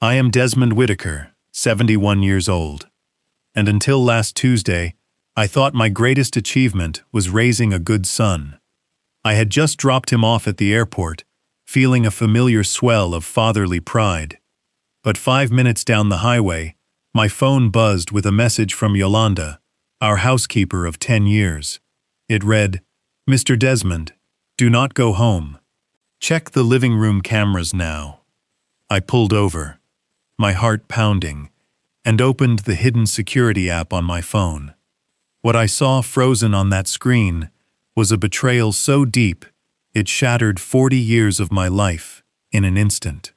I am Desmond Whitaker, 71 years old, and until last Tuesday, I thought my greatest achievement was raising a good son. I had just dropped him off at the airport, feeling a familiar swell of fatherly pride. But 5 minutes down the highway, my phone buzzed with a message from Yolanda, our housekeeper of 10 years. It read, "Mr. Desmond, do not go home. Check the living room cameras now." I pulled over, my heart pounding, and opened the hidden security app on my phone. What I saw frozen on that screen was a betrayal so deep it shattered 40 years of my life in an instant.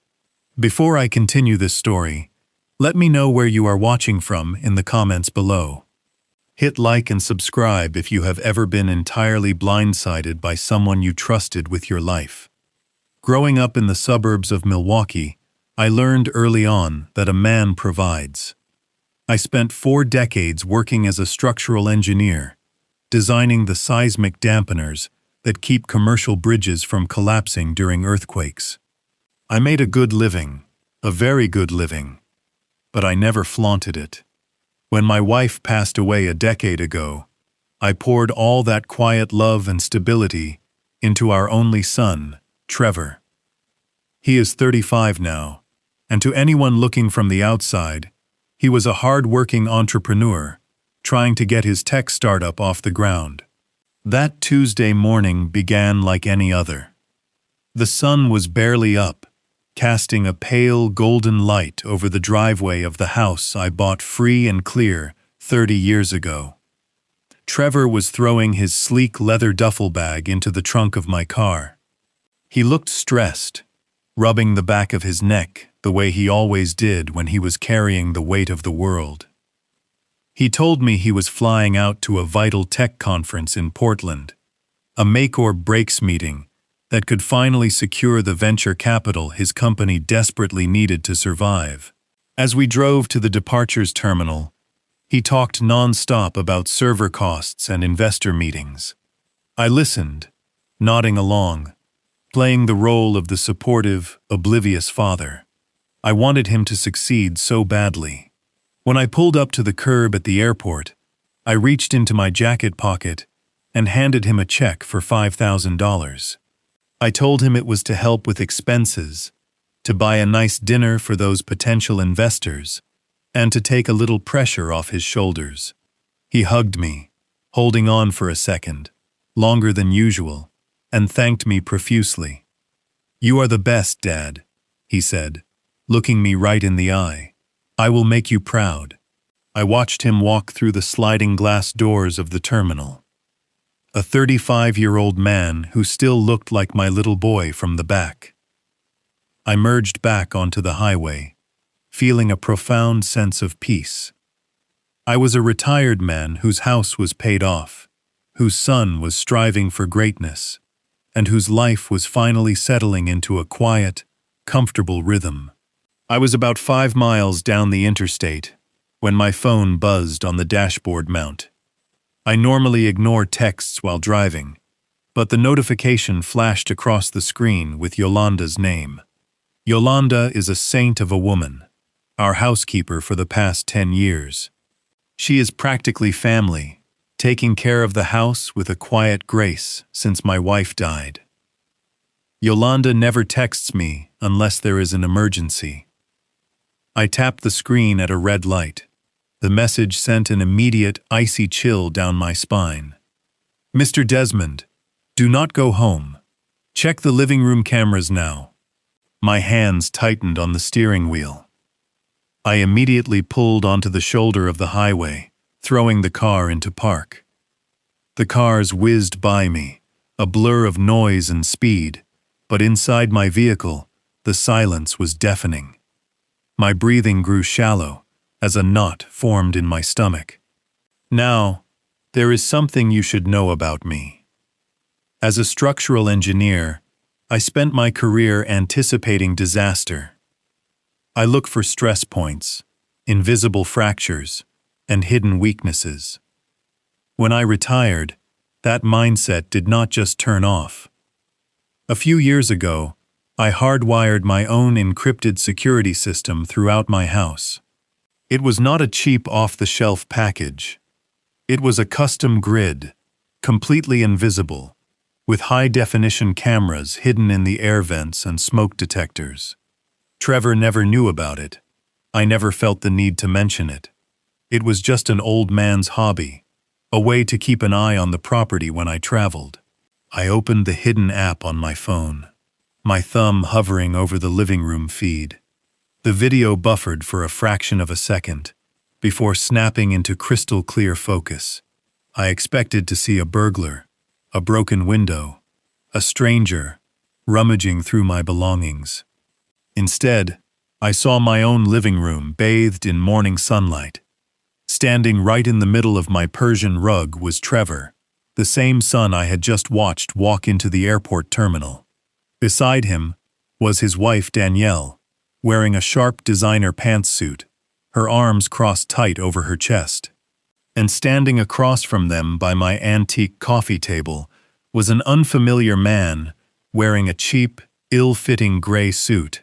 Before I continue this story, let me know where you are watching from in the comments below. Hit like and subscribe if you have ever been entirely blindsided by someone you trusted with your life. Growing up in the suburbs of Milwaukee, I learned early on that a man provides. I spent 4 decades working as a structural engineer, designing the seismic dampeners that keep commercial bridges from collapsing during earthquakes. I made a good living, a very good living, but I never flaunted it. When my wife passed away a decade ago, I poured all that quiet love and stability into our only son, Trevor. He is 35 now, and to anyone looking from the outside, he was a hard-working entrepreneur trying to get his tech startup off the ground. That Tuesday morning began like any other. The sun was barely up, casting a pale golden light over the driveway of the house I bought free and clear 30 years ago. Trevor was throwing his sleek leather duffel bag into the trunk of my car. He looked stressed, rubbing the back of his neck the way he always did when he was carrying the weight of the world. He told me he was flying out to a vital tech conference in Portland, a make-or-breaks meeting that could finally secure the venture capital his company desperately needed to survive. As we drove to the departures terminal, he talked non-stop about server costs and investor meetings. I listened, nodding along, playing the role of the supportive, oblivious father. I wanted him to succeed so badly. When I pulled up to the curb at the airport, I reached into my jacket pocket and handed him a check for $5,000. I told him it was to help with expenses, to buy a nice dinner for those potential investors, and to take a little pressure off his shoulders. He hugged me, holding on for a second, longer than usual, and thanked me profusely. "You are the best, Dad," he said, looking me right in the eye. "I will make you proud." I watched him walk through the sliding glass doors of the terminal. A 35-year-old man who still looked like my little boy from the back. I merged back onto the highway, feeling a profound sense of peace. I was a retired man whose house was paid off, whose son was striving for greatness, and whose life was finally settling into a quiet, comfortable rhythm. I was about 5 miles down the interstate when my phone buzzed on the dashboard mount. I normally ignore texts while driving, but the notification flashed across the screen with Yolanda's name. Yolanda is a saint of a woman, our housekeeper for the past 10 years. She is practically family, taking care of the house with a quiet grace since my wife died. Yolanda never texts me unless there is an emergency. I tapped the screen at a red light. The message sent an immediate, icy chill down my spine. "Mr. Desmond, do not go home. Check the living room cameras now." My hands tightened on the steering wheel. I immediately pulled onto the shoulder of the highway, throwing the car into park. The cars whizzed by me, a blur of noise and speed, but inside my vehicle, the silence was deafening. My breathing grew shallow as a knot formed in my stomach. Now, there is something you should know about me. As a structural engineer, I spent my career anticipating disaster. I look for stress points, invisible fractures, and hidden weaknesses. When I retired, that mindset did not just turn off. A few years ago, I hardwired my own encrypted security system throughout my house. It was not a cheap off-the-shelf package. It was a custom grid, completely invisible, with high-definition cameras hidden in the air vents and smoke detectors. Trevor never knew about it. I never felt the need to mention it. It was just an old man's hobby, a way to keep an eye on the property when I traveled. I opened the hidden app on my phone, my thumb hovering over the living room feed. The video buffered for a fraction of a second, before snapping into crystal clear focus. I expected to see a burglar, a broken window, a stranger, rummaging through my belongings. Instead, I saw my own living room bathed in morning sunlight. Standing right in the middle of my Persian rug was Trevor, the same son I had just watched walk into the airport terminal. Beside him was his wife Danielle, wearing a sharp designer pantsuit, her arms crossed tight over her chest. And standing across from them by my antique coffee table was an unfamiliar man wearing a cheap, ill-fitting gray suit.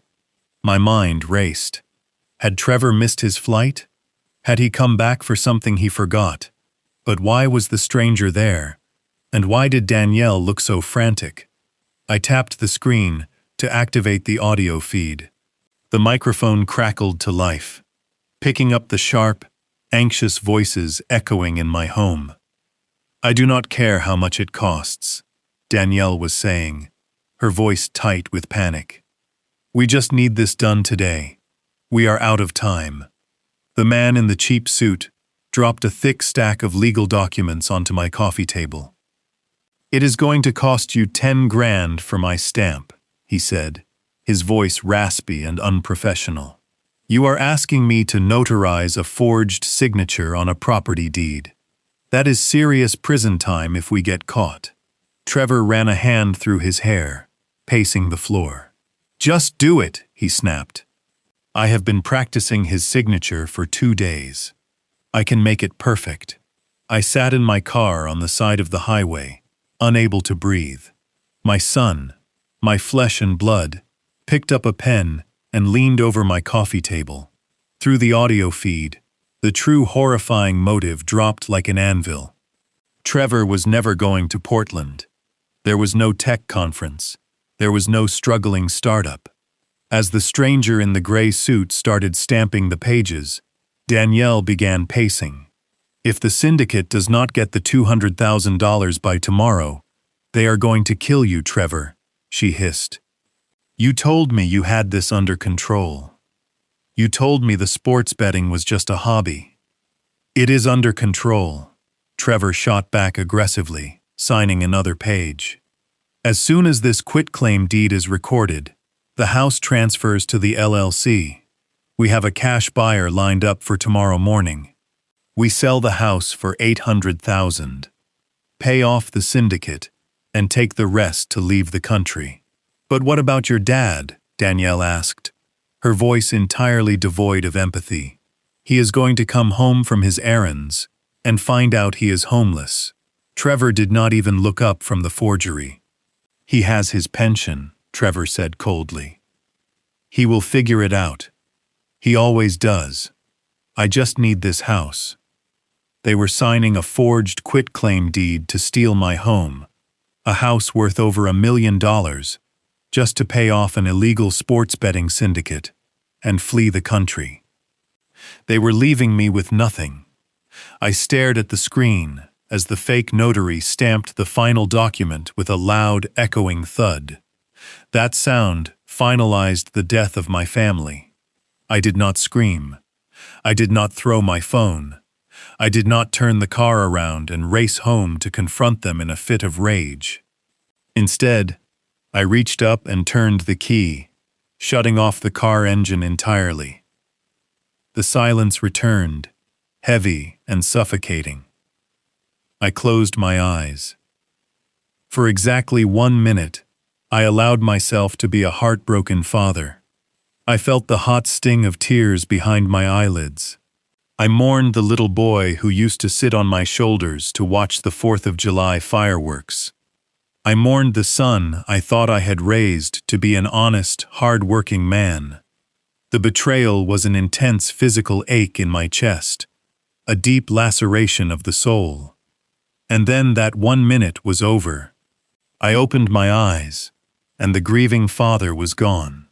My mind raced. Had Trevor missed his flight? Had he come back for something he forgot? But why was the stranger there? And why did Danielle look so frantic? I tapped the screen to activate the audio feed. The microphone crackled to life, picking up the sharp, anxious voices echoing in my home. "I do not care how much it costs," Danielle was saying, her voice tight with panic. "We just need this done today. We are out of time." The man in the cheap suit dropped a thick stack of legal documents onto my coffee table. "It is going to cost you 10 grand for my stamp," he said, his voice raspy and unprofessional. "You are asking me to notarize a forged signature on a property deed. That is serious prison time if we get caught." Trevor ran a hand through his hair, pacing the floor. "Just do it," he snapped. "I have been practicing his signature for 2 days. I can make it perfect." I sat in my car on the side of the highway, unable to breathe. My son, my flesh and blood, picked up a pen and leaned over my coffee table. Through the audio feed, the true horrifying motive dropped like an anvil. Trevor was never going to Portland. There was no tech conference. There was no struggling startup. As the stranger in the gray suit started stamping the pages, Danielle began pacing. "If the syndicate does not get the $200,000 by tomorrow, they are going to kill you, Trevor," she hissed. "You told me you had this under control. You told me the sports betting was just a hobby." "It is under control," Trevor shot back aggressively, signing another page. "As soon as this quitclaim deed is recorded, the house transfers to the LLC. We have a cash buyer lined up for tomorrow morning. We sell the house for $800,000, pay off the syndicate, and take the rest to leave the country." "But what about your dad?" Danielle asked, her voice entirely devoid of empathy. "He is going to come home from his errands and find out he is homeless." Trevor did not even look up from the forgery. "He has his pension," Trevor said coldly. "He will figure it out. He always does. I just need this house." They were signing a forged quitclaim deed to steal my home, a house worth over $1 million, just to pay off an illegal sports betting syndicate and flee the country. They were leaving me with nothing. I stared at the screen as the fake notary stamped the final document with a loud, echoing thud. That sound finalized the death of my family. I did not scream. I did not throw my phone. I did not turn the car around and race home to confront them in a fit of rage. Instead, I reached up and turned the key, shutting off the car engine entirely. The silence returned, heavy and suffocating. I closed my eyes. For exactly 1 minute, I allowed myself to be a heartbroken father. I felt the hot sting of tears behind my eyelids. I mourned the little boy who used to sit on my shoulders to watch the 4th of July fireworks. I mourned the son I thought I had raised to be an honest, hard-working man. The betrayal was an intense physical ache in my chest, a deep laceration of the soul. And then that 1 minute was over. I opened my eyes, and the grieving father was gone.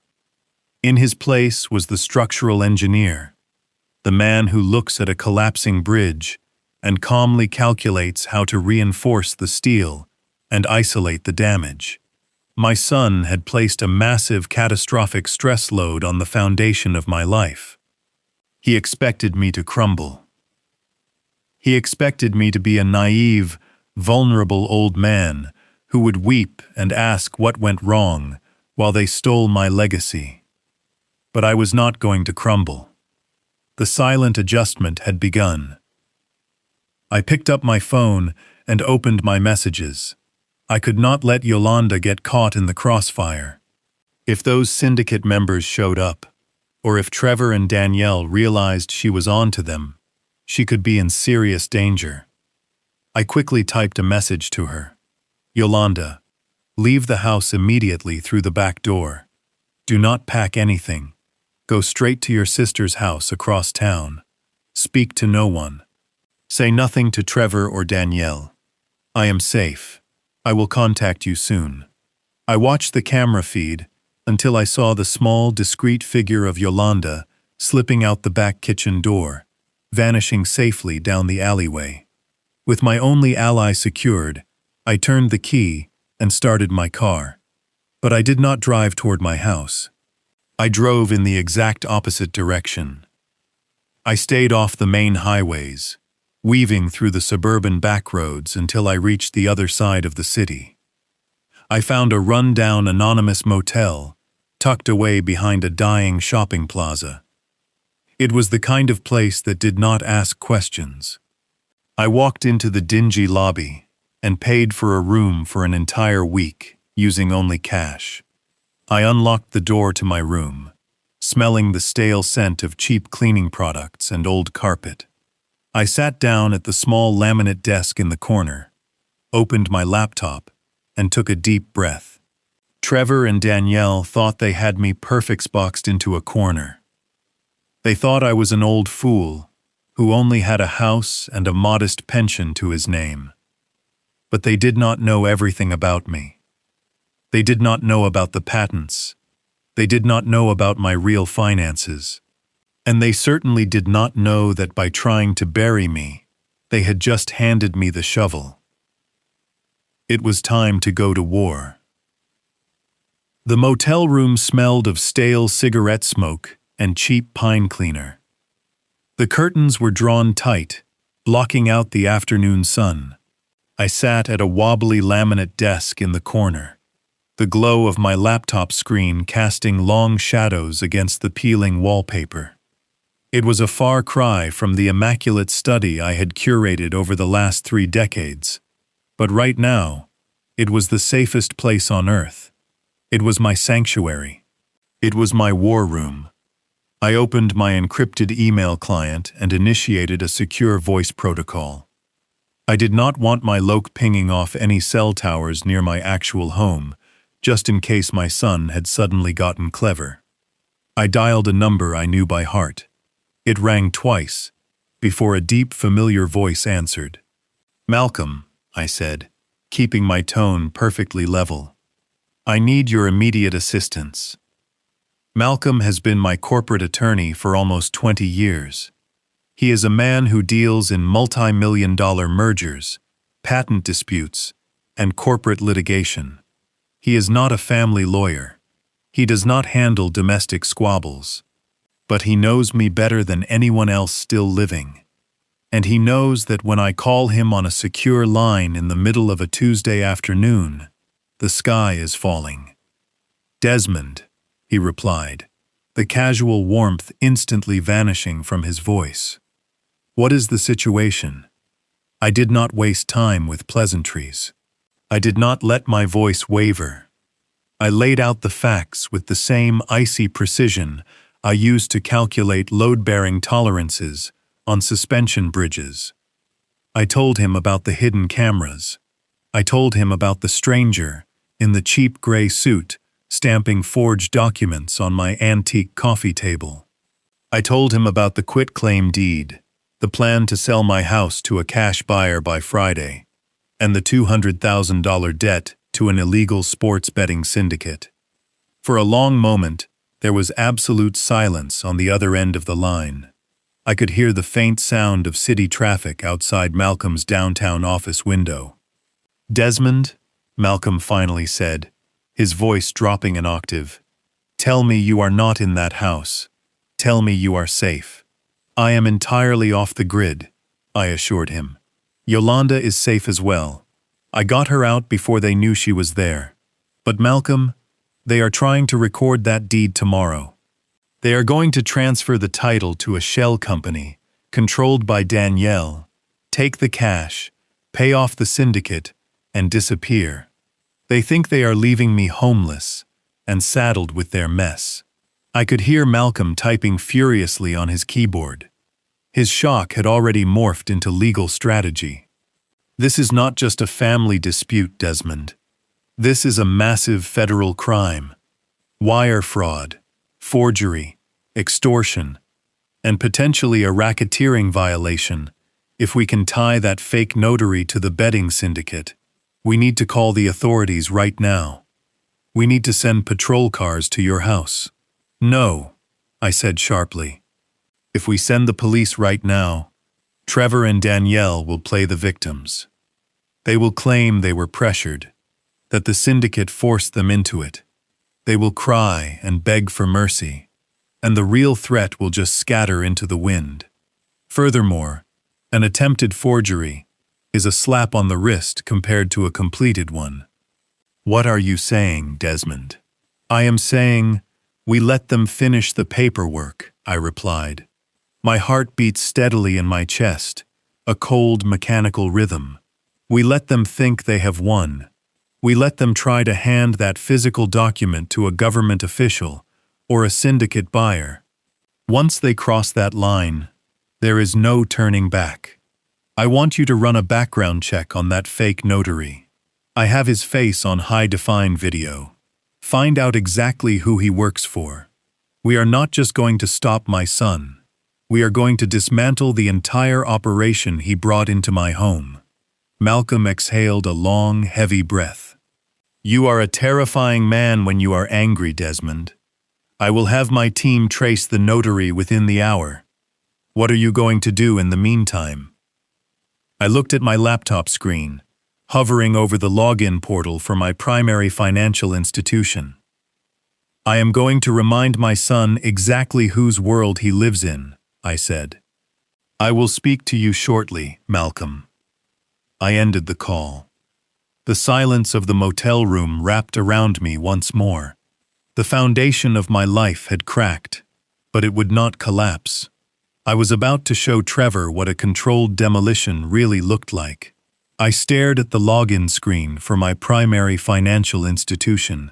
In his place was the structural engineer, the man who looks at a collapsing bridge and calmly calculates how to reinforce the steel and isolate the damage. My son had placed a massive catastrophic stress load on the foundation of my life. He expected me to crumble. He expected me to be a naive, vulnerable old man who would weep and ask what went wrong while they stole my legacy. But I was not going to crumble. The silent adjustment had begun. I picked up my phone and opened my messages. I could not let Yolanda get caught in the crossfire. If those syndicate members showed up, or if Trevor and Danielle realized she was on to them, she could be in serious danger. I quickly typed a message to her. Yolanda, leave the house immediately through the back door. Do not pack anything. Go straight to your sister's house across town. Speak to no one. Say nothing to Trevor or Danielle. I am safe. I will contact you soon. I watched the camera feed until I saw the small, discreet figure of Yolanda slipping out the back kitchen door, vanishing safely down the alleyway. With my only ally secured, I turned the key and started my car. But I did not drive toward my house. I drove in the exact opposite direction. I stayed off the main highways, weaving through the suburban backroads until I reached the other side of the city. I found a run-down anonymous motel tucked away behind a dying shopping plaza. It was the kind of place that did not ask questions. I walked into the dingy lobby and paid for a room for an entire week, using only cash. I unlocked the door to my room, smelling the stale scent of cheap cleaning products and old carpet. I sat down at the small laminate desk in the corner, opened my laptop, and took a deep breath. Trevor and Danielle thought they had me perfect-boxed into a corner. They thought I was an old fool who only had a house and a modest pension to his name. But they did not know everything about me. They did not know about the patents. They did not know about my real finances. And they certainly did not know that by trying to bury me, they had just handed me the shovel. It was time to go to war. The motel room smelled of stale cigarette smoke and cheap pine cleaner. The curtains were drawn tight, blocking out the afternoon sun. I sat at a wobbly laminate desk in the corner, the glow of my laptop screen casting long shadows against the peeling wallpaper. It was a far cry from the immaculate study I had curated over the last 3 decades. But right now, it was the safest place on earth. It was my sanctuary. It was my war room. I opened my encrypted email client and initiated a secure voice protocol. I did not want my loc pinging off any cell towers near my actual home, just in case my son had suddenly gotten clever. I dialed a number I knew by heart. It rang twice, before a deep, familiar voice answered. "Malcolm," I said, keeping my tone perfectly level. "I need your immediate assistance." Malcolm has been my corporate attorney for almost 20 years. He is a man who deals in multi-million-dollar mergers, patent disputes, and corporate litigation. He is not a family lawyer. He does not handle domestic squabbles. But he knows me better than anyone else still living. And he knows that when I call him on a secure line in the middle of a Tuesday afternoon, the sky is falling. "Desmond," he replied, the casual warmth instantly vanishing from his voice. "What is the situation?" I did not waste time with pleasantries. I did not let my voice waver. I laid out the facts with the same icy precision I used to calculate load-bearing tolerances on suspension bridges. I told him about the hidden cameras, I told him about the stranger in the cheap gray suit stamping forged documents on my antique coffee table. I told him about the quitclaim deed, the plan to sell my house to a cash buyer by Friday, and the $200,000 debt to an illegal sports betting syndicate. For a long moment, there was absolute silence on the other end of the line. I could hear the faint sound of city traffic outside Malcolm's downtown office window. "Desmond," Malcolm finally said, his voice dropping an octave, "tell me you are not in that house. Tell me you are safe." "I am entirely off the grid," I assured him. "Yolanda is safe as well. I got her out before they knew she was there. But Malcolm, they are trying to record that deed tomorrow. They are going to transfer the title to a shell company, controlled by Danielle, take the cash, pay off the syndicate, and disappear. They think they are leaving me homeless and saddled with their mess." I could hear Malcolm typing furiously on his keyboard. His shock had already morphed into legal strategy. "This is not just a family dispute, Desmond. This is a massive federal crime. Wire fraud, forgery, extortion, and potentially a racketeering violation. If we can tie that fake notary to the betting syndicate, we need to call the authorities right now. We need to send patrol cars to your house." "No," I said sharply. "If we send the police right now, Trevor and Danielle will play the victims. They will claim they were pressured, that the syndicate forced them into it. They will cry and beg for mercy, and the real threat will just scatter into the wind. Furthermore, an attempted forgery is a slap on the wrist compared to a completed one." "What are you saying, Desmond?" "I am saying, we let them finish the paperwork," I replied. My heart beat steadily in my chest, a cold mechanical rhythm. "We let them think they have won. We let them try to hand that physical document to a government official or a syndicate buyer. Once they cross that line, there is no turning back. I want you to run a background check on that fake notary. I have his face on high-define video. Find out exactly who he works for. We are not just going to stop my son. We are going to dismantle the entire operation he brought into my home." Malcolm exhaled a long, heavy breath. "You are a terrifying man when you are angry, Desmond. I will have my team trace the notary within the hour. What are you going to do in the meantime?" I looked at my laptop screen, hovering over the login portal for my primary financial institution. "I am going to remind my son exactly whose world he lives in," I said. "I will speak to you shortly, Malcolm." I ended the call. The silence of the motel room wrapped around me once more. The foundation of my life had cracked, but it would not collapse. I was about to show Trevor what a controlled demolition really looked like. I stared at the login screen for my primary financial institution.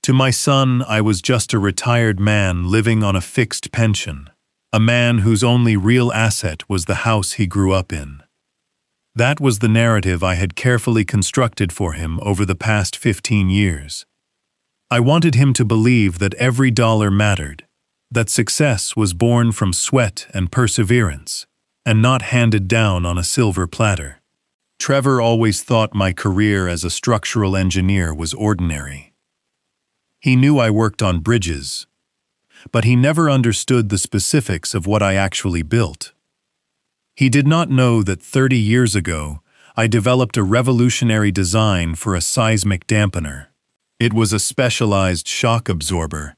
To my son, I was just a retired man living on a fixed pension, a man whose only real asset was the house he grew up in. That was the narrative I had carefully constructed for him over the past 15 years. I wanted him to believe that every dollar mattered, that success was born from sweat and perseverance, and not handed down on a silver platter. Trevor always thought my career as a structural engineer was ordinary. He knew I worked on bridges, but he never understood the specifics of what I actually built. He did not know that 30 years ago, I developed a revolutionary design for a seismic dampener. It was a specialized shock absorber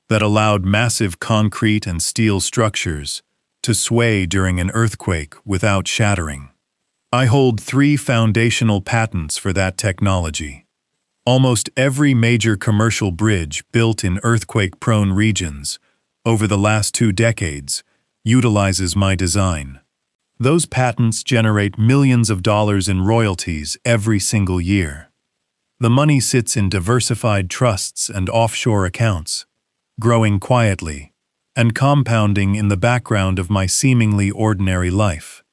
that allowed massive concrete and steel structures to sway during an earthquake without shattering. I hold 3 foundational patents for that technology. Almost every major commercial bridge built in earthquake-prone regions over the last 2 decades utilizes my design. Those patents generate millions of dollars in royalties every single year. The money sits in diversified trusts and offshore accounts, growing quietly and compounding in the background of my seemingly ordinary life.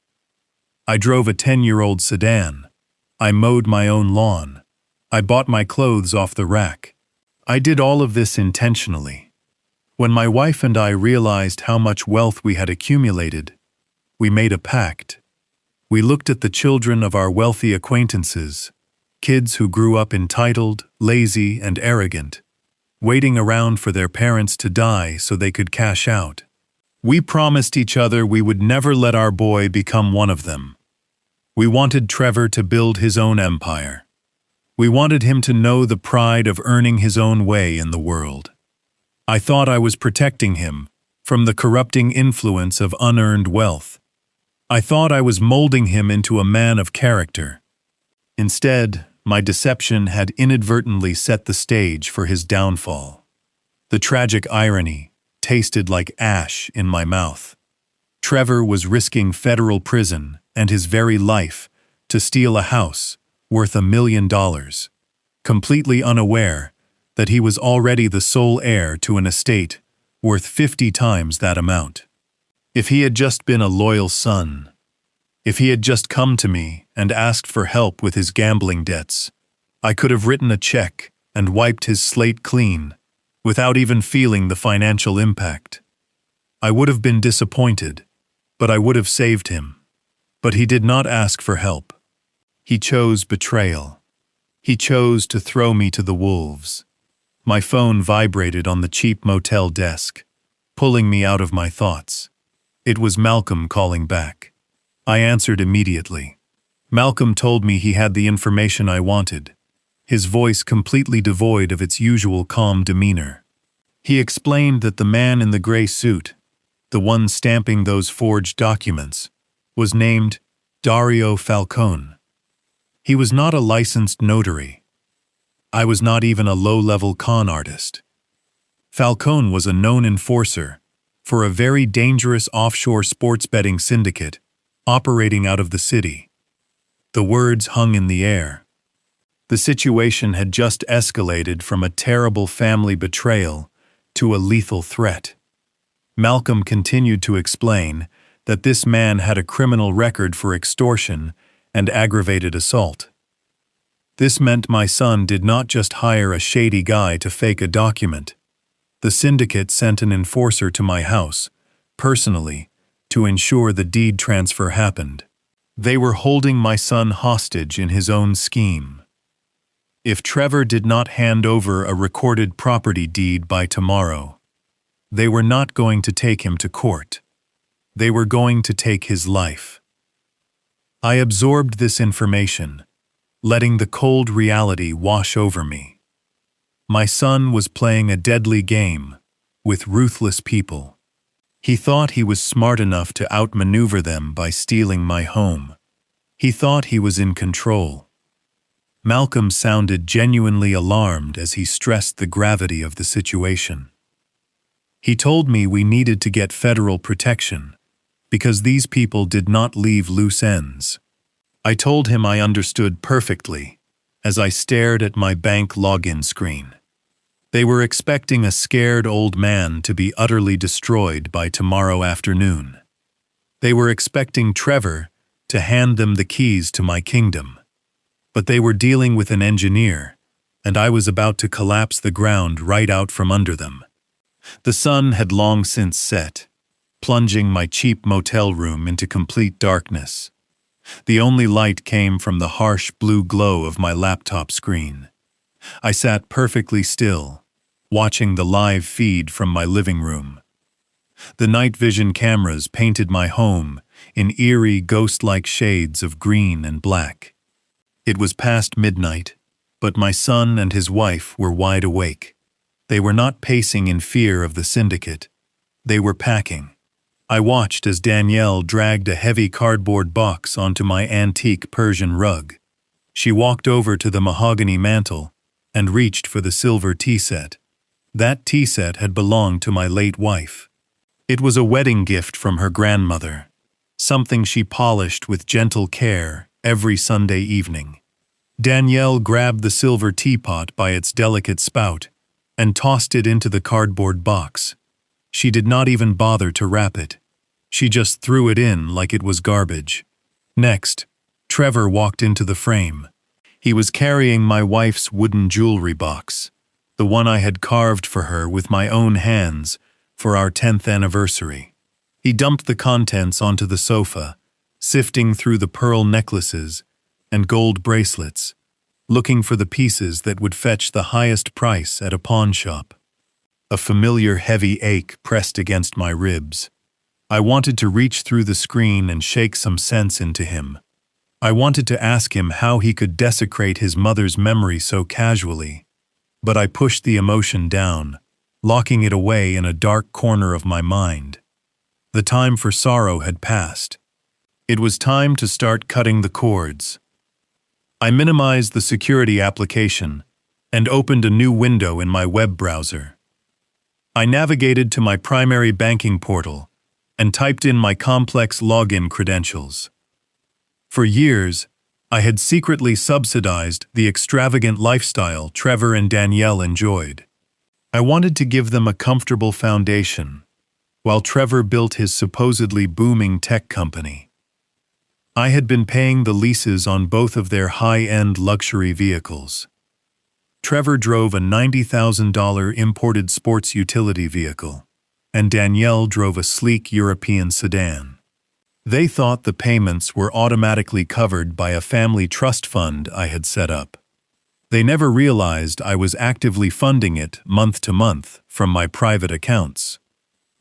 I drove a 10-year-old sedan. I mowed my own lawn. I bought my clothes off the rack. I did all of this intentionally. When my wife and I realized how much wealth we had accumulated, we made a pact. We looked at the children of our wealthy acquaintances, kids who grew up entitled, lazy, and arrogant, waiting around for their parents to die so they could cash out. We promised each other we would never let our boy become one of them. We wanted Trevor to build his own empire. We wanted him to know the pride of earning his own way in the world. I thought I was protecting him from the corrupting influence of unearned wealth. I thought I was molding him into a man of character. Instead, my deception had inadvertently set the stage for his downfall. The tragic irony tasted like ash in my mouth. Trevor was risking federal prison and his very life to steal a house worth $1 million, completely unaware that he was already the sole heir to an estate worth 50 times that amount. If he had just been a loyal son, if he had just come to me and asked for help with his gambling debts, I could have written a check and wiped his slate clean without even feeling the financial impact. I would have been disappointed, but I would have saved him. But he did not ask for help. He chose betrayal. He chose to throw me to the wolves. My phone vibrated on the cheap motel desk, pulling me out of my thoughts. It was Malcolm calling back. I answered immediately. Malcolm told me he had the information I wanted, his voice completely devoid of its usual calm demeanor. He explained that the man in the gray suit, the one stamping those forged documents, was named Dario Falcone. He was not a licensed notary. I was not even a low-level con artist. Falcone was a known enforcer for a very dangerous offshore sports betting syndicate operating out of the city. The words hung in the air. The situation had just escalated from a terrible family betrayal to a lethal threat. Malcolm continued to explain that this man had a criminal record for extortion and aggravated assault. This meant my son did not just hire a shady guy to fake a document. The syndicate sent an enforcer to my house, personally, to ensure the deed transfer happened. They were holding my son hostage in his own scheme. If Trevor did not hand over a recorded property deed by tomorrow, they were not going to take him to court. They were going to take his life. I absorbed this information, letting the cold reality wash over me. My son was playing a deadly game with ruthless people. He thought he was smart enough to outmaneuver them by stealing my home. He thought he was in control. Malcolm sounded genuinely alarmed as he stressed the gravity of the situation. He told me we needed to get federal protection because these people did not leave loose ends. I told him I understood perfectly as I stared at my bank login screen. They were expecting a scared old man to be utterly destroyed by tomorrow afternoon. They were expecting Trevor to hand them the keys to my kingdom. But they were dealing with an engineer, and I was about to collapse the ground right out from under them. The sun had long since set, plunging my cheap motel room into complete darkness. The only light came from the harsh blue glow of my laptop screen. I sat perfectly still, watching the live feed from my living room. The night vision cameras painted my home in eerie, ghost-like shades of green and black. It was past midnight, but my son and his wife were wide awake. They were not pacing in fear of the syndicate. They were packing. I watched as Danielle dragged a heavy cardboard box onto my antique Persian rug. She walked over to the mahogany mantel and reached for the silver tea set. That tea set had belonged to my late wife. It was a wedding gift from her grandmother, something she polished with gentle care every Sunday evening. Danielle grabbed the silver teapot by its delicate spout and tossed it into the cardboard box. She did not even bother to wrap it. She just threw it in like it was garbage. Next, Trevor walked into the frame, He was carrying my wife's wooden jewelry box, the one I had carved for her with my own hands for our 10th anniversary. He dumped the contents onto the sofa, sifting through the pearl necklaces and gold bracelets, looking for the pieces that would fetch the highest price at a pawn shop. A familiar heavy ache pressed against my ribs. I wanted to reach through the screen and shake some sense into him. I wanted to ask him how he could desecrate his mother's memory so casually, but I pushed the emotion down, locking it away in a dark corner of my mind. The time for sorrow had passed. It was time to start cutting the cords. I minimized the security application and opened a new window in my web browser. I navigated to my primary banking portal and typed in my complex login credentials. For years, I had secretly subsidized the extravagant lifestyle Trevor and Danielle enjoyed. I wanted to give them a comfortable foundation, while Trevor built his supposedly booming tech company. I had been paying the leases on both of their high-end luxury vehicles. Trevor drove a $90,000 imported sports utility vehicle, and Danielle drove a sleek European sedan. They thought the payments were automatically covered by a family trust fund I had set up. They never realized I was actively funding it month to month from my private accounts.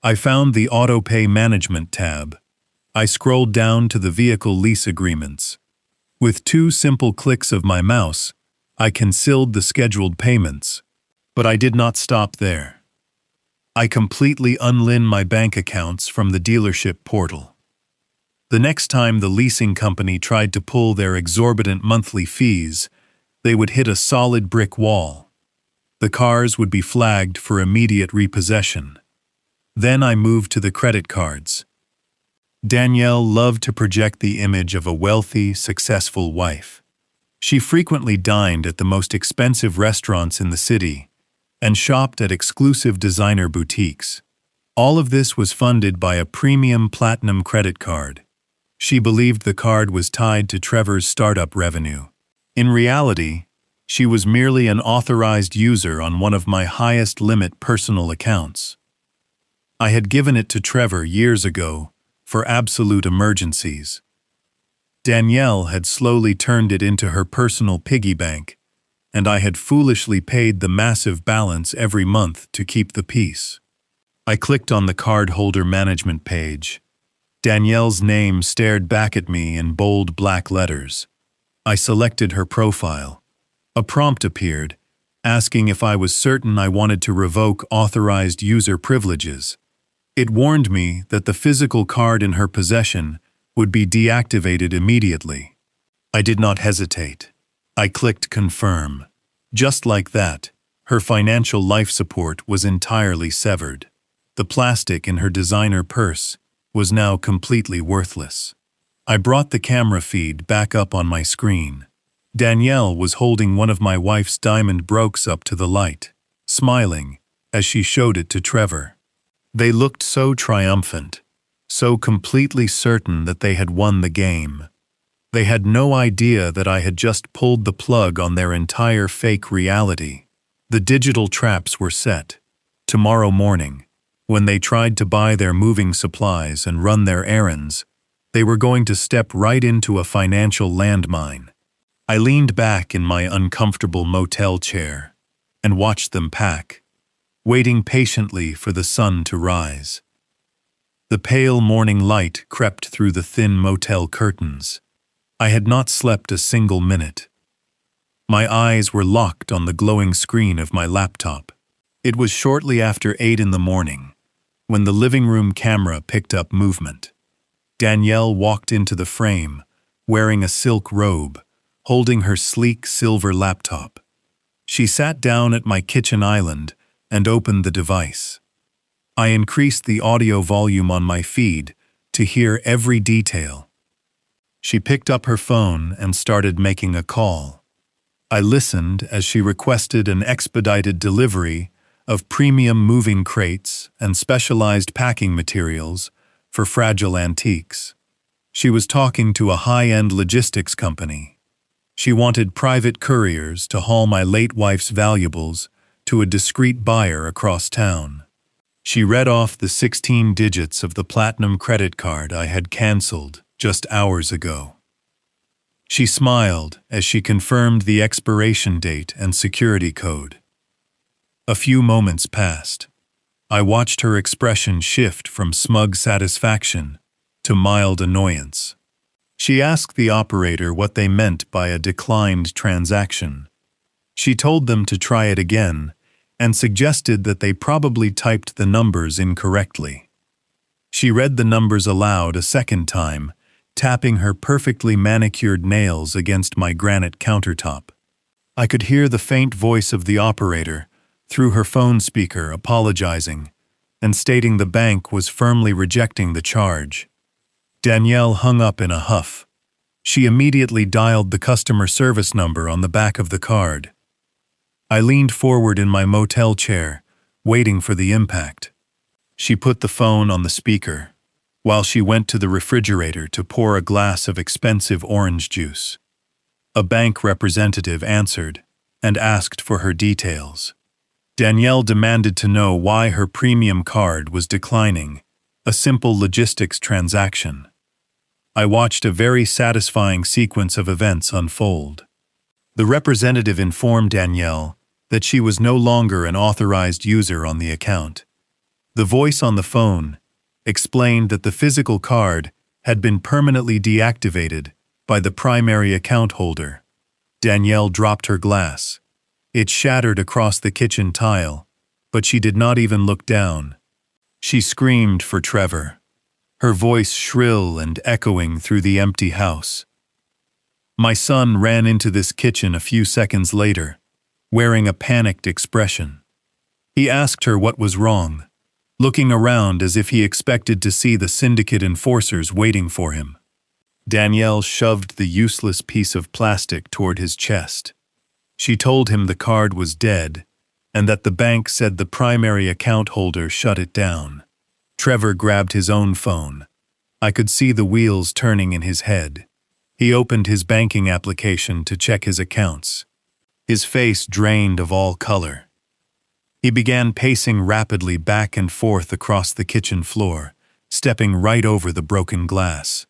I found the Auto Pay Management tab. I scrolled down to the vehicle lease agreements. With 2 simple clicks of my mouse, I canceled the scheduled payments. But I did not stop there. I completely unlinked my bank accounts from the dealership portal. The next time the leasing company tried to pull their exorbitant monthly fees, they would hit a solid brick wall. The cars would be flagged for immediate repossession. Then I moved to the credit cards. Danielle loved to project the image of a wealthy, successful wife. She frequently dined at the most expensive restaurants in the city and shopped at exclusive designer boutiques. All of this was funded by a premium platinum credit card. She believed the card was tied to Trevor's startup revenue. In reality, she was merely an authorized user on one of my highest limit personal accounts. I had given it to Trevor years ago for absolute emergencies. Danielle had slowly turned it into her personal piggy bank, and I had foolishly paid the massive balance every month to keep the peace. I clicked on the cardholder management page. Danielle's name stared back at me in bold black letters. I selected her profile. A prompt appeared, asking if I was certain I wanted to revoke authorized user privileges. It warned me that the physical card in her possession would be deactivated immediately. I did not hesitate. I clicked confirm. Just like that, her financial life support was entirely severed. The plastic in her designer purse was now completely worthless. I brought the camera feed back up on my screen. Danielle was holding one of my wife's diamond brooches up to the light, smiling as she showed it to Trevor. They looked so triumphant, so completely certain that they had won the game. They had no idea that I had just pulled the plug on their entire fake reality. The digital traps were set. Tomorrow morning, when they tried to buy their moving supplies and run their errands, they were going to step right into a financial landmine. I leaned back in my uncomfortable motel chair and watched them pack, waiting patiently for the sun to rise. The pale morning light crept through the thin motel curtains. I had not slept a single minute. My eyes were locked on the glowing screen of my laptop. It was shortly after 8 in the morning, when the living room camera picked up movement. Danielle walked into the frame, wearing a silk robe, holding her sleek silver laptop. She sat down at my kitchen island and opened the device. I increased the audio volume on my feed to hear every detail. She picked up her phone and started making a call. I listened as she requested an expedited delivery of premium moving crates and specialized packing materials for fragile antiques. She was talking to a high-end logistics company. She wanted private couriers to haul my late wife's valuables to a discreet buyer across town. She read off the 16 digits of the platinum credit card I had canceled just hours ago. She smiled as she confirmed the expiration date and security code. A few moments passed. I watched her expression shift from smug satisfaction to mild annoyance. She asked the operator what they meant by a declined transaction. She told them to try it again and suggested that they probably typed the numbers incorrectly. She read the numbers aloud a second time, tapping her perfectly manicured nails against my granite countertop. I could hear the faint voice of the operator through her phone speaker apologizing and stating the bank was firmly rejecting the charge. Danielle hung up in a huff. She immediately dialed the customer service number on the back of the card. I leaned forward in my motel chair, waiting for the impact. She put the phone on the speaker, while she went to the refrigerator to pour a glass of expensive orange juice. A bank representative answered and asked for her details. Danielle demanded to know why her premium card was declining, a simple logistics transaction. I watched a very satisfying sequence of events unfold. The representative informed Danielle that she was no longer an authorized user on the account. The voice on the phone explained that the physical card had been permanently deactivated by the primary account holder. Danielle dropped her glass. It shattered across the kitchen tile, but she did not even look down. She screamed for Trevor, her voice shrill and echoing through the empty house. My son ran into this kitchen a few seconds later, wearing a panicked expression. He asked her what was wrong, looking around as if he expected to see the syndicate enforcers waiting for him. Danielle shoved the useless piece of plastic toward his chest. She told him the card was dead and that the bank said the primary account holder shut it down. Trevor grabbed his own phone. I could see the wheels turning in his head. He opened his banking application to check his accounts. His face drained of all color. He began pacing rapidly back and forth across the kitchen floor, stepping right over the broken glass.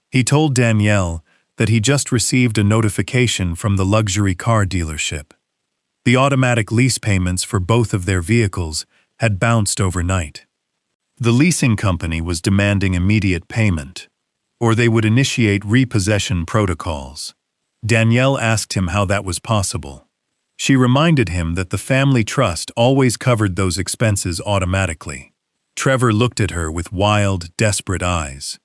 He told Danielle that he just received a notification from the luxury car dealership. The automatic lease payments for both of their vehicles had bounced overnight. The leasing company was demanding immediate payment, or they would initiate repossession protocols. Danielle asked him how that was possible. She reminded him that the family trust always covered those expenses automatically. Trevor looked at her with wild, desperate eyes.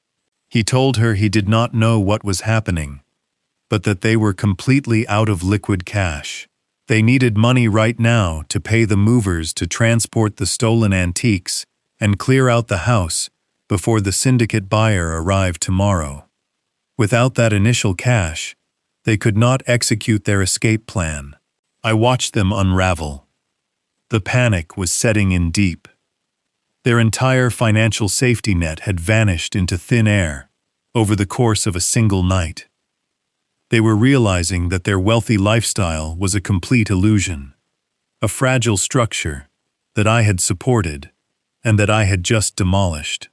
He told her he did not know what was happening, but that they were completely out of liquid cash. They needed money right now to pay the movers to transport the stolen antiques and clear out the house before the syndicate buyer arrived tomorrow. Without that initial cash, they could not execute their escape plan. I watched them unravel. The panic was setting in deep. Their entire financial safety net had vanished into thin air over the course of a single night. They were realizing that their wealthy lifestyle was a complete illusion, a fragile structure that I had supported and that I had just demolished.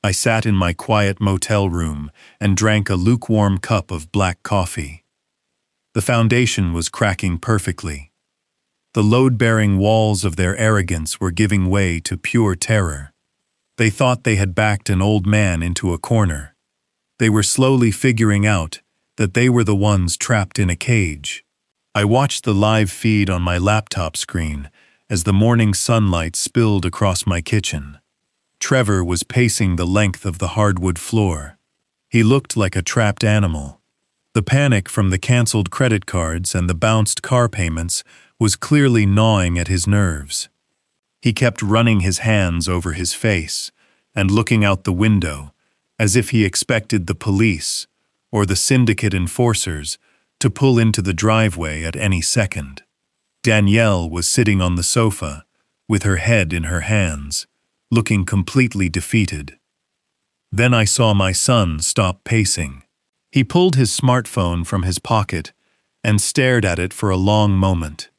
I sat in my quiet motel room and drank a lukewarm cup of black coffee. The foundation was cracking perfectly. The load-bearing walls of their arrogance were giving way to pure terror. They thought they had backed an old man into a corner. They were slowly figuring out that they were the ones trapped in a cage. I watched the live feed on my laptop screen as the morning sunlight spilled across my kitchen. Trevor was pacing the length of the hardwood floor. He looked like a trapped animal. The panic from the canceled credit cards and the bounced car payments was clearly gnawing at his nerves. He kept running his hands over his face and looking out the window as if he expected the police or the syndicate enforcers to pull into the driveway at any second. Danielle was sitting on the sofa with her head in her hands, looking completely defeated. Then I saw my son stop pacing. He pulled his smartphone from his pocket and stared at it for a long moment.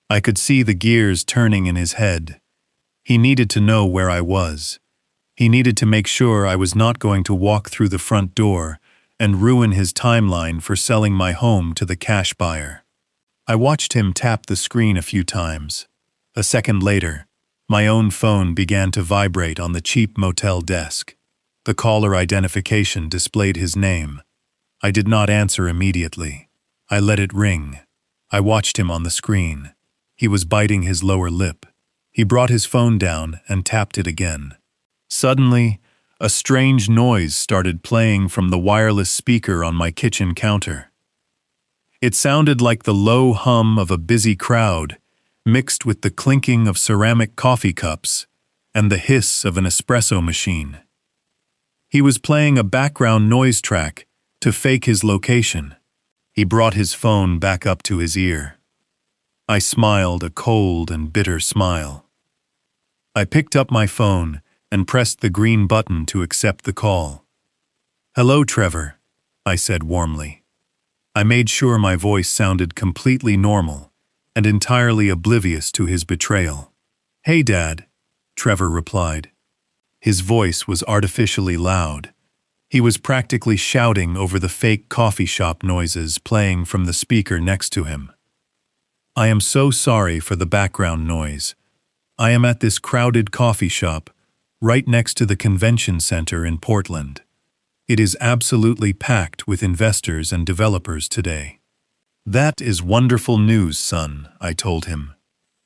I could see the gears turning in his head. He needed to know where I was. He needed to make sure I was not going to walk through the front door and ruin his timeline for selling my home to the cash buyer. I watched him tap the screen a few times. A second later, my own phone began to vibrate on the cheap motel desk. The caller identification displayed his name. I did not answer immediately. I let it ring. I watched him on the screen. He was biting his lower lip. He brought his phone down and tapped it again. Suddenly, a strange noise started playing from the wireless speaker on my kitchen counter. It sounded like the low hum of a busy crowd, mixed with the clinking of ceramic coffee cups and the hiss of an espresso machine. He was playing a background noise track to fake his location. He brought his phone back up to his ear. I smiled a cold and bitter smile. I picked up my phone and pressed the green button to accept the call. "Hello, Trevor," I said warmly. I made sure my voice sounded completely normal and entirely oblivious to his betrayal. "Hey, Dad," Trevor replied. His voice was artificially loud. He was practically shouting over the fake coffee shop noises playing from the speaker next to him. "I am so sorry for the background noise. I am at this crowded coffee shop right next to the convention center in Portland. It is absolutely packed with investors and developers today." "That is wonderful news, son," I told him.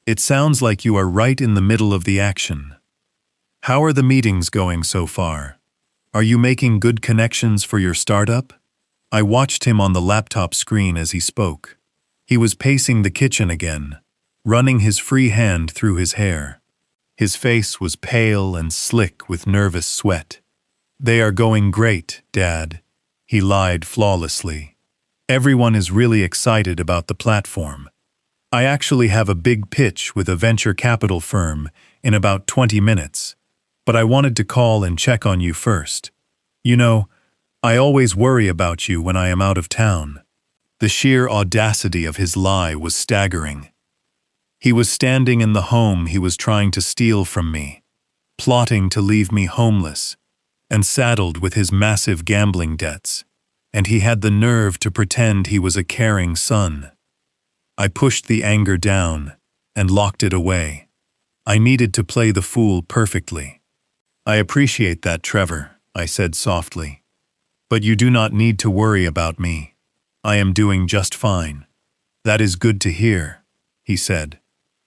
"It sounds like you are right in the middle of the action. How are the meetings going so far? Are you making good connections for your startup?" I watched him on the laptop screen as he spoke. He was pacing the kitchen again, running his free hand through his hair. His face was pale and slick with nervous sweat. "They are going great, Dad," he lied flawlessly. "Everyone is really excited about the platform. I actually have a big pitch with a venture capital firm in about 20 minutes, but I wanted to call and check on you first. You know, I always worry about you when I am out of town." The sheer audacity of his lie was staggering. He was standing in the home he was trying to steal from me, plotting to leave me homeless, and saddled with his massive gambling debts, and he had the nerve to pretend he was a caring son. I pushed the anger down and locked it away. I needed to play the fool perfectly. "I appreciate that, Trevor," I said softly. "But you do not need to worry about me. I am doing just fine." "That is good to hear," he said.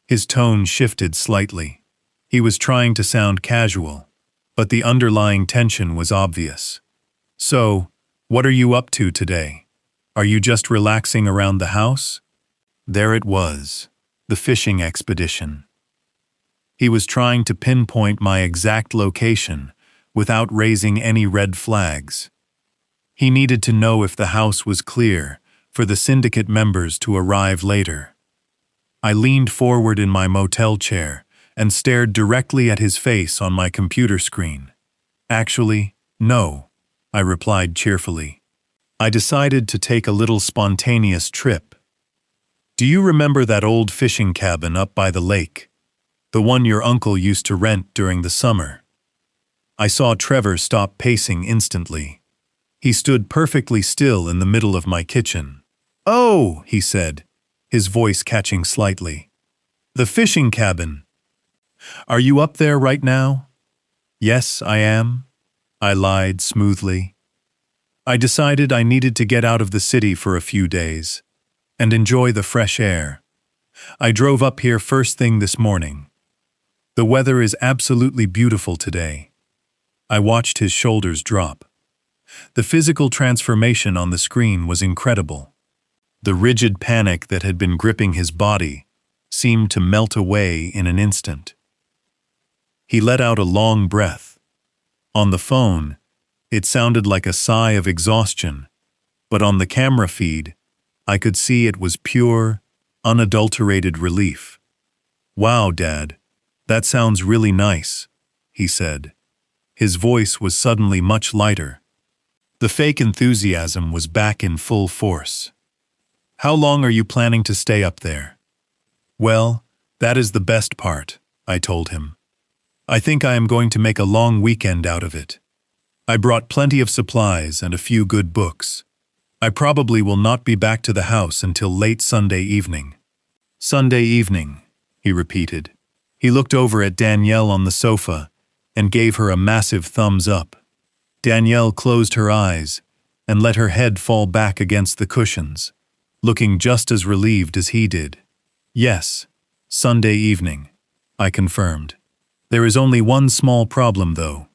His tone shifted slightly. He was trying to sound casual, but the underlying tension was obvious. "So, what are you up to today? Are you just relaxing around the house?" There it was, the fishing expedition. He was trying to pinpoint my exact location without raising any red flags. He needed to know if the house was clear for the syndicate members to arrive later. I leaned forward in my motel chair and stared directly at his face on my computer screen. "Actually, no," I replied cheerfully. "I decided to take a little spontaneous trip. Do you remember that old fishing cabin up by the lake? The one your uncle used to rent during the summer?" I saw Trevor stop pacing instantly. He stood perfectly still in the middle of my kitchen. "Oh," he said, his voice catching slightly. "The fishing cabin. Are you up there right now?" "Yes, I am," I lied smoothly. I decided I needed to get out of the city for a few days and enjoy the fresh air. I drove up here first thing this morning. The weather is absolutely beautiful today. I watched his shoulders drop. The physical transformation on the screen was incredible. The rigid panic that had been gripping his body seemed to melt away in an instant. He let out a long breath. On the phone, it sounded like a sigh of exhaustion, but on the camera feed, I could see it was pure, unadulterated relief. "Wow, Dad, that sounds really nice," he said. His voice was suddenly much lighter. The fake enthusiasm was back in full force. "How long are you planning to stay up there?" "Well, that is the best part," I told him. "I think I am going to make a long weekend out of it. I brought plenty of supplies and a few good books. I probably will not be back to the house until late Sunday evening." "Sunday evening," he repeated. He looked over at Danielle on the sofa and gave her a massive thumbs up. Danielle closed her eyes and let her head fall back against the cushions, looking just as relieved as he did. "Yes, Sunday evening," I confirmed. "There is only one small problem, though.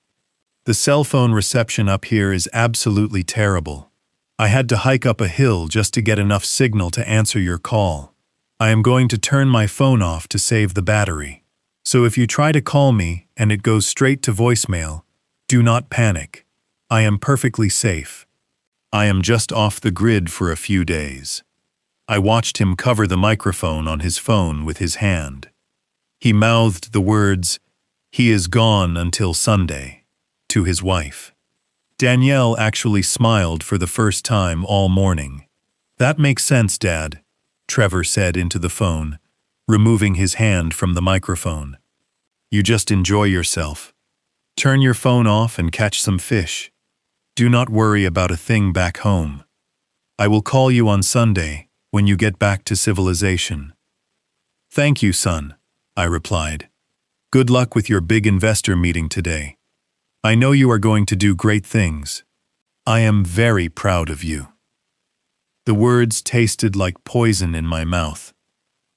The cell phone reception up here is absolutely terrible. I had to hike up a hill just to get enough signal to answer your call. I am going to turn my phone off to save the battery. So if you try to call me and it goes straight to voicemail, do not panic. I am perfectly safe. I am just off the grid for a few days." I watched him cover the microphone on his phone with his hand. He mouthed the words, "He is gone until Sunday," to his wife. Danielle actually smiled for the first time all morning. "That makes sense, Dad," Trevor said into the phone, removing his hand from the microphone. "You just enjoy yourself. Turn your phone off and catch some fish. Do not worry about a thing back home. I will call you on Sunday when you get back to civilization." "Thank you, son," I replied. "Good luck with your big investor meeting today. I know you are going to do great things. I am very proud of you." The words tasted like poison in my mouth,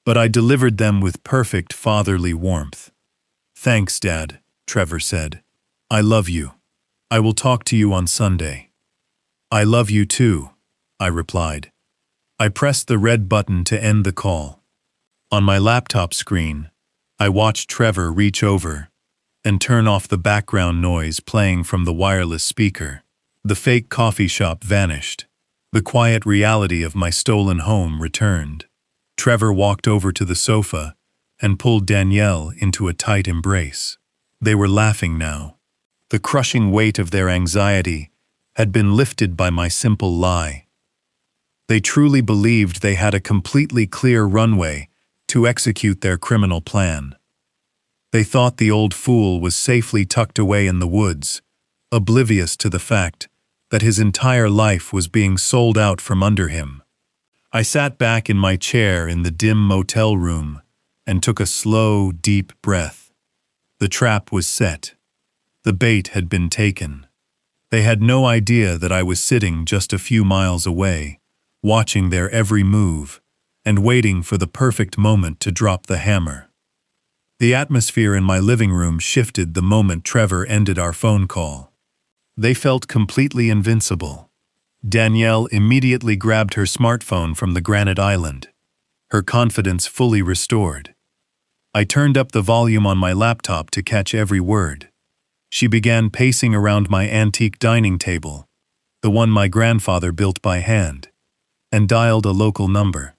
but I delivered them with perfect fatherly warmth. "Thanks, Dad," Trevor said. "I love you. I will talk to you on Sunday." "I love you too," I replied. I pressed the red button to end the call. On my laptop screen, I watched Trevor reach over and turn off the background noise playing from the wireless speaker. The fake coffee shop vanished. The quiet reality of my stolen home returned. Trevor walked over to the sofa and pulled Danielle into a tight embrace. They were laughing now. The crushing weight of their anxiety had been lifted by my simple lie. They truly believed they had a completely clear runway to execute their criminal plan. They thought the old fool was safely tucked away in the woods, oblivious to the fact that his entire life was being sold out from under him. I sat back in my chair in the dim motel room and took a slow, deep breath. The trap was set. The bait had been taken. They had no idea that I was sitting just a few miles away, watching their every move and waiting for the perfect moment to drop the hammer. The atmosphere in my living room shifted the moment Trevor ended our phone call. They felt completely invincible. Danielle immediately grabbed her smartphone from the granite island, her confidence fully restored. I turned up the volume on my laptop to catch every word. She began pacing around my antique dining table, the one my grandfather built by hand, and dialed a local number.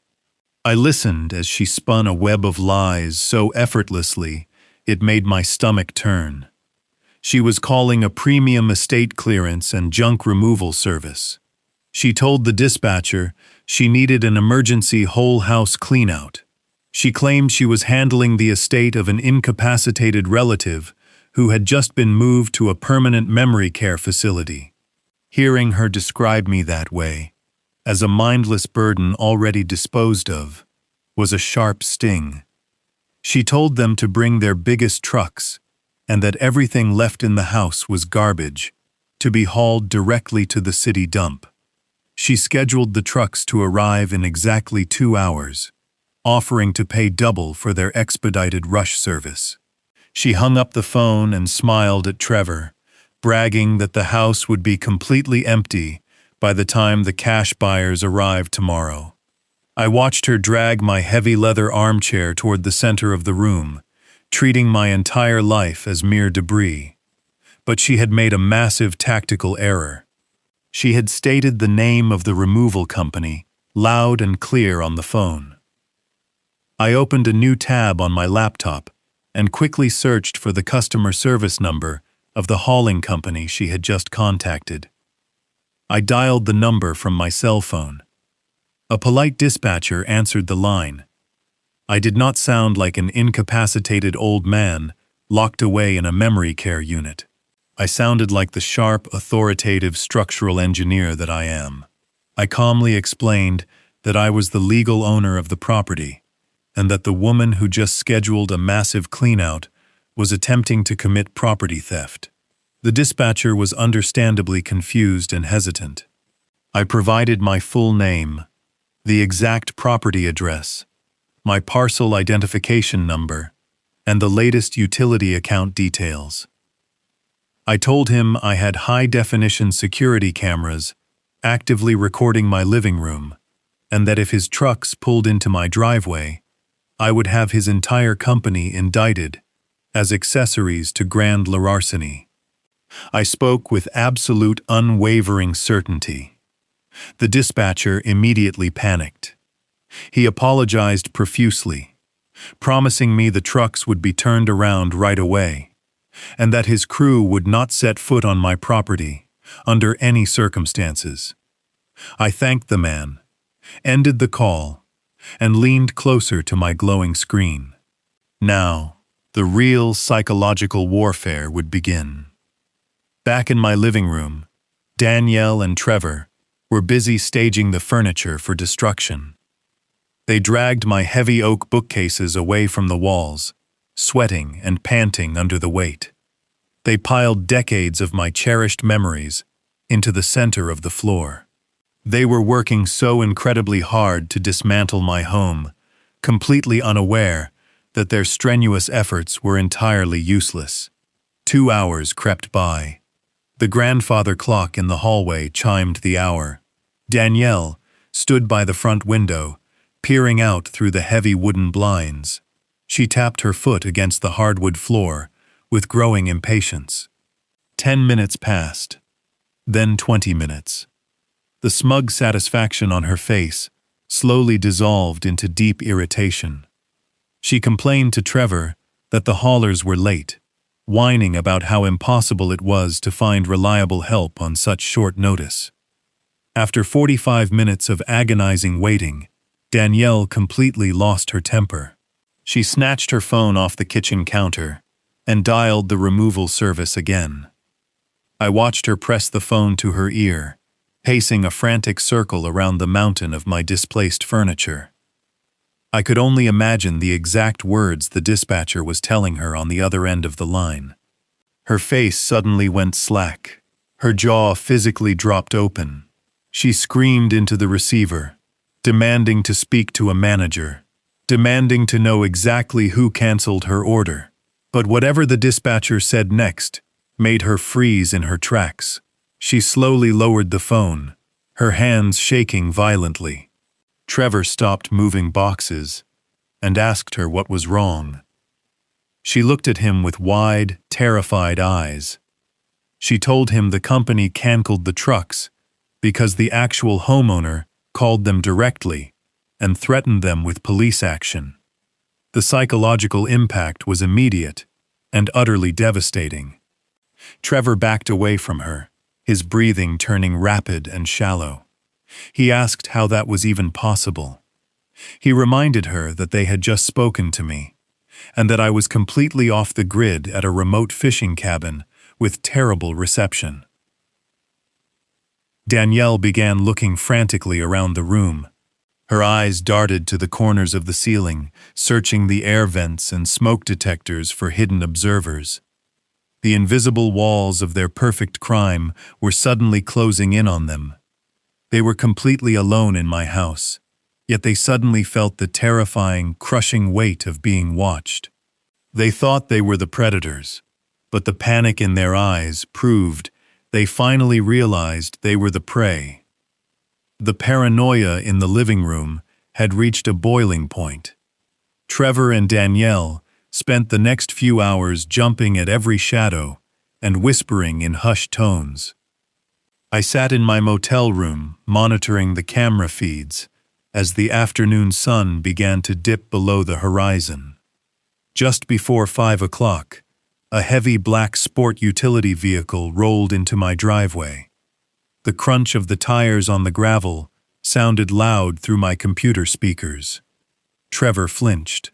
I listened as she spun a web of lies so effortlessly it made my stomach turn. She was calling a premium estate clearance and junk removal service. She told the dispatcher she needed an emergency whole house cleanout. She claimed she was handling the estate of an incapacitated relative who had just been moved to a permanent memory care facility. Hearing her describe me that way, as a mindless burden already disposed of, was a sharp sting. She told them to bring their biggest trucks, and that everything left in the house was garbage, to be hauled directly to the city dump. She scheduled the trucks to arrive in exactly 2 hours, offering to pay double for their expedited rush service. She hung up the phone and smiled at Trevor, bragging that the house would be completely empty by the time the cash buyers arrived tomorrow. I watched her drag my heavy leather armchair toward the center of the room, treating my entire life as mere debris. But she had made a massive tactical error. She had stated the name of the removal company, loud and clear on the phone. I opened a new tab on my laptop and quickly searched for the customer service number of the hauling company she had just contacted. I dialed the number from my cell phone. A polite dispatcher answered the line. I did not sound like an incapacitated old man locked away in a memory care unit. I sounded like the sharp, authoritative structural engineer that I am. I calmly explained that I was the legal owner of the property, and that the woman who just scheduled a massive cleanout was attempting to commit property theft. The dispatcher was understandably confused and hesitant. I provided my full name, the exact property address, my parcel identification number, and the latest utility account details. I told him I had high-definition security cameras actively recording my living room, and that if his trucks pulled into my driveway, I would have his entire company indicted as accessories to grand larceny. I spoke with absolute unwavering certainty. The dispatcher immediately panicked. He apologized profusely, promising me the trucks would be turned around right away, and that his crew would not set foot on my property under any circumstances. I thanked the man, ended the call, and leaned closer to my glowing screen. Now, the real psychological warfare would begin. Back in my living room, Danielle and Trevor were busy staging the furniture for destruction. They dragged my heavy oak bookcases away from the walls, sweating and panting under the weight. They piled decades of my cherished memories into the center of the floor. They were working so incredibly hard to dismantle my home, completely unaware that their strenuous efforts were entirely useless. 2 hours crept by. The grandfather clock in the hallway chimed the hour. Danielle stood by the front window, peering out through the heavy wooden blinds. She tapped her foot against the hardwood floor with growing impatience. 10 minutes passed, then 20 minutes. The smug satisfaction on her face slowly dissolved into deep irritation. She complained to Trevor that the haulers were late, whining about how impossible it was to find reliable help on such short notice. After 45 minutes of agonizing waiting, Danielle completely lost her temper. She snatched her phone off the kitchen counter and dialed the removal service again. I watched her press the phone to her ear, pacing a frantic circle around the mountain of my displaced furniture. I could only imagine the exact words the dispatcher was telling her on the other end of the line. Her face suddenly went slack. Her jaw physically dropped open. She screamed into the receiver, demanding to speak to a manager, demanding to know exactly who canceled her order. But whatever the dispatcher said next made her freeze in her tracks. She slowly lowered the phone, her hands shaking violently. Trevor stopped moving boxes and asked her what was wrong. She looked at him with wide, terrified eyes. She told him the company canceled the trucks because the actual homeowner called them directly and threatened them with police action. The psychological impact was immediate and utterly devastating. Trevor backed away from her, his breathing turning rapid and shallow. He asked how that was even possible. He reminded her that they had just spoken to me, and that I was completely off the grid at a remote fishing cabin with terrible reception. Danielle began looking frantically around the room. Her eyes darted to the corners of the ceiling, searching the air vents and smoke detectors for hidden observers. The invisible walls of their perfect crime were suddenly closing in on them. They were completely alone in my house, yet they suddenly felt the terrifying, crushing weight of being watched. They thought they were the predators, but the panic in their eyes proved they finally realized they were the prey. The paranoia in the living room had reached a boiling point. Trevor and Danielle spent the next few hours jumping at every shadow and whispering in hushed tones. I sat in my motel room monitoring the camera feeds as the afternoon sun began to dip below the horizon. Just before 5 o'clock, a heavy black sport utility vehicle rolled into my driveway. The crunch of the tires on the gravel sounded loud through my computer speakers. Trevor flinched.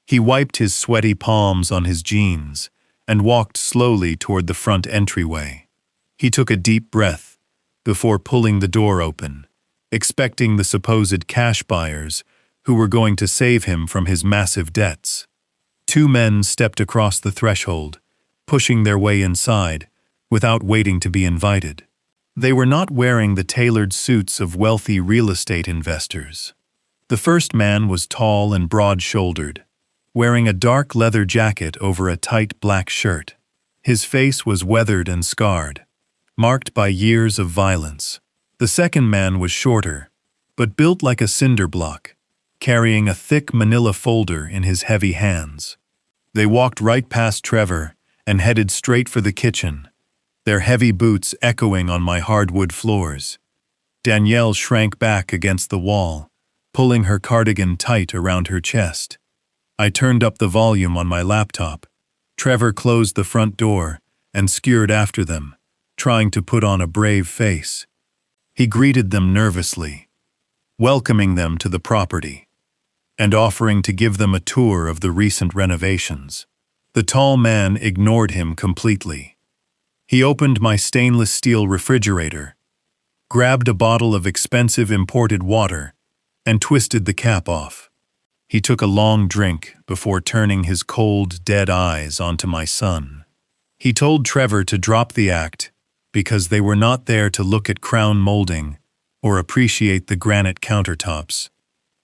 He wiped his sweaty palms on his jeans and walked slowly toward the front entryway. He took a deep breath before pulling the door open, expecting the supposed cash buyers who were going to save him from his massive debts. Two men stepped across the threshold, pushing their way inside without waiting to be invited. They were not wearing the tailored suits of wealthy real estate investors. The first man was tall and broad-shouldered, wearing a dark leather jacket over a tight black shirt. His face was weathered and scarred, marked by years of violence. The second man was shorter, but built like a cinder block, carrying a thick manila folder in his heavy hands. They walked right past Trevor and headed straight for the kitchen, their heavy boots echoing on my hardwood floors. Danielle shrank back against the wall, pulling her cardigan tight around her chest. I turned up the volume on my laptop. Trevor closed the front door and scurried after them, trying to put on a brave face. He greeted them nervously, welcoming them to the property, and offering to give them a tour of the recent renovations. The tall man ignored him completely. He opened my stainless steel refrigerator, grabbed a bottle of expensive imported water, and twisted the cap off. He took a long drink before turning his cold, dead eyes onto my son. He told Trevor to drop the act because they were not there to look at crown molding or appreciate the granite countertops.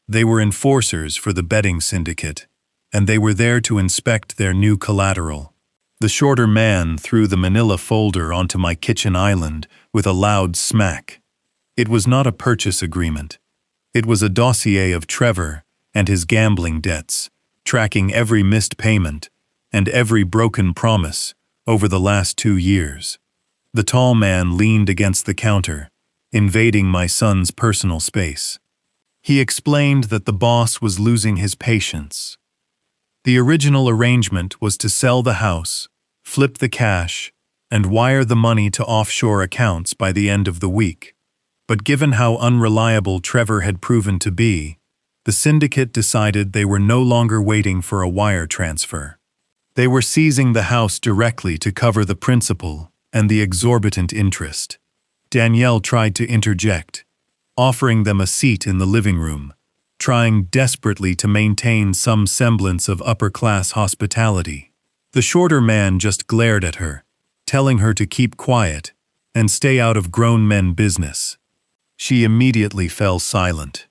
They were enforcers for the betting syndicate, and they were there to inspect their new collateral. The shorter man threw the manila folder onto my kitchen island with a loud smack. It was not a purchase agreement. It was a dossier of Trevor and his gambling debts, tracking every missed payment and every broken promise over the last 2 years. The tall man leaned against the counter, invading my son's personal space. He explained that the boss was losing his patience. The original arrangement was to sell the house, flip the cash, and wire the money to offshore accounts by the end of the week. But given how unreliable Trevor had proven to be, the syndicate decided they were no longer waiting for a wire transfer. They were seizing the house directly to cover the principal and the exorbitant interest. Danielle tried to interject, offering them a seat in the living room, trying desperately to maintain some semblance of upper-class hospitality. The shorter man just glared at her, telling her to keep quiet and stay out of grown men business. She immediately fell silent,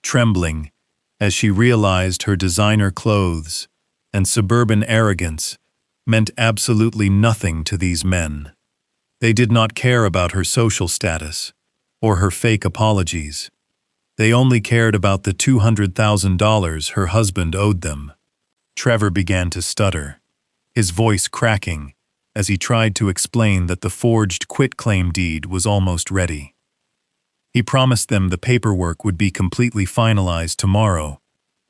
trembling as she realized her designer clothes and suburban arrogance meant absolutely nothing to these men. They did not care about her social status or her fake apologies. They only cared about the $200,000 her husband owed them. Trevor began to stutter, his voice cracking as he tried to explain that the forged quitclaim deed was almost ready. He promised them the paperwork would be completely finalized tomorrow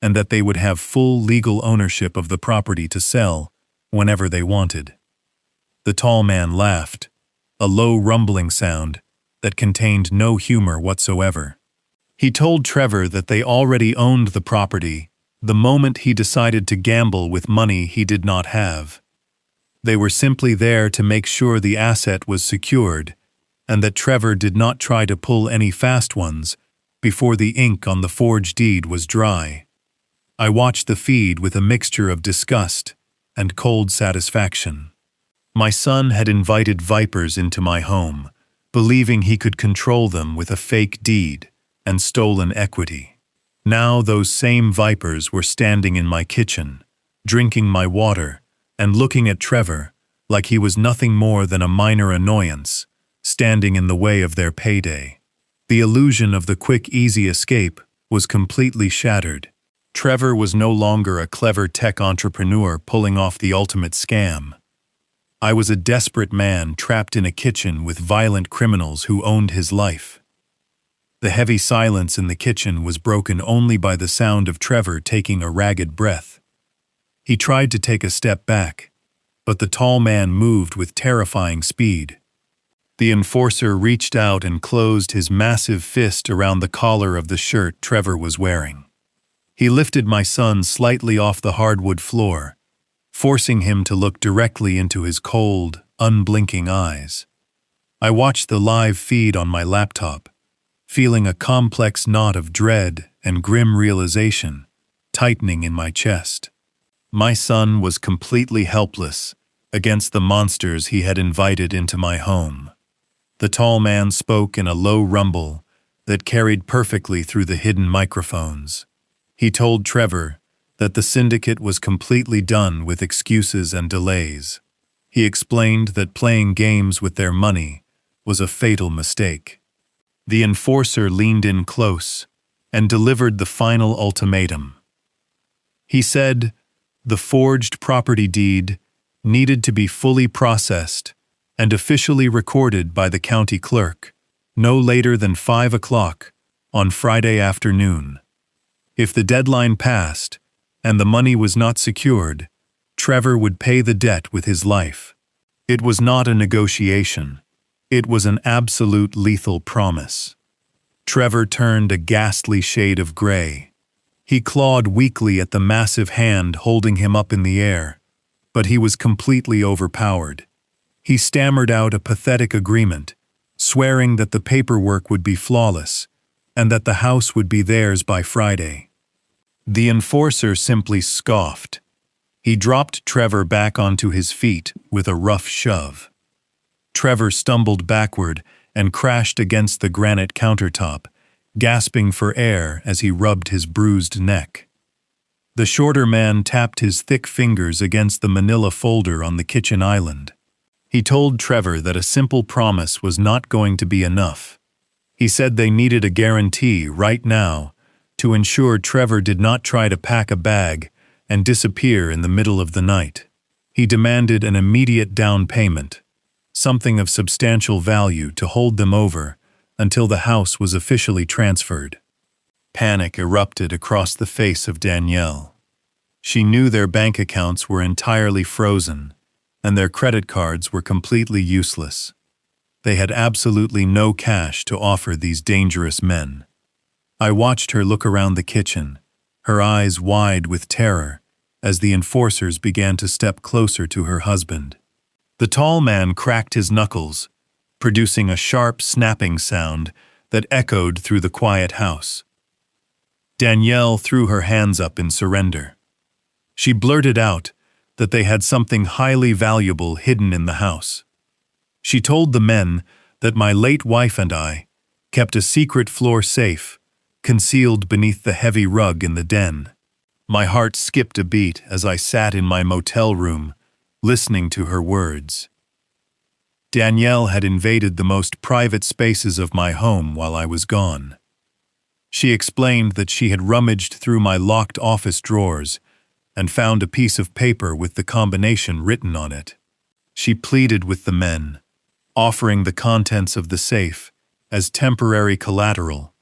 and that they would have full legal ownership of the property to sell whenever they wanted. The tall man laughed, a low rumbling sound that contained no humor whatsoever. He told Trevor that they already owned the property the moment he decided to gamble with money he did not have. They were simply there to make sure the asset was secured and that Trevor did not try to pull any fast ones before the ink on the forged deed was dry. I watched the feed with a mixture of disgust and cold satisfaction. My son had invited vipers into my home, believing he could control them with a fake deed and stolen equity. Now those same vipers were standing in my kitchen, drinking my water and looking at Trevor like he was nothing more than a minor annoyance, standing in the way of their payday. The illusion of the quick, easy escape was completely shattered. Trevor was no longer a clever tech entrepreneur pulling off the ultimate scam. I was a desperate man trapped in a kitchen with violent criminals who owned his life. The heavy silence in the kitchen was broken only by the sound of Trevor taking a ragged breath. He tried to take a step back, but the tall man moved with terrifying speed. The enforcer reached out and closed his massive fist around the collar of the shirt Trevor was wearing. He lifted my son slightly off the hardwood floor, forcing him to look directly into his cold, unblinking eyes. I watched the live feed on my laptop, feeling a complex knot of dread and grim realization tightening in my chest. My son was completely helpless against the monsters he had invited into my home. The tall man spoke in a low rumble that carried perfectly through the hidden microphones. He told Trevor that the syndicate was completely done with excuses and delays. He explained that playing games with their money was a fatal mistake. The enforcer leaned in close and delivered the final ultimatum. He said the forged property deed needed to be fully processed and officially recorded by the county clerk no later than 5 o'clock on Friday afternoon. If the deadline passed and the money was not secured, Trevor would pay the debt with his life. It was not a negotiation. It was an absolute lethal promise. Trevor turned a ghastly shade of gray. He clawed weakly at the massive hand holding him up in the air, but he was completely overpowered. He stammered out a pathetic agreement, swearing that the paperwork would be flawless and that the house would be theirs by Friday. The enforcer simply scoffed. He dropped Trevor back onto his feet with a rough shove. Trevor stumbled backward and crashed against the granite countertop, gasping for air as he rubbed his bruised neck. The shorter man tapped his thick fingers against the manila folder on the kitchen island. He told Trevor that a simple promise was not going to be enough. He said they needed a guarantee right now to ensure Trevor did not try to pack a bag and disappear in the middle of the night. He demanded an immediate down payment, something of substantial value to hold them over until the house was officially transferred. Panic erupted across the face of Danielle. She knew their bank accounts were entirely frozen, and their credit cards were completely useless. They had absolutely no cash to offer these dangerous men. I watched her look around the kitchen, her eyes wide with terror, as the enforcers began to step closer to her husband. The tall man cracked his knuckles, producing a sharp snapping sound that echoed through the quiet house. Danielle threw her hands up in surrender. She blurted out that they had something highly valuable hidden in the house. She told the men that my late wife and I kept a secret floor safe concealed beneath the heavy rug in the den. My heart skipped a beat as I sat in my motel room, listening to her words. Danielle had invaded the most private spaces of my home while I was gone. She explained that she had rummaged through my locked office drawers and found a piece of paper with the combination written on it. She pleaded with the men, offering the contents of the safe as temporary collateral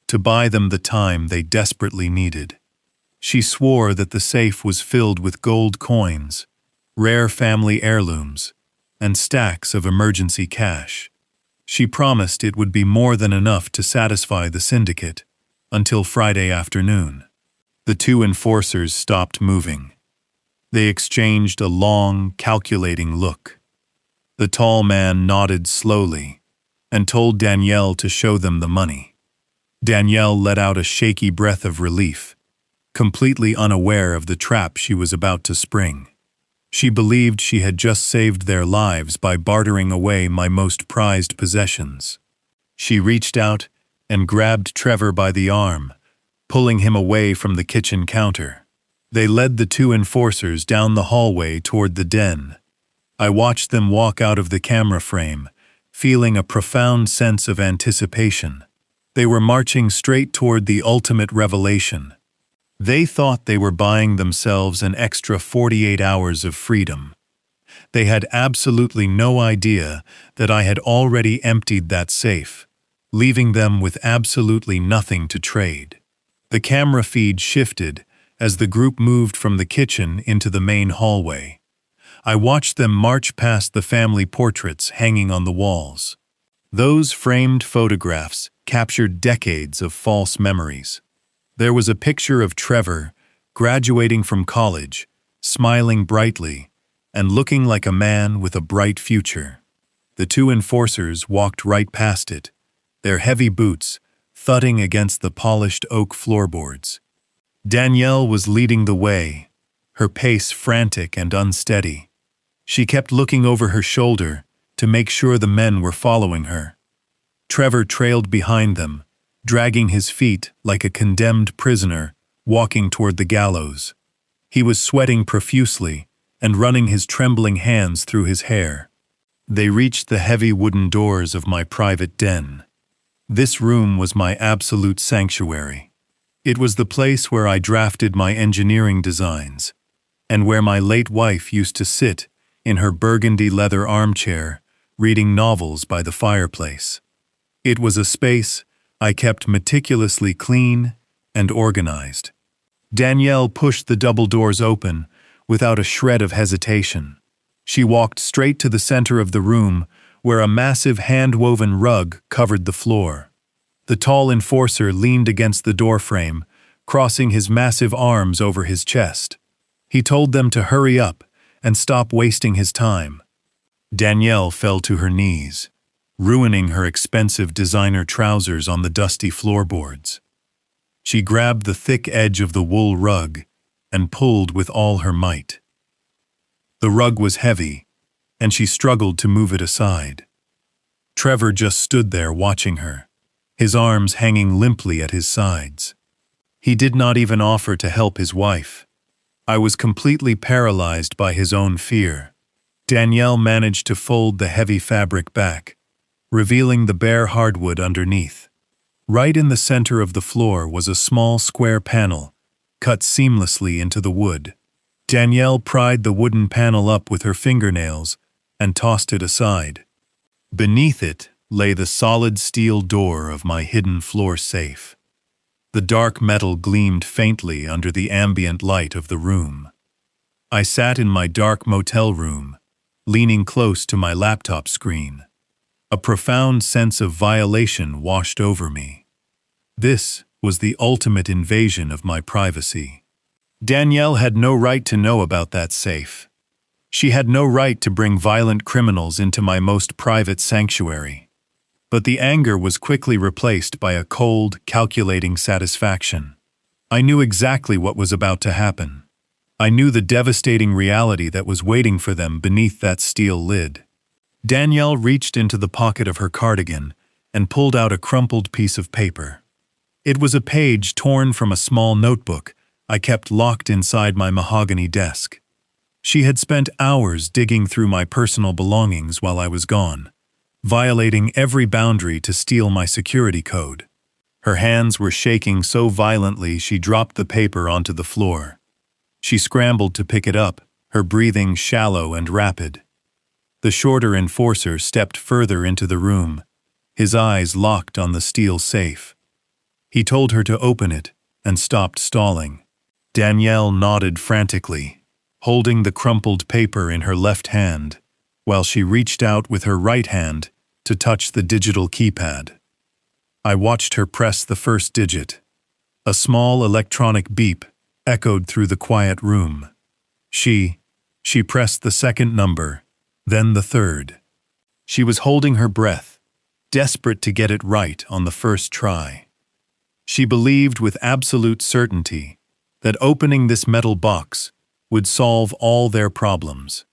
to buy them the time they desperately needed. She swore that the safe was filled with gold coins, rare family heirlooms, and stacks of emergency cash. She promised it would be more than enough to satisfy the syndicate until Friday afternoon. The two enforcers stopped moving. They exchanged a long, calculating look. The tall man nodded slowly and told Danielle to show them the money. Danielle let out a shaky breath of relief, completely unaware of the trap she was about to spring. She believed she had just saved their lives by bartering away my most prized possessions. She reached out and grabbed Trevor by the arm, pulling him away from the kitchen counter. They led the two enforcers down the hallway toward the den. I watched them walk out of the camera frame, feeling a profound sense of anticipation. They were marching straight toward the ultimate revelation. They thought they were buying themselves an extra 48 hours of freedom. They had absolutely no idea that I had already emptied that safe, leaving them with absolutely nothing to trade. The camera feed shifted as the group moved from the kitchen into the main hallway. I watched them march past the family portraits hanging on the walls. Those framed photographs captured decades of false memories. There was a picture of Trevor graduating from college, smiling brightly, and looking like a man with a bright future. The two enforcers walked right past it, their heavy boots thudding against the polished oak floorboards. Danielle was leading the way, her pace frantic and unsteady. She kept looking over her shoulder to make sure the men were following her. Trevor trailed behind them, dragging his feet like a condemned prisoner walking toward the gallows. He was sweating profusely and running his trembling hands through his hair. They reached the heavy wooden doors of my private den. This room was my absolute sanctuary. It was the place where I drafted my engineering designs, and where my late wife used to sit in her burgundy leather armchair, reading novels by the fireplace. It was a space I kept meticulously clean and organized. Danielle pushed the double doors open without a shred of hesitation. She walked straight to the center of the room, where a massive hand-woven rug covered the floor. The tall enforcer leaned against the doorframe, crossing his massive arms over his chest. He told them to hurry up and stop wasting his time. Danielle fell to her knees, ruining her expensive designer trousers on the dusty floorboards. She grabbed the thick edge of the wool rug and pulled with all her might. The rug was heavy, and she struggled to move it aside. Trevor just stood there watching her, his arms hanging limply at his sides. He did not even offer to help his wife. I was completely paralyzed by his own fear. Danielle managed to fold the heavy fabric back, revealing the bare hardwood underneath. Right in the center of the floor was a small square panel, cut seamlessly into the wood. Danielle pried the wooden panel up with her fingernails and tossed it aside. Beneath it lay the solid steel door of my hidden floor safe. The dark metal gleamed faintly under the ambient light of the room. I sat in my dark motel room, leaning close to my laptop screen. A profound sense of violation washed over me. This was the ultimate invasion of my privacy. Danielle had no right to know about that safe. She had no right to bring violent criminals into my most private sanctuary. But the anger was quickly replaced by a cold, calculating satisfaction. I knew exactly what was about to happen. I knew the devastating reality that was waiting for them beneath that steel lid. Danielle reached into the pocket of her cardigan and pulled out a crumpled piece of paper. It was a page torn from a small notebook I kept locked inside my mahogany desk. She had spent hours digging through my personal belongings while I was gone, violating every boundary to steal my security code. Her hands were shaking so violently she dropped the paper onto the floor. She scrambled to pick it up, her breathing shallow and rapid. The shorter enforcer stepped further into the room, his eyes locked on the steel safe. He told her to open it and stopped stalling. Danielle nodded frantically, holding the crumpled paper in her left hand, while she reached out with her right hand to touch the digital keypad. I watched her press the first digit. A small electronic beep echoed through the quiet room. She pressed the second number, then the third. She was holding her breath, desperate to get it right on the first try. She believed with absolute certainty that opening this metal box would solve all their problems.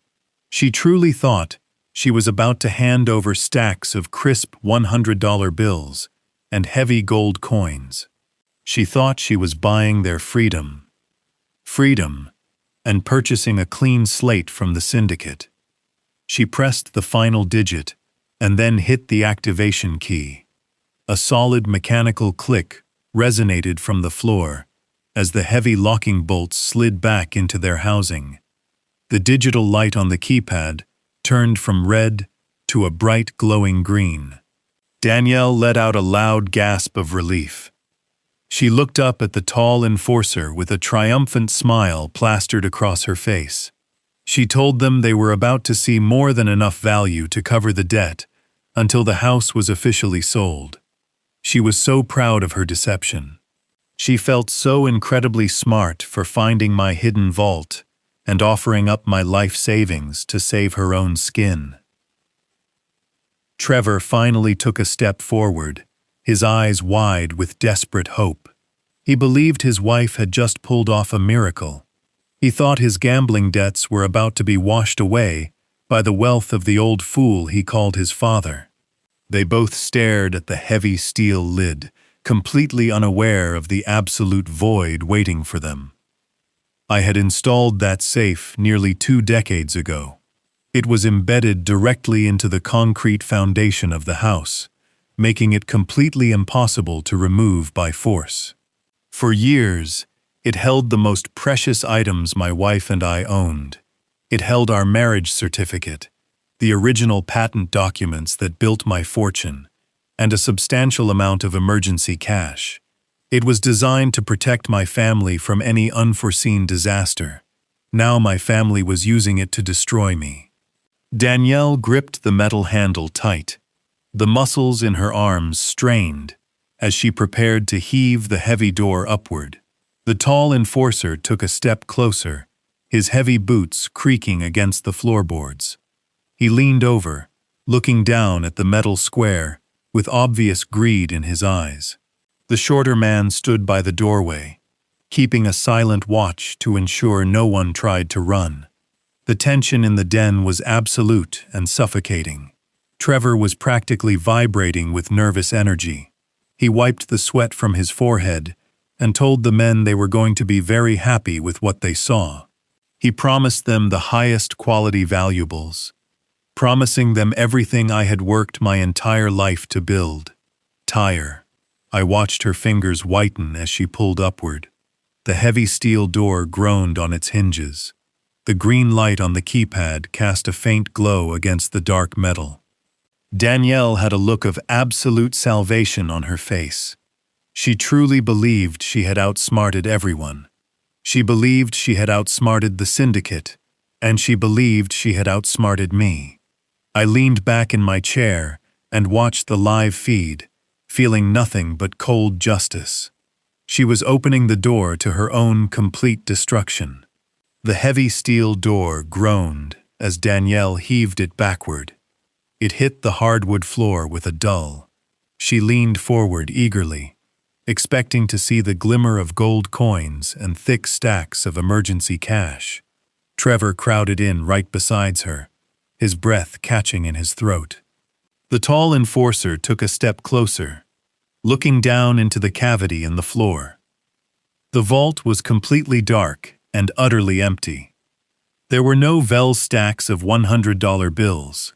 She truly thought she was about to hand over stacks of crisp $100 bills and heavy gold coins. She thought she was buying their freedom. Freedom, and purchasing a clean slate from the syndicate. She pressed the final digit and then hit the activation key. A solid mechanical click resonated from the floor as the heavy locking bolts slid back into their housing. The digital light on the keypad turned from red to a bright glowing green. Danielle let out a loud gasp of relief. She looked up at the tall enforcer with a triumphant smile plastered across her face. She told them they were about to see more than enough value to cover the debt, until the house was officially sold. She was so proud of her deception. She felt so incredibly smart for finding my hidden vault and offering up my life savings to save her own skin. Trevor finally took a step forward, his eyes wide with desperate hope. He believed his wife had just pulled off a miracle. He thought his gambling debts were about to be washed away by the wealth of the old fool he called his father. They both stared at the heavy steel lid, completely unaware of the absolute void waiting for them. I had installed that safe nearly 2 decades ago. It was embedded directly into the concrete foundation of the house, making it completely impossible to remove by force. For years, it held the most precious items my wife and I owned. It held our marriage certificate, the original patent documents that built my fortune, and a substantial amount of emergency cash. It was designed to protect my family from any unforeseen disaster. Now my family was using it to destroy me. Danielle gripped the metal handle tight. The muscles in her arms strained as she prepared to heave the heavy door upward. The tall enforcer took a step closer, his heavy boots creaking against the floorboards. He leaned over, looking down at the metal square with obvious greed in his eyes. The shorter man stood by the doorway, keeping a silent watch to ensure no one tried to run. The tension in the den was absolute and suffocating. Trevor was practically vibrating with nervous energy. He wiped the sweat from his forehead and told the men they were going to be very happy with what they saw. He promised them the highest quality valuables, promising them everything I had worked my entire life to build. Tire. I watched her fingers whiten as she pulled upward. The heavy steel door groaned on its hinges. The green light on the keypad cast a faint glow against the dark metal. Danielle had a look of absolute salvation on her face. She truly believed she had outsmarted everyone. She believed she had outsmarted the syndicate, and she believed she had outsmarted me. I leaned back in my chair and watched the live feed, feeling nothing but cold justice. She was opening the door to her own complete destruction. The heavy steel door groaned as Danielle heaved it backward. It hit the hardwood floor with a dull. She leaned forward eagerly, expecting to see the glimmer of gold coins and thick stacks of emergency cash. Trevor crowded in right beside her, his breath catching in his throat. The tall enforcer took a step closer, looking down into the cavity in the floor. The vault was completely dark and utterly empty. There were no Vel stacks of $100 bills.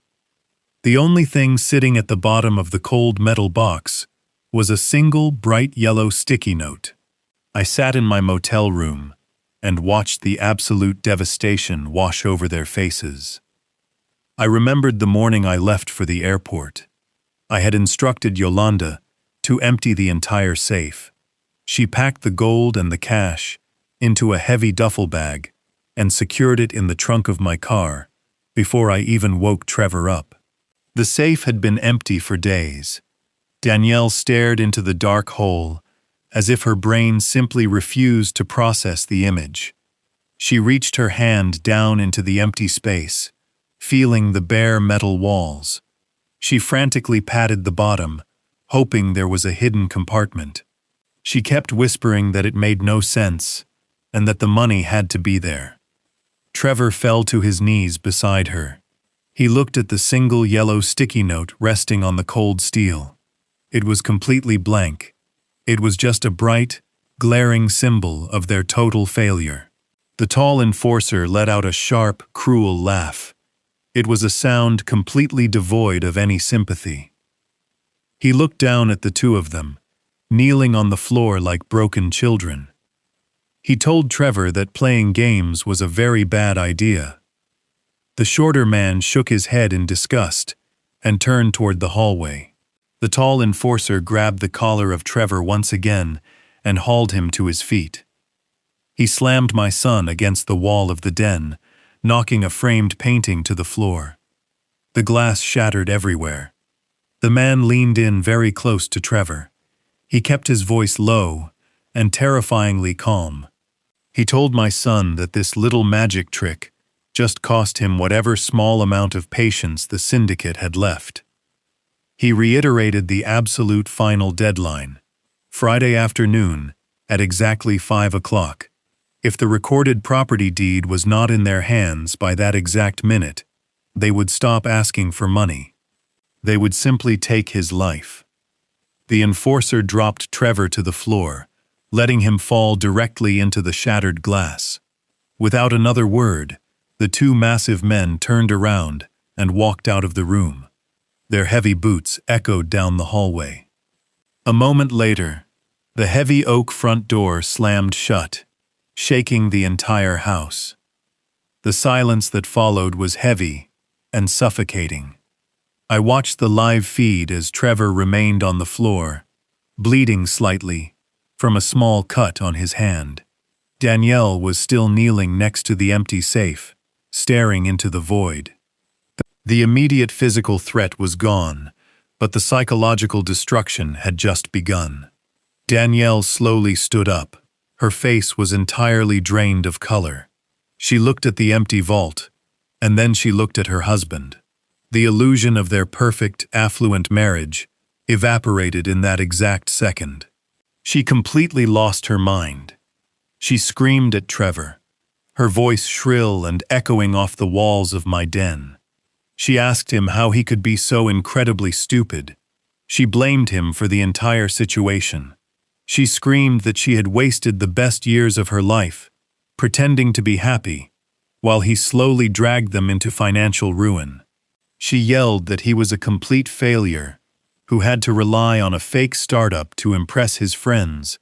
The only thing sitting at the bottom of the cold metal box was a single bright yellow sticky note. I sat in my motel room and watched the absolute devastation wash over their faces. I remembered the morning I left for the airport. I had instructed Yolanda to empty the entire safe. She packed the gold and the cash into a heavy duffel bag and secured it in the trunk of my car before I even woke Trevor up. The safe had been empty for days. Danielle stared into the dark hole as if her brain simply refused to process the image. She reached her hand down into the empty space, feeling the bare metal walls. She frantically patted the bottom, hoping there was a hidden compartment. She kept whispering that it made no sense and that the money had to be there. Trevor fell to his knees beside her. He looked at the single yellow sticky note resting on the cold steel. It was completely blank. It was just a bright, glaring symbol of their total failure. The tall enforcer let out a sharp, cruel laugh. It was a sound completely devoid of any sympathy. He looked down at the two of them, kneeling on the floor like broken children. He told Trevor that playing games was a very bad idea. The shorter man shook his head in disgust and turned toward the hallway. The tall enforcer grabbed the collar of Trevor once again and hauled him to his feet. He slammed my son against the wall of the den, knocking a framed painting to the floor. The glass shattered everywhere. The man leaned in very close to Trevor. He kept his voice low and terrifyingly calm. He told my son that this little magic trick just cost him whatever small amount of patience the syndicate had left. He reiterated the absolute final deadline, Friday afternoon at exactly 5 o'clock. If the recorded property deed was not in their hands by that exact minute, they would stop asking for money. They would simply take his life. The enforcer dropped Trevor to the floor, letting him fall directly into the shattered glass. Without another word, the two massive men turned around and walked out of the room. Their heavy boots echoed down the hallway. A moment later, the heavy oak front door slammed shut, shaking the entire house. The silence that followed was heavy and suffocating. I watched the live feed as Trevor remained on the floor, bleeding slightly from a small cut on his hand. Danielle was still kneeling next to the empty safe, staring into the void. The immediate physical threat was gone, but the psychological destruction had just begun. Danielle slowly stood up. Her face was entirely drained of color. She looked at the empty vault, and then she looked at her husband. The illusion of their perfect, affluent marriage evaporated in that exact second. She completely lost her mind. She screamed at Trevor, her voice shrill and echoing off the walls of my den. She asked him how he could be so incredibly stupid. She blamed him for the entire situation. She screamed that she had wasted the best years of her life, pretending to be happy, while he slowly dragged them into financial ruin. She yelled that he was a complete failure, who had to rely on a fake startup to impress his friends,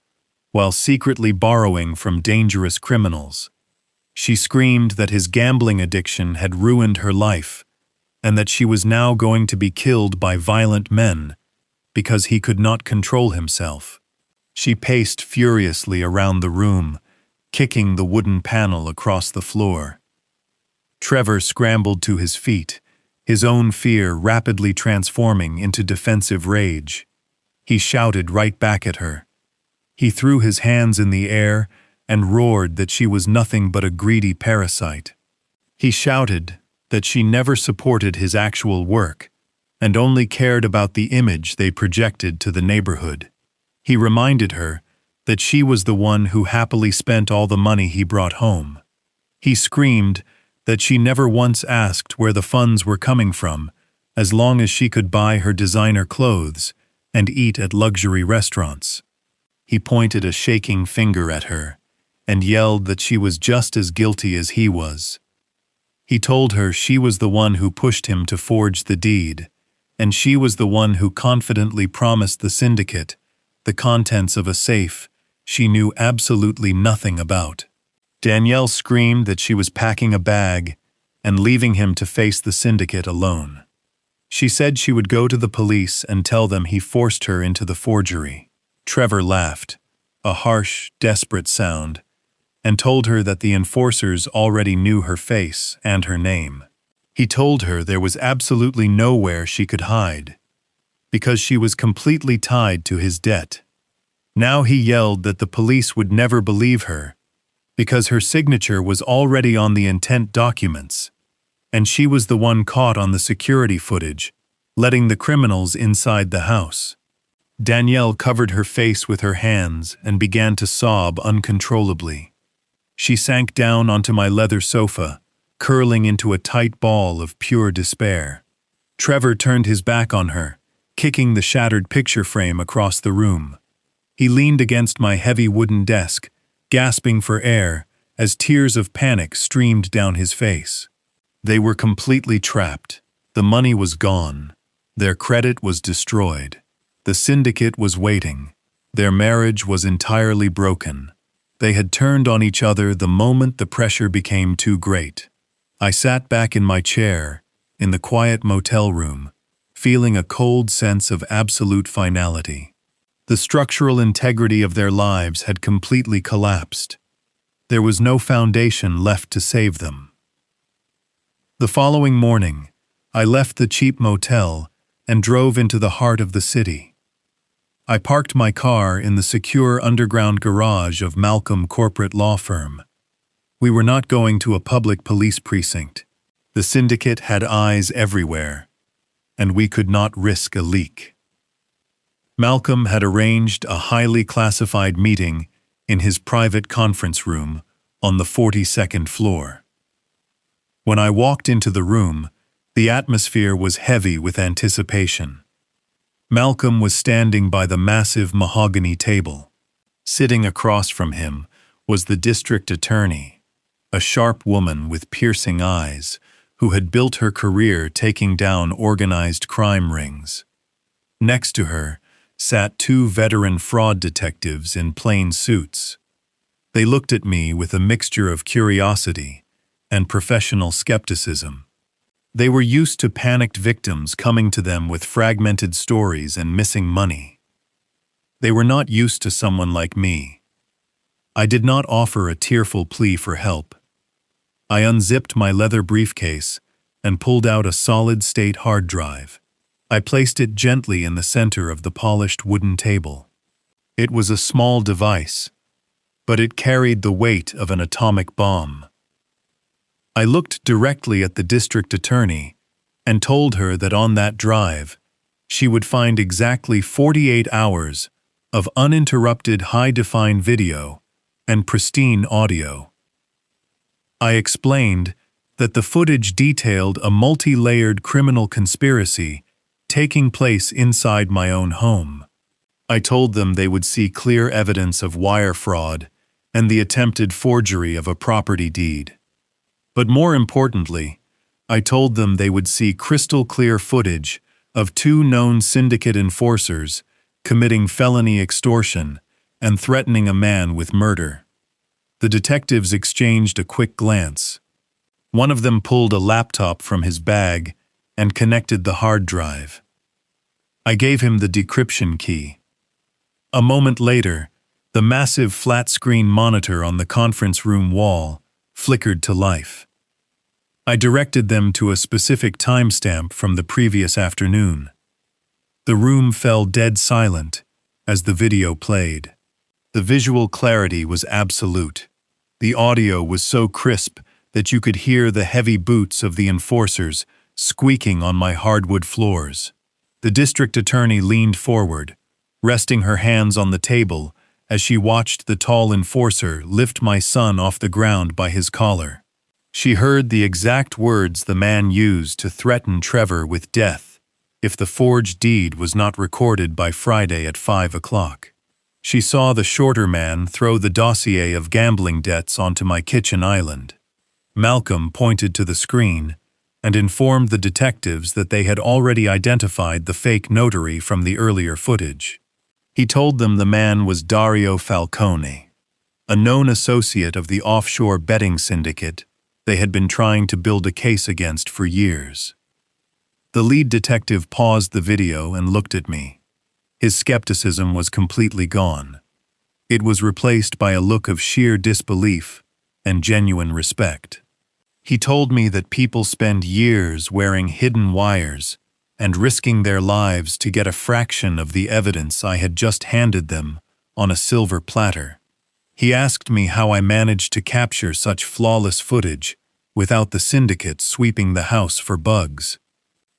while secretly borrowing from dangerous criminals. She screamed that his gambling addiction had ruined her life, and that she was now going to be killed by violent men because he could not control himself. She paced furiously around the room, kicking the wooden panel across the floor. Trevor scrambled to his feet, his own fear rapidly transforming into defensive rage. He shouted right back at her. He threw his hands in the air and roared that she was nothing but a greedy parasite. He shouted that she never supported his actual work and only cared about the image they projected to the neighborhood. He reminded her that she was the one who happily spent all the money he brought home. He screamed that she never once asked where the funds were coming from, as long as she could buy her designer clothes and eat at luxury restaurants. He pointed a shaking finger at her and yelled that she was just as guilty as he was. He told her she was the one who pushed him to forge the deed, and she was the one who confidently promised the syndicate the contents of a safe she knew absolutely nothing about. Danielle screamed that she was packing a bag and leaving him to face the syndicate alone. She said she would go to the police and tell them he forced her into the forgery. Trevor laughed, a harsh, desperate sound, and told her that the enforcers already knew her face and her name. He told her there was absolutely nowhere she could hide, because she was completely tied to his debt. Now he yelled that the police would never believe her, because her signature was already on the intent documents, and she was the one caught on the security footage, letting the criminals inside the house. Danielle covered her face with her hands and began to sob uncontrollably. She sank down onto my leather sofa, curling into a tight ball of pure despair. Trevor turned his back on her, kicking the shattered picture frame across the room. He leaned against my heavy wooden desk, gasping for air as tears of panic streamed down his face. They were completely trapped. The money was gone. Their credit was destroyed. The syndicate was waiting. Their marriage was entirely broken. They had turned on each other the moment the pressure became too great. I sat back in my chair, in the quiet motel room, feeling a cold sense of absolute finality. The structural integrity of their lives had completely collapsed. There was no foundation left to save them. The following morning, I left the cheap motel and drove into the heart of the city. I parked my car in the secure underground garage of Malcolm Corporate Law Firm. We were not going to a public police precinct. The syndicate had eyes everywhere, and we could not risk a leak. Malcolm had arranged a highly classified meeting in his private conference room on the 42nd floor. When I walked into the room, the atmosphere was heavy with anticipation. Malcolm was standing by the massive mahogany table. Sitting across from him was the district attorney, a sharp woman with piercing eyes who had built her career taking down organized crime rings. Next to her sat two veteran fraud detectives in plain suits. They looked at me with a mixture of curiosity and professional skepticism. They were used to panicked victims coming to them with fragmented stories and missing money. They were not used to someone like me. I did not offer a tearful plea for help. I unzipped my leather briefcase and pulled out a solid-state hard drive. I placed it gently in the center of the polished wooden table. It was a small device, but it carried the weight of an atomic bomb. I looked directly at the district attorney and told her that on that drive, she would find exactly 48 hours of uninterrupted high-define video and pristine audio. I explained that the footage detailed a multi-layered criminal conspiracy taking place inside my own home. I told them they would see clear evidence of wire fraud and the attempted forgery of a property deed. But more importantly, I told them they would see crystal-clear footage of two known syndicate enforcers committing felony extortion and threatening a man with murder. The detectives exchanged a quick glance. One of them pulled a laptop from his bag and connected the hard drive. I gave him the decryption key. A moment later, the massive flat-screen monitor on the conference room wall flickered to life. I directed them to a specific timestamp from the previous afternoon. The room fell dead silent as the video played. The visual clarity was absolute. The audio was so crisp that you could hear the heavy boots of the enforcers squeaking on my hardwood floors. The district attorney leaned forward, resting her hands on the table as she watched the tall enforcer lift my son off the ground by his collar. She heard the exact words the man used to threaten Trevor with death if the forged deed was not recorded by Friday at 5 o'clock. She saw the shorter man throw the dossier of gambling debts onto my kitchen island. Malcolm pointed to the screen and informed the detectives that they had already identified the fake notary from the earlier footage. He told them the man was Dario Falcone, a known associate of the offshore betting syndicate they had been trying to build a case against for years. The lead detective paused the video and looked at me. His skepticism was completely gone. It was replaced by a look of sheer disbelief and genuine respect. He told me that people spend years wearing hidden wires and risking their lives to get a fraction of the evidence I had just handed them on a silver platter. He asked me how I managed to capture such flawless footage without the syndicate sweeping the house for bugs.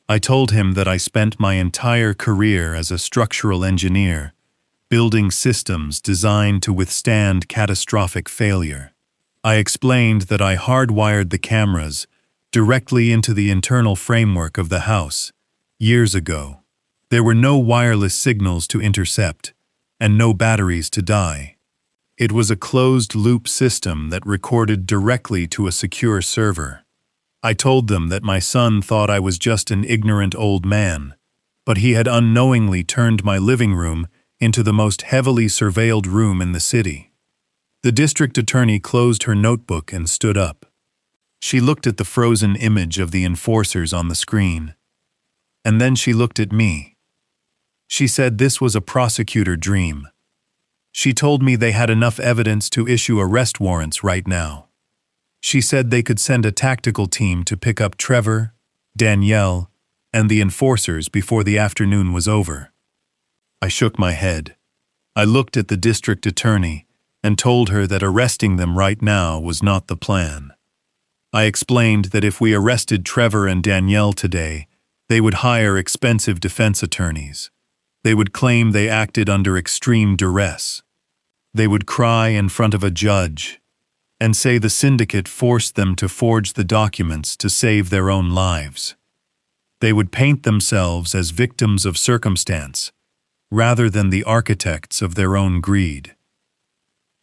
I told him that I spent my entire career as a structural engineer, building systems designed to withstand catastrophic failure. I explained that I hardwired the cameras directly into the internal framework of the house years ago. There were no wireless signals to intercept and no batteries to die. It was a closed-loop system that recorded directly to a secure server. I told them that my son thought I was just an ignorant old man, but he had unknowingly turned my living room into the most heavily surveilled room in the city. The district attorney closed her notebook and stood up. She looked at the frozen image of the enforcers on the screen, and then she looked at me. She said this was a prosecutor dream. She told me they had enough evidence to issue arrest warrants right now. She said they could send a tactical team to pick up Trevor, Danielle, and the enforcers before the afternoon was over. I shook my head. I looked at the district attorney and told her that arresting them right now was not the plan. I explained that if we arrested Trevor and Danielle today, they would hire expensive defense attorneys. They would claim they acted under extreme duress. They would cry in front of a judge and say the syndicate forced them to forge the documents to save their own lives. They would paint themselves as victims of circumstance rather than the architects of their own greed.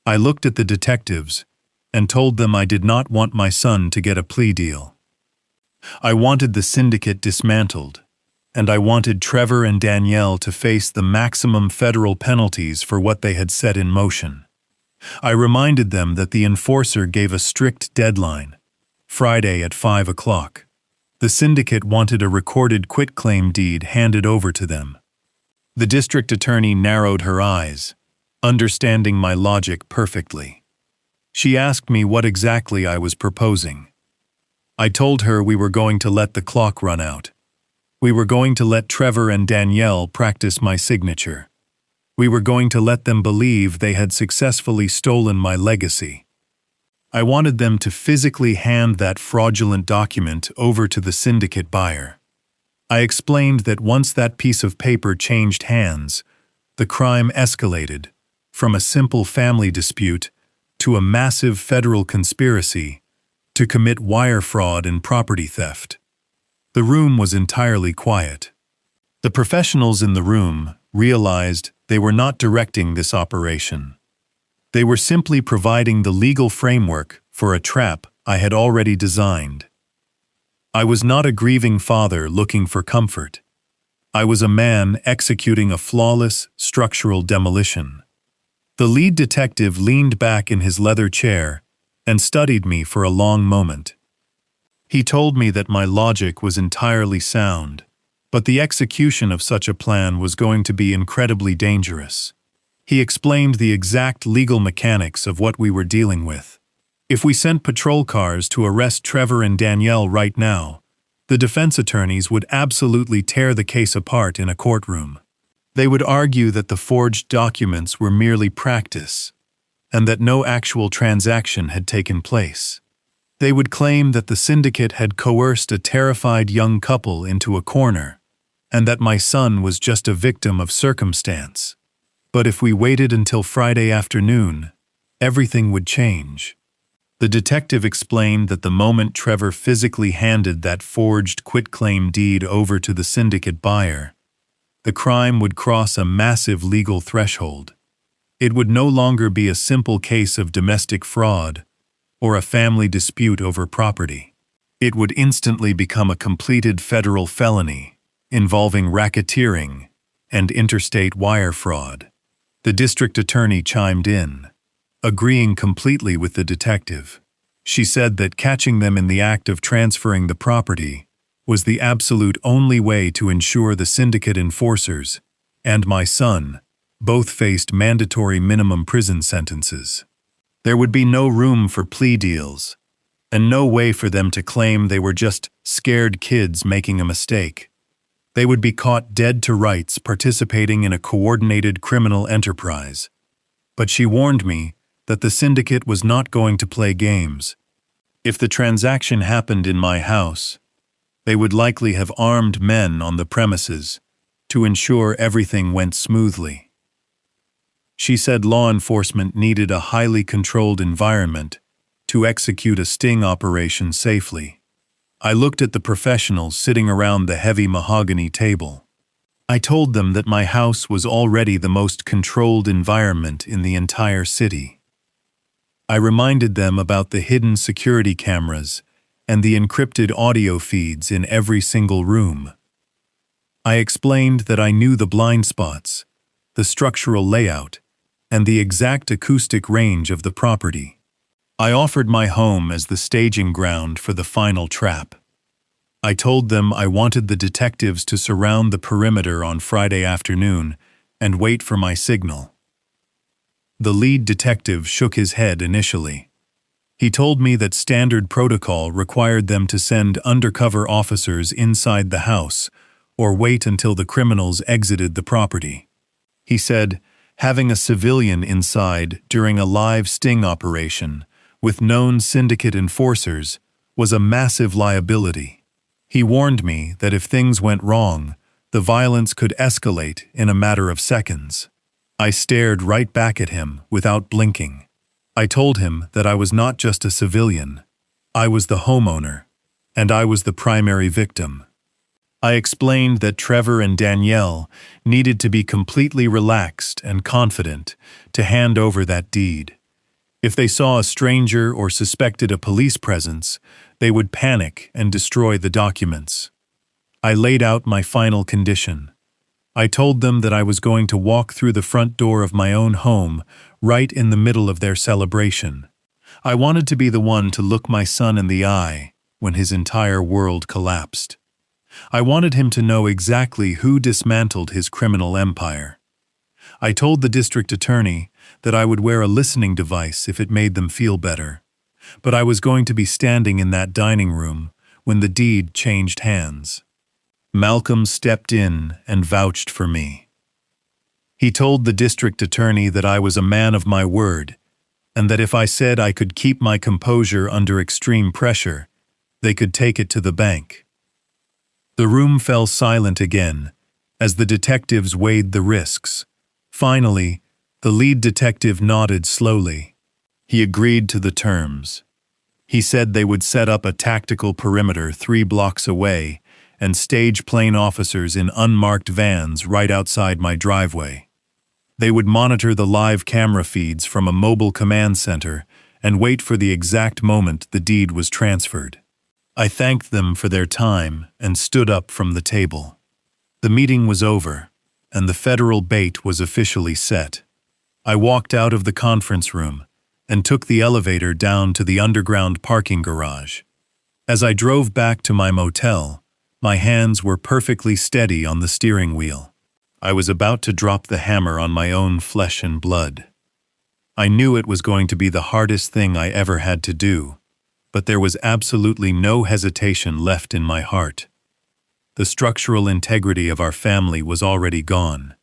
I looked at the detectives and told them I did not want my son to get a plea deal. I wanted the syndicate dismantled, and I wanted Trevor and Danielle to face the maximum federal penalties for what they had set in motion. I reminded them that the enforcer gave a strict deadline, Friday at 5 o'clock. The syndicate wanted a recorded quitclaim deed handed over to them. The district attorney narrowed her eyes, understanding my logic perfectly. She asked me what exactly I was proposing. I told her we were going to let the clock run out. We were going to let Trevor and Danielle practice my signature. We were going to let them believe they had successfully stolen my legacy. I wanted them to physically hand that fraudulent document over to the syndicate buyer. I explained that once that piece of paper changed hands, the crime escalated from a simple family dispute to a massive federal conspiracy to commit wire fraud and property theft. The room was entirely quiet. The professionals in the room realized they were not directing this operation. They were simply providing the legal framework for a trap I had already designed. I was not a grieving father looking for comfort. I was a man executing a flawless structural demolition. The lead detective leaned back in his leather chair and studied me for a long moment. He told me that my logic was entirely sound, but the execution of such a plan was going to be incredibly dangerous. He explained the exact legal mechanics of what we were dealing with. If we sent patrol cars to arrest Trevor and Danielle right now, the defense attorneys would absolutely tear the case apart in a courtroom. They would argue that the forged documents were merely practice, and that no actual transaction had taken place. They would claim that the syndicate had coerced a terrified young couple into a corner, and that my son was just a victim of circumstance. But if we waited until Friday afternoon, everything would change. The detective explained that the moment Trevor physically handed that forged quitclaim deed over to the syndicate buyer, the crime would cross a massive legal threshold. It would no longer be a simple case of domestic fraud or a family dispute over property. It would instantly become a completed federal felony involving racketeering and interstate wire fraud. The district attorney chimed in, agreeing completely with the detective. She said that catching them in the act of transferring the property was the absolute only way to ensure the syndicate enforcers and my son both faced mandatory minimum prison sentences. There would be no room for plea deals, and no way for them to claim they were just scared kids making a mistake. They would be caught dead to rights participating in a coordinated criminal enterprise. But she warned me that the syndicate was not going to play games. If the transaction happened in my house, they would likely have armed men on the premises to ensure everything went smoothly. She said law enforcement needed a highly controlled environment to execute a sting operation safely. I looked at the professionals sitting around the heavy mahogany table. I told them that my house was already the most controlled environment in the entire city. I reminded them about the hidden security cameras and the encrypted audio feeds in every single room. I explained that I knew the blind spots, the structural layout, and the exact acoustic range of the property. I offered my home as the staging ground for the final trap. I told them I wanted the detectives to surround the perimeter on Friday afternoon and wait for my signal. The lead detective shook his head initially. He told me that standard protocol required them to send undercover officers inside the house or wait until the criminals exited the property. He said, having a civilian inside during a live sting operation with known syndicate enforcers was a massive liability. He warned me that if things went wrong, the violence could escalate in a matter of seconds. I stared right back at him without blinking. I told him that I was not just a civilian. I was the homeowner, and I was the primary victim. I explained that Trevor and Danielle needed to be completely relaxed and confident to hand over that deed. If they saw a stranger or suspected a police presence, they would panic and destroy the documents. I laid out my final condition. I told them that I was going to walk through the front door of my own home right in the middle of their celebration. I wanted to be the one to look my son in the eye when his entire world collapsed. I wanted him to know exactly who dismantled his criminal empire. I told the district attorney that I would wear a listening device if it made them feel better, but I was going to be standing in that dining room when the deed changed hands. Malcolm stepped in and vouched for me. He told the district attorney that I was a man of my word, and that if I said I could keep my composure under extreme pressure, they could take it to the bank. The room fell silent again as the detectives weighed the risks. Finally, the lead detective nodded slowly. He agreed to the terms. He said they would set up a tactical perimeter 3 blocks away and stage plane officers in unmarked vans right outside my driveway. They would monitor the live camera feeds from a mobile command center and wait for the exact moment the deed was transferred. I thanked them for their time and stood up from the table. The meeting was over, and the federal bait was officially set. I walked out of the conference room and took the elevator down to the underground parking garage. As I drove back to my motel, my hands were perfectly steady on the steering wheel. I was about to drop the hammer on my own flesh and blood. I knew it was going to be the hardest thing I ever had to do, but there was absolutely no hesitation left in my heart. The structural integrity of our family was already gone.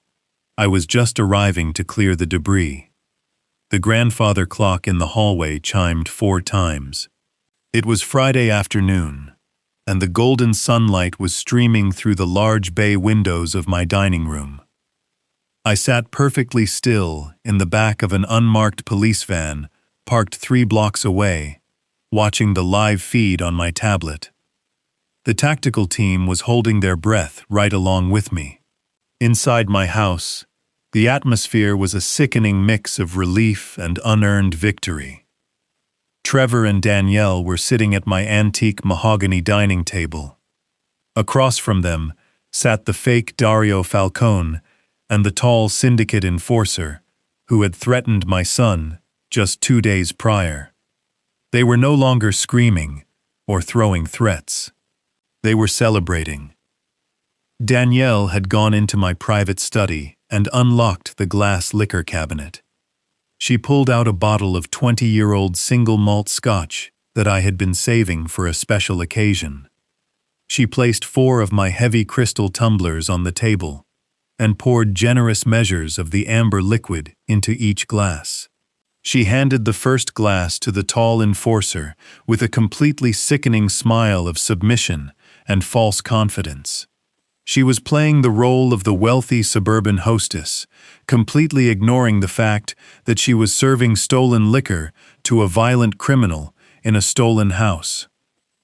I was just arriving to clear the debris. The grandfather clock in the hallway chimed 4 times. It was Friday afternoon, and the golden sunlight was streaming through the large bay windows of my dining room. I sat perfectly still in the back of an unmarked police van parked 3 blocks away, watching the live feed on my tablet. The tactical team was holding their breath right along with me. Inside my house, the atmosphere was a sickening mix of relief and unearned victory. Trevor and Danielle were sitting at my antique mahogany dining table. Across from them sat the fake Dario Falcone and the tall syndicate enforcer who had threatened my son just 2 days prior. They were no longer screaming or throwing threats. They were celebrating. Danielle had gone into my private study and unlocked the glass liquor cabinet. She pulled out a bottle of 20-year-old single malt scotch that I had been saving for a special occasion. She placed 4 of my heavy crystal tumblers on the table and poured generous measures of the amber liquid into each glass. She handed the first glass to the tall enforcer with a completely sickening smile of submission and false confidence. She was playing the role of the wealthy suburban hostess, completely ignoring the fact that she was serving stolen liquor to a violent criminal in a stolen house.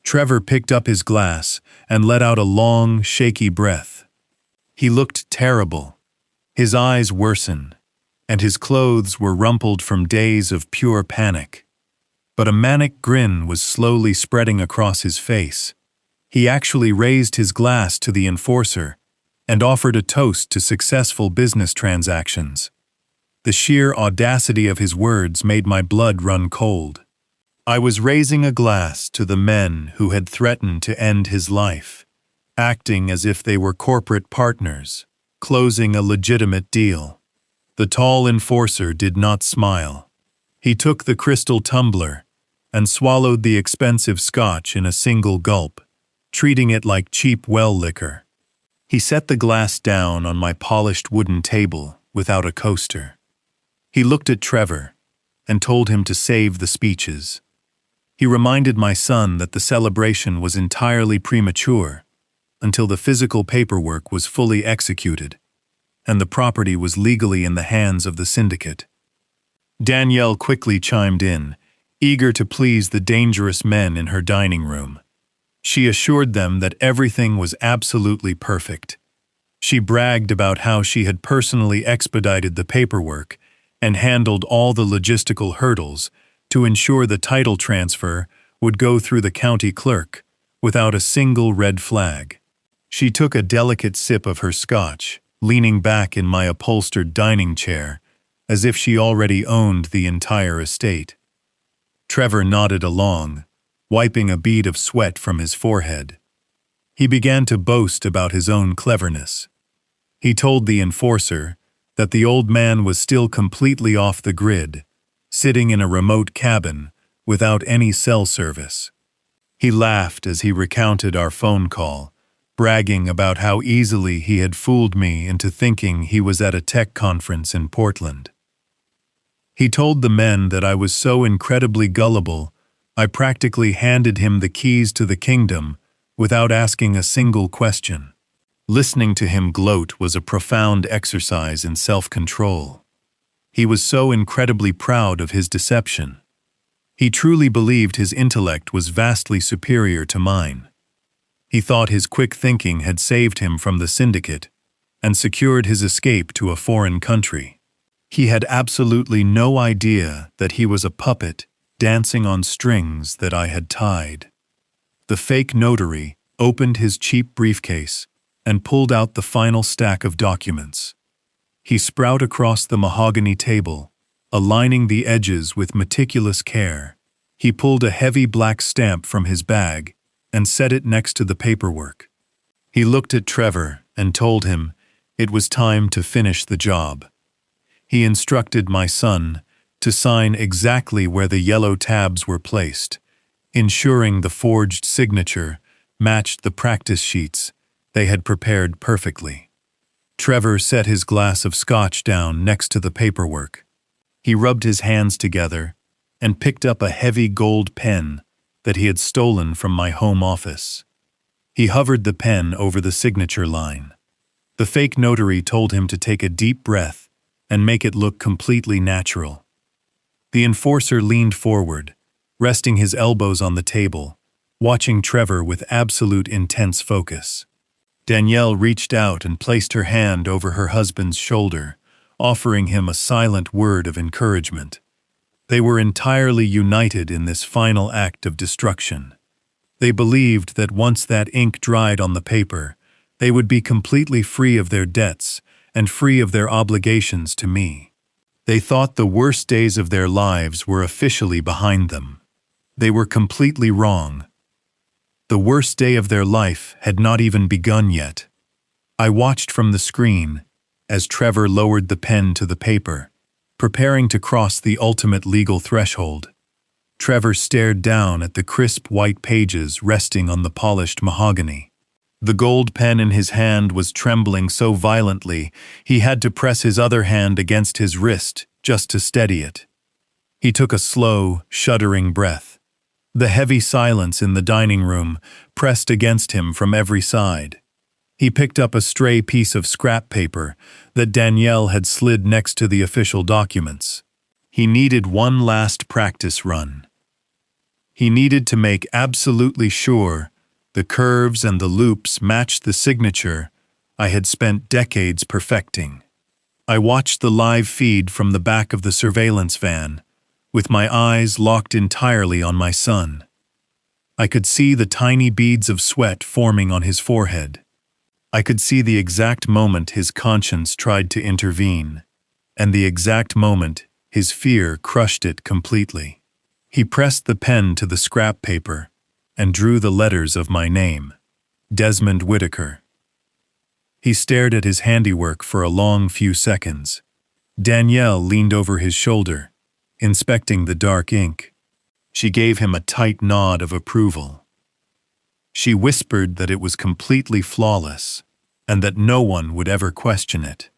Trevor picked up his glass and let out a long, shaky breath. He looked terrible. His eyes worsened, and his clothes were rumpled from days of pure panic. But a manic grin was slowly spreading across his face. He actually raised his glass to the enforcer and offered a toast to successful business transactions. The sheer audacity of his words made my blood run cold. I was raising a glass to the men who had threatened to end his life, acting as if they were corporate partners, closing a legitimate deal. The tall enforcer did not smile. He took the crystal tumbler and swallowed the expensive scotch in a single gulp, treating it like cheap well liquor. He set the glass down on my polished wooden table without a coaster. He looked at Trevor and told him to save the speeches. He reminded my son that the celebration was entirely premature until the physical paperwork was fully executed and the property was legally in the hands of the syndicate. Danielle quickly chimed in, eager to please the dangerous men in her dining room. She assured them that everything was absolutely perfect. She bragged about how she had personally expedited the paperwork and handled all the logistical hurdles to ensure the title transfer would go through the county clerk without a single red flag. She took a delicate sip of her scotch, leaning back in my upholstered dining chair, as if she already owned the entire estate. Trevor nodded along, wiping a bead of sweat from his forehead. He began to boast about his own cleverness. He told the enforcer that the old man was still completely off the grid, sitting in a remote cabin without any cell service. He laughed as he recounted our phone call, bragging about how easily he had fooled me into thinking he was at a tech conference in Portland. He told the men that I was so incredibly gullible, I practically handed him the keys to the kingdom without asking a single question. Listening to him gloat was a profound exercise in self-control. He was so incredibly proud of his deception. He truly believed his intellect was vastly superior to mine. He thought his quick thinking had saved him from the syndicate and secured his escape to a foreign country. He had absolutely no idea that he was a puppet dancing on strings that I had tied. The fake notary opened his cheap briefcase and pulled out the final stack of documents. He sprout across the mahogany table, aligning the edges with meticulous care. He pulled a heavy black stamp from his bag and set it next to the paperwork. He looked at Trevor and told him it was time to finish the job. He instructed my son to sign exactly where the yellow tabs were placed, ensuring the forged signature matched the practice sheets they had prepared perfectly. Trevor set his glass of scotch down next to the paperwork. He rubbed his hands together and picked up a heavy gold pen that he had stolen from my home office. He hovered the pen over the signature line. The fake notary told him to take a deep breath and make it look completely natural. The enforcer leaned forward, resting his elbows on the table, watching Trevor with absolute intense focus. Danielle reached out and placed her hand over her husband's shoulder, offering him a silent word of encouragement. They were entirely united in this final act of destruction. They believed that once that ink dried on the paper, they would be completely free of their debts and free of their obligations to me. They thought the worst days of their lives were officially behind them. They were completely wrong. The worst day of their life had not even begun yet. I watched from the screen as Trevor lowered the pen to the paper, preparing to cross the ultimate legal threshold. Trevor stared down at the crisp white pages resting on the polished mahogany. The gold pen in his hand was trembling so violently he had to press his other hand against his wrist just to steady it. He took a slow, shuddering breath. The heavy silence in the dining room pressed against him from every side. He picked up a stray piece of scrap paper that Danielle had slid next to the official documents. He needed one last practice run. He needed to make absolutely sure the curves and the loops matched the signature I had spent decades perfecting. I watched the live feed from the back of the surveillance van, with my eyes locked entirely on my son. I could see the tiny beads of sweat forming on his forehead. I could see the exact moment his conscience tried to intervene, and the exact moment his fear crushed it completely. He pressed the pen to the scrap paper and drew the letters of my name, Desmond Whitaker. He stared at his handiwork for a long few seconds. Danielle leaned over his shoulder, inspecting the dark ink. She gave him a tight nod of approval. She whispered that it was completely flawless, and that no one would ever question it.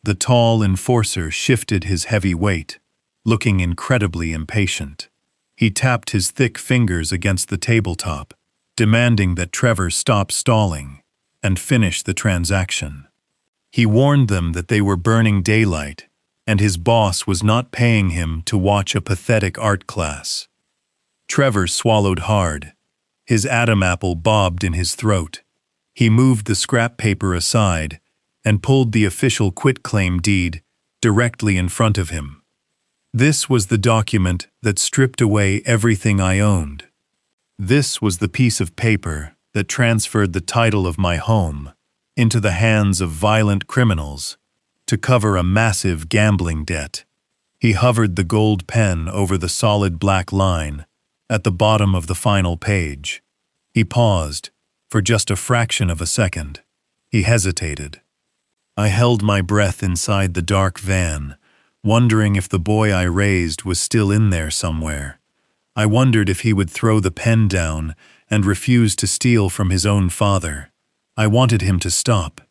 The tall enforcer shifted his heavy weight, looking incredibly impatient. He tapped his thick fingers against the tabletop, demanding that Trevor stop stalling and finish the transaction. He warned them that they were burning daylight, and his boss was not paying him to watch a pathetic art class. Trevor swallowed hard. His Adam apple bobbed in his throat. He moved the scrap paper aside and pulled the official quitclaim deed directly in front of him. This was the document that stripped away everything I owned. This was the piece of paper that transferred the title of my home into the hands of violent criminals to cover a massive gambling debt. He hovered the gold pen over the solid black line at the bottom of the final page. He paused for just a fraction of a second. He hesitated. I held my breath inside the dark van, wondering if the boy I raised was still in there somewhere. I wondered if he would throw the pen down and refuse to steal from his own father. I wanted him to stop.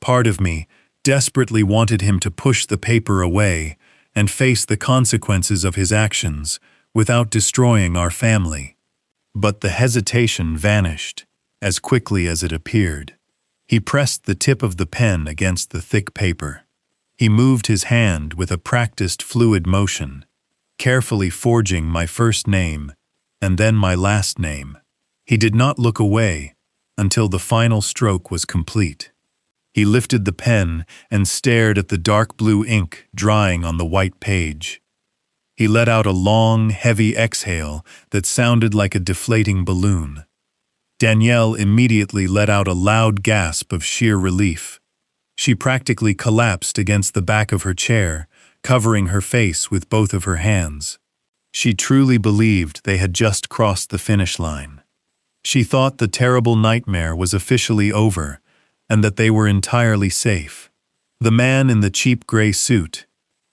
Part of me desperately wanted him to push the paper away and face the consequences of his actions without destroying our family. But the hesitation vanished as quickly as it appeared. He pressed the tip of the pen against the thick paper. He moved his hand with a practiced fluid motion, carefully forging my first name and then my last name. He did not look away until the final stroke was complete. He lifted the pen and stared at the dark blue ink drying on the white page. He let out a long, heavy exhale that sounded like a deflating balloon. Danielle immediately let out a loud gasp of sheer relief. She practically collapsed against the back of her chair, covering her face with both of her hands. She truly believed they had just crossed the finish line. She thought the terrible nightmare was officially over and that they were entirely safe. The man in the cheap gray suit,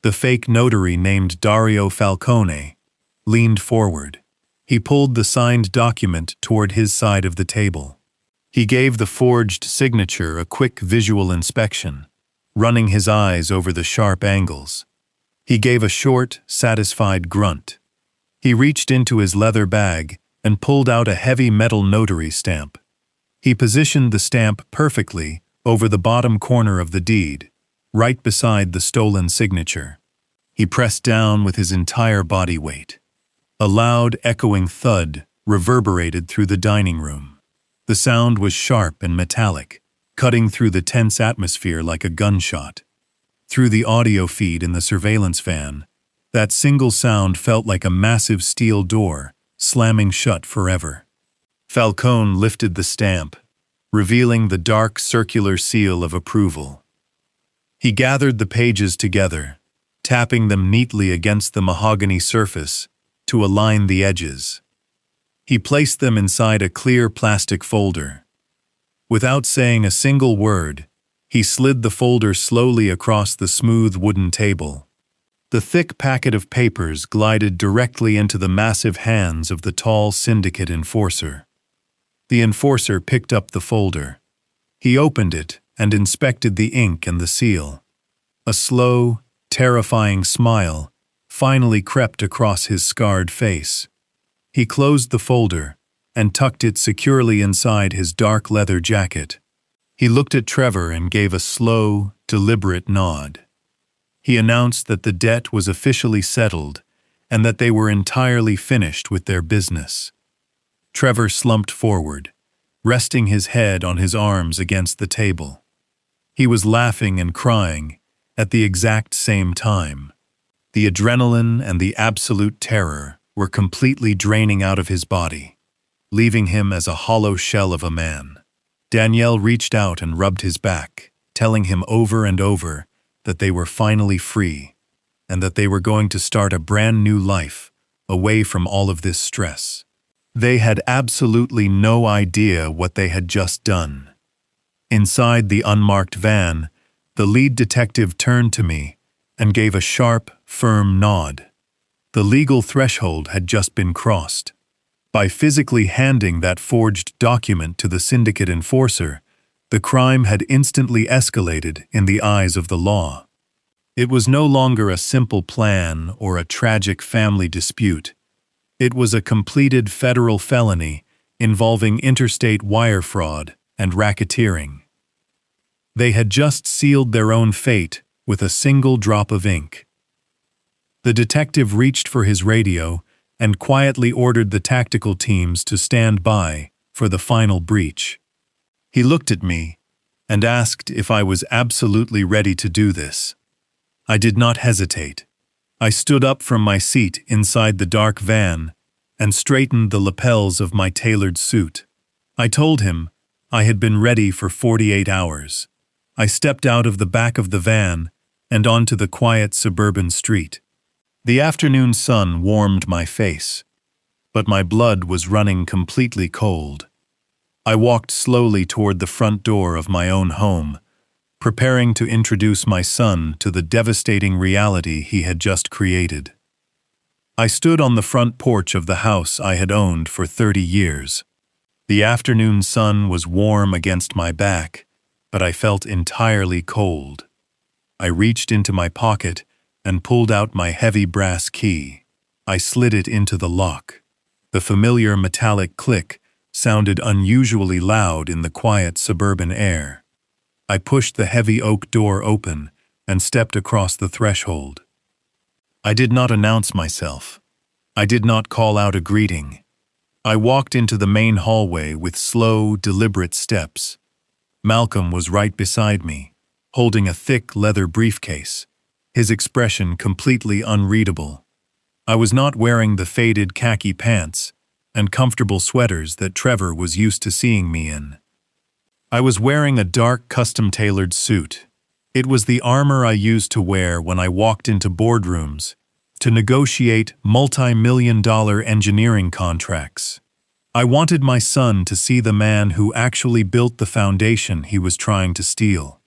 the fake notary named Dario Falcone, leaned forward. He pulled the signed document toward his side of the table. He gave the forged signature a quick visual inspection, running his eyes over the sharp angles. He gave a short, satisfied grunt. He reached into his leather bag and pulled out a heavy metal notary stamp. He positioned the stamp perfectly over the bottom corner of the deed, right beside the stolen signature. He pressed down with his entire body weight. A loud, echoing thud reverberated through the dining room. The sound was sharp and metallic, cutting through the tense atmosphere like a gunshot. Through the audio feed in the surveillance van, that single sound felt like a massive steel door slamming shut forever. Falcone lifted the stamp, revealing the dark circular seal of approval. He gathered the pages together, tapping them neatly against the mahogany surface to align the edges. He placed them inside a clear plastic folder. Without saying a single word, he slid the folder slowly across the smooth wooden table. The thick packet of papers glided directly into the massive hands of the tall syndicate enforcer. The enforcer picked up the folder. He opened it and inspected the ink and the seal. A slow, terrifying smile finally crept across his scarred face. He closed the folder and tucked it securely inside his dark leather jacket. He looked at Trevor and gave a slow, deliberate nod. He announced that the debt was officially settled and that they were entirely finished with their business. Trevor slumped forward, resting his head on his arms against the table. He was laughing and crying at the exact same time. The adrenaline and the absolute terror were completely draining out of his body, leaving him as a hollow shell of a man. Danielle reached out and rubbed his back, telling him over and over that they were finally free and that they were going to start a brand new life away from all of this stress. They had absolutely no idea what they had just done. Inside the unmarked van, the lead detective turned to me and gave a sharp, firm nod. The legal threshold had just been crossed. By physically handing that forged document to the syndicate enforcer, the crime had instantly escalated in the eyes of the law. It was no longer a simple plan or a tragic family dispute. It was a completed federal felony involving interstate wire fraud and racketeering. They had just sealed their own fate with a single drop of ink. The detective reached for his radio and quietly ordered the tactical teams to stand by for the final breach. He looked at me and asked if I was absolutely ready to do this. I did not hesitate. I stood up from my seat inside the dark van and straightened the lapels of my tailored suit. I told him I had been ready for 48 hours. I stepped out of the back of the van and onto the quiet suburban street. The afternoon sun warmed my face, but my blood was running completely cold. I walked slowly toward the front door of my own home, preparing to introduce my son to the devastating reality he had just created. I stood on the front porch of the house I had owned for 30 years. The afternoon sun was warm against my back, but I felt entirely cold. I reached into my pocket and pulled out my heavy brass key. I slid it into the lock. The familiar metallic click sounded unusually loud in the quiet suburban air. I pushed the heavy oak door open and stepped across the threshold. I did not announce myself. I did not call out a greeting. I walked into the main hallway with slow, deliberate steps. Malcolm was right beside me, holding a thick leather briefcase, his expression completely unreadable. I was not wearing the faded khaki pants and comfortable sweaters that Trevor was used to seeing me in. I was wearing a dark, custom-tailored suit. It was the armor I used to wear when I walked into boardrooms to negotiate multi-million-dollar engineering contracts. I wanted my son to see the man who actually built the foundation he was trying to steal.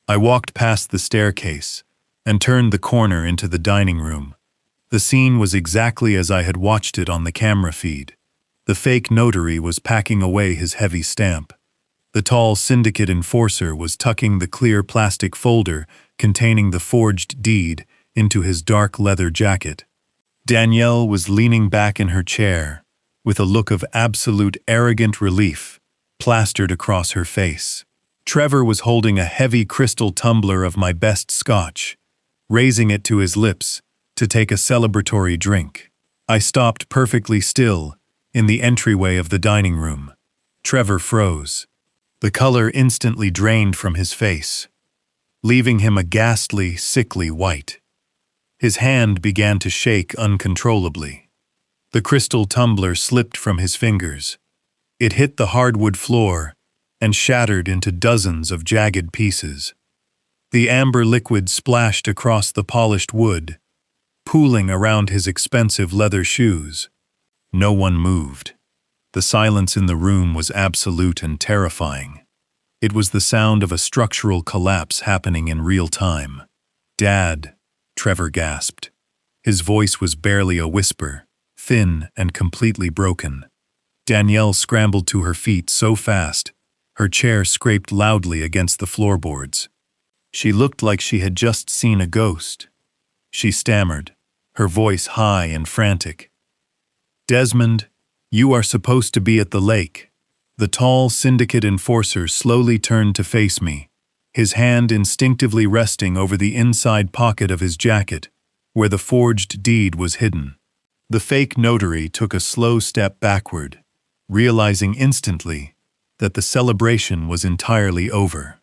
I walked past the staircase and turned the corner into the dining room. The scene was exactly as I had watched it on the camera feed. The fake notary was packing away his heavy stamp. The tall syndicate enforcer was tucking the clear plastic folder containing the forged deed into his dark leather jacket. Danielle was leaning back in her chair, with a look of absolute arrogant relief plastered across her face. Trevor was holding a heavy crystal tumbler of my best scotch, raising it to his lips to take a celebratory drink. I stopped perfectly still in the entryway of the dining room. Trevor froze. The color instantly drained from his face, leaving him a ghastly, sickly white. His hand began to shake uncontrollably. The crystal tumbler slipped from his fingers. It hit the hardwood floor and shattered into dozens of jagged pieces. The amber liquid splashed across the polished wood, pooling around his expensive leather shoes. No one moved. The silence in the room was absolute and terrifying. It was the sound of a structural collapse happening in real time. "Dad," Trevor gasped. His voice was barely a whisper, thin and completely broken. Danielle scrambled to her feet so fast, her chair scraped loudly against the floorboards. She looked like she had just seen a ghost. She stammered, her voice high and frantic. "Desmond, you are supposed to be at the lake." The tall syndicate enforcer slowly turned to face me, his hand instinctively resting over the inside pocket of his jacket, where the forged deed was hidden. The fake notary took a slow step backward, realizing instantly that the celebration was entirely over.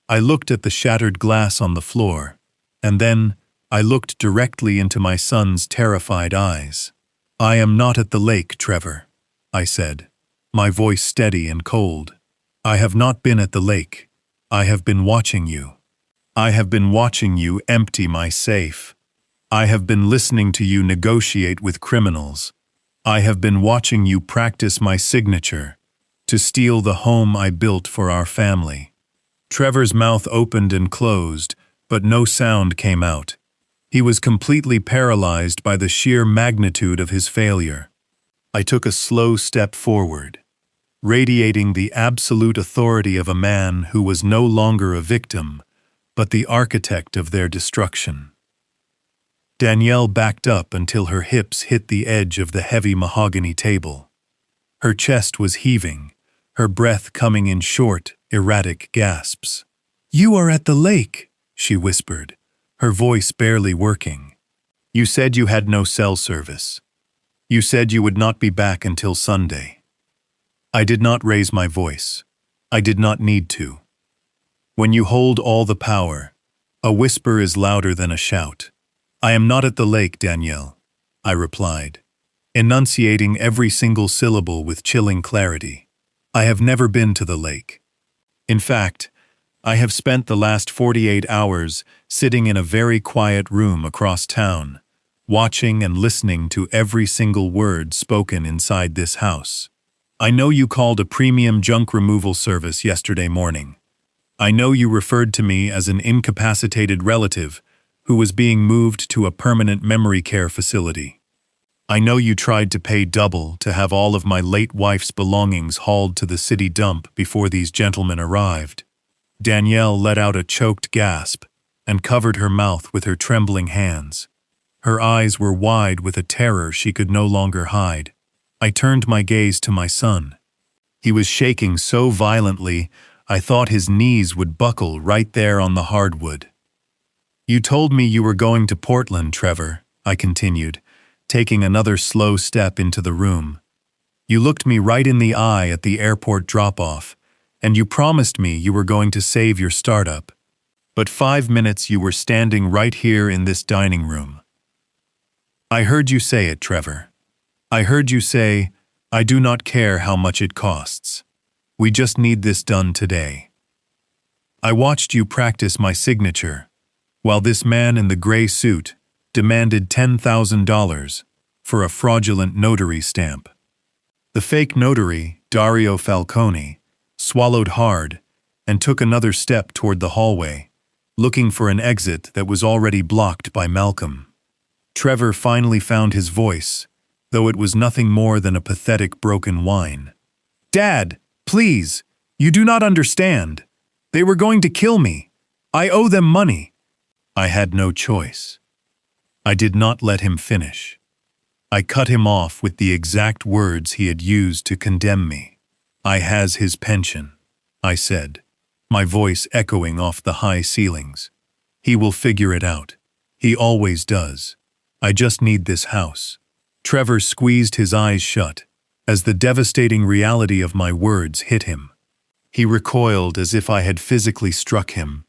I looked at the shattered glass on the floor, and then I looked directly into my son's terrified eyes. "I am not at the lake, Trevor," I said, my voice steady and cold. "I have not been at the lake. I have been watching you. I have been watching you empty my safe. I have been listening to you negotiate with criminals. I have been watching you practice my signature to steal the home I built for our family." Trevor's mouth opened and closed, but no sound came out. He was completely paralyzed by the sheer magnitude of his failure. I took a slow step forward, radiating the absolute authority of a man who was no longer a victim, but the architect of their destruction. Danielle backed up until her hips hit the edge of the heavy mahogany table. Her chest was heaving, her breath coming in short, erratic gasps. "You are at the lake," she whispered, her voice barely working. "You said you had no cell service. You said you would not be back until Sunday." I did not raise my voice. I did not need to. When you hold all the power, a whisper is louder than a shout. "I am not at the lake, Danielle," I replied, enunciating every single syllable with chilling clarity. "I have never been to the lake. In fact, I have spent the last 48 hours sitting in a very quiet room across town, watching and listening to every single word spoken inside this house. I know you called a premium junk removal service yesterday morning. I know you referred to me as an incapacitated relative who was being moved to a permanent memory care facility. I know you tried to pay double to have all of my late wife's belongings hauled to the city dump before these gentlemen arrived." Danielle let out a choked gasp and covered her mouth with her trembling hands. Her eyes were wide with a terror she could no longer hide. I turned my gaze to my son. He was shaking so violently I thought his knees would buckle right there on the hardwood. "You told me you were going to Portland, Trevor," I continued, taking another slow step into the room. "You looked me right in the eye at the airport drop-off, and you promised me you were going to save your startup. But 5 minutes you were standing right here in this dining room. I heard you say it, Trevor. I heard you say, 'I do not care how much it costs. We just need this done today.' I watched you practice my signature, while this man in the gray suit demanded $10,000 for a fraudulent notary stamp. The fake notary, Dario Falcone, swallowed hard and took another step toward the hallway, looking for an exit that was already blocked by Malcolm. Trevor finally found his voice, though it was nothing more than a pathetic broken whine. "Dad, please, you do not understand. They were going to kill me. I owe them money." I had no choice. I did not let him finish. I cut him off with the exact words he had used to condemn me. "I has his pension," I said, my voice echoing off the high ceilings. "He will figure it out. He always does. I just need this house." Trevor squeezed his eyes shut as the devastating reality of my words hit him. He recoiled as if I had physically struck him.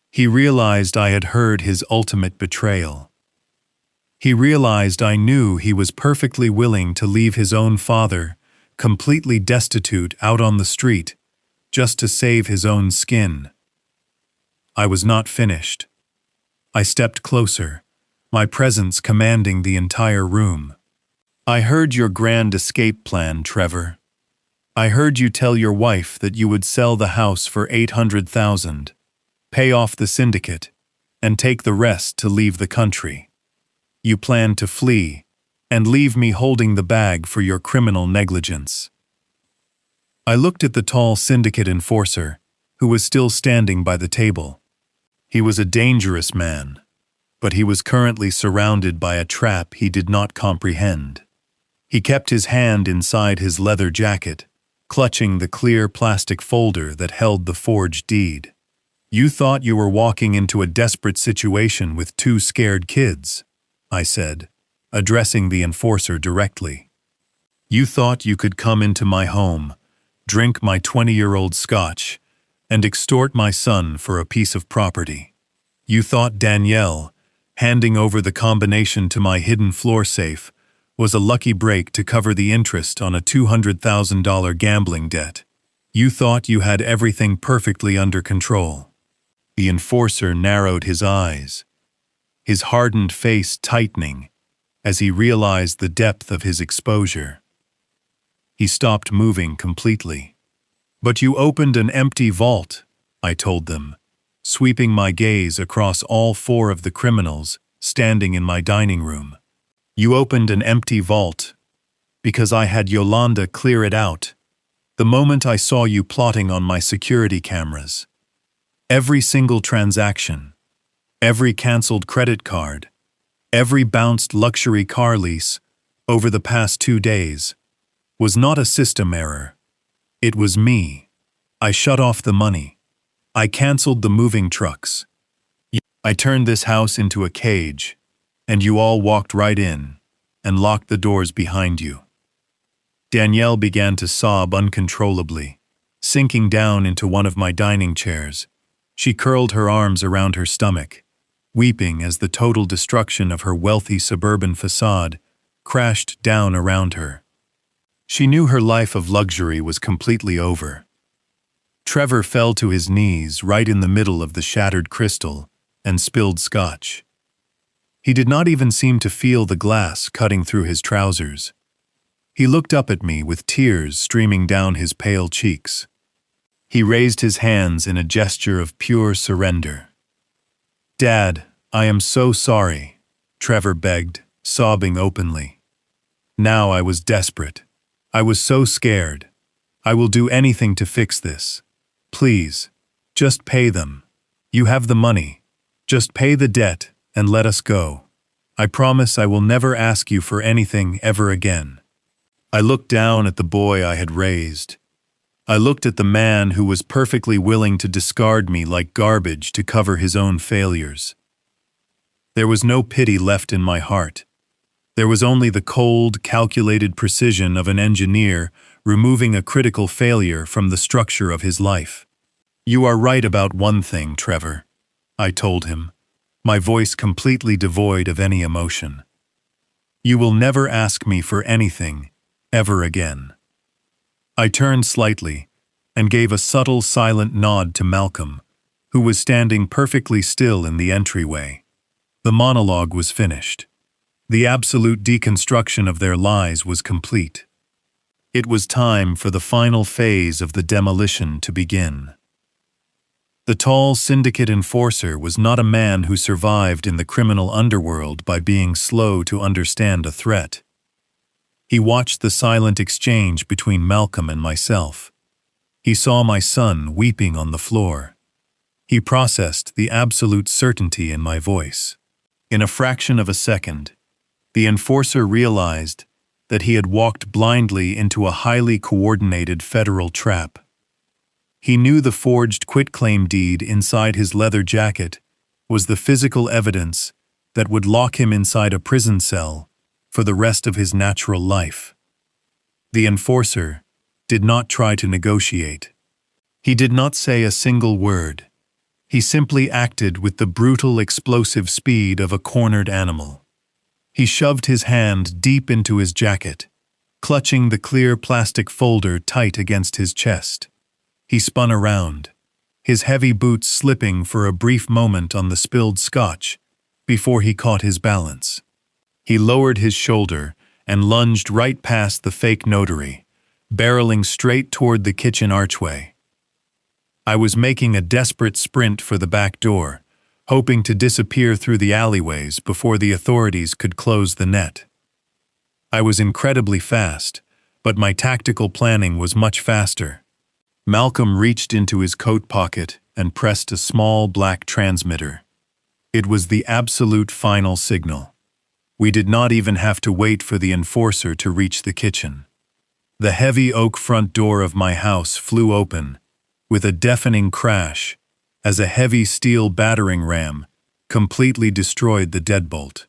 He realized I had heard his ultimate betrayal. He realized I knew he was perfectly willing to leave his own father, completely destitute, out on the street, just to save his own skin. I was not finished. I stepped closer, my presence commanding the entire room. "I heard your grand escape plan, Trevor. I heard you tell your wife that you would sell the house for $800,000, pay off the syndicate, and take the rest to leave the country. You planned to flee and leave me holding the bag for your criminal negligence." I looked at the tall syndicate enforcer, who was still standing by the table. He was a dangerous man, but he was currently surrounded by a trap he did not comprehend. He kept his hand inside his leather jacket, clutching the clear plastic folder that held the forged deed. "You thought you were walking into a desperate situation with 2 scared kids," I said, addressing the enforcer directly. "You thought you could come into my home, drink my 20-year-old scotch, and extort my son for a piece of property. You thought Danielle, handing over the combination to my hidden floor safe, was a lucky break to cover the interest on a $200,000 gambling debt. You thought you had everything perfectly under control." The enforcer narrowed his eyes, his hardened face tightening as he realized the depth of his exposure. He stopped moving completely. "But you opened an empty vault," I told them, sweeping my gaze across all four of the criminals standing in my dining room. You opened an empty vault because I had Yolanda clear it out the moment I saw you plotting on my security cameras. Every single transaction, every canceled credit card, every bounced luxury car lease over the past 2 days was not a system error. It was me. I shut off the money. I canceled the moving trucks. I turned this house into a cage, and you all walked right in and locked the doors behind you. Danielle began to sob uncontrollably, sinking down into one of my dining chairs. She curled her arms around her stomach, weeping as the total destruction of her wealthy suburban facade crashed down around her. She knew her life of luxury was completely over. Trevor fell to his knees right in the middle of the shattered crystal and spilled scotch. He did not even seem to feel the glass cutting through his trousers. He looked up at me with tears streaming down his pale cheeks. He raised his hands in a gesture of pure surrender. "Dad, I am so sorry," Trevor begged, sobbing openly. Now I was desperate. I was so scared. "I will do anything to fix this. Please, just pay them. You have the money. Just pay the debt and let us go. I promise I will never ask you for anything ever again." I looked down at the boy I had raised. I looked at the man who was perfectly willing to discard me like garbage to cover his own failures. There was no pity left in my heart. There was only the cold, calculated precision of an engineer removing a critical failure from the structure of his life. "You are right about one thing, Trevor," I told him, my voice completely devoid of any emotion. "You will never ask me for anything, ever again." I turned slightly and gave a subtle, silent nod to Malcolm, who was standing perfectly still in the entryway. The monologue was finished. The absolute deconstruction of their lies was complete. It was time for the final phase of the demolition to begin. The tall syndicate enforcer was not a man who survived in the criminal underworld by being slow to understand a threat. He watched the silent exchange between Malcolm and myself. He saw my son weeping on the floor. He processed the absolute certainty in my voice. In a fraction of a second, the enforcer realized that he had walked blindly into a highly coordinated federal trap. He knew the forged quitclaim deed inside his leather jacket was the physical evidence that would lock him inside a prison cell for the rest of his natural life. The enforcer did not try to negotiate. He did not say a single word. He simply acted with the brutal, explosive speed of a cornered animal. He shoved his hand deep into his jacket, clutching the clear plastic folder tight against his chest. He spun around, his heavy boots slipping for a brief moment on the spilled scotch before he caught his balance. He lowered his shoulder and lunged right past the fake notary, barreling straight toward the kitchen archway. I was making a desperate sprint for the back door, hoping to disappear through the alleyways before the authorities could close the net. I was incredibly fast, but my tactical planning was much faster. Malcolm reached into his coat pocket and pressed a small black transmitter. It was the absolute final signal. We did not even have to wait for the enforcer to reach the kitchen. The heavy oak front door of my house flew open with a deafening crash as a heavy steel battering ram completely destroyed the deadbolt.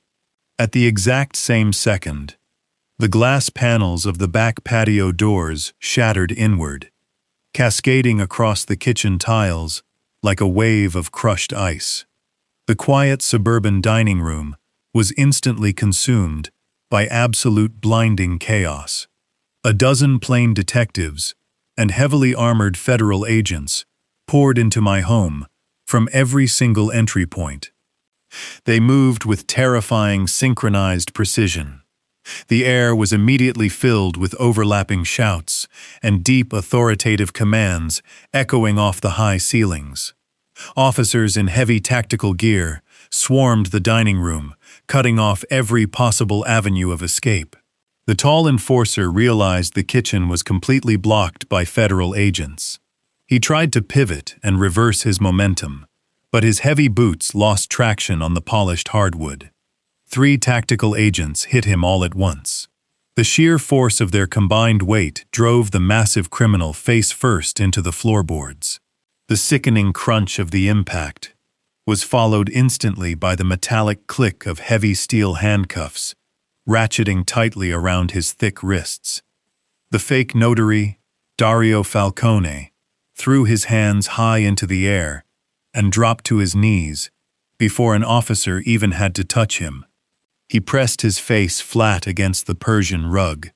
At the exact same second, the glass panels of the back patio doors shattered inward, cascading across the kitchen tiles like a wave of crushed ice. The quiet suburban dining room was instantly consumed by absolute blinding chaos. A dozen plain detectives and heavily armored federal agents poured into my home from every single entry point. They moved with terrifying synchronized precision. The air was immediately filled with overlapping shouts and deep authoritative commands echoing off the high ceilings. Officers in heavy tactical gear swarmed the dining room, cutting off every possible avenue of escape. The tall enforcer realized the kitchen was completely blocked by federal agents. He tried to pivot and reverse his momentum, but his heavy boots lost traction on the polished hardwood. 3 tactical agents hit him all at once. The sheer force of their combined weight drove the massive criminal face first into the floorboards. The sickening crunch of the impact was followed instantly by the metallic click of heavy steel handcuffs, ratcheting tightly around his thick wrists. The fake notary, Dario Falcone, threw his hands high into the air and dropped to his knees before an officer even had to touch him. He pressed his face flat against the Persian rug,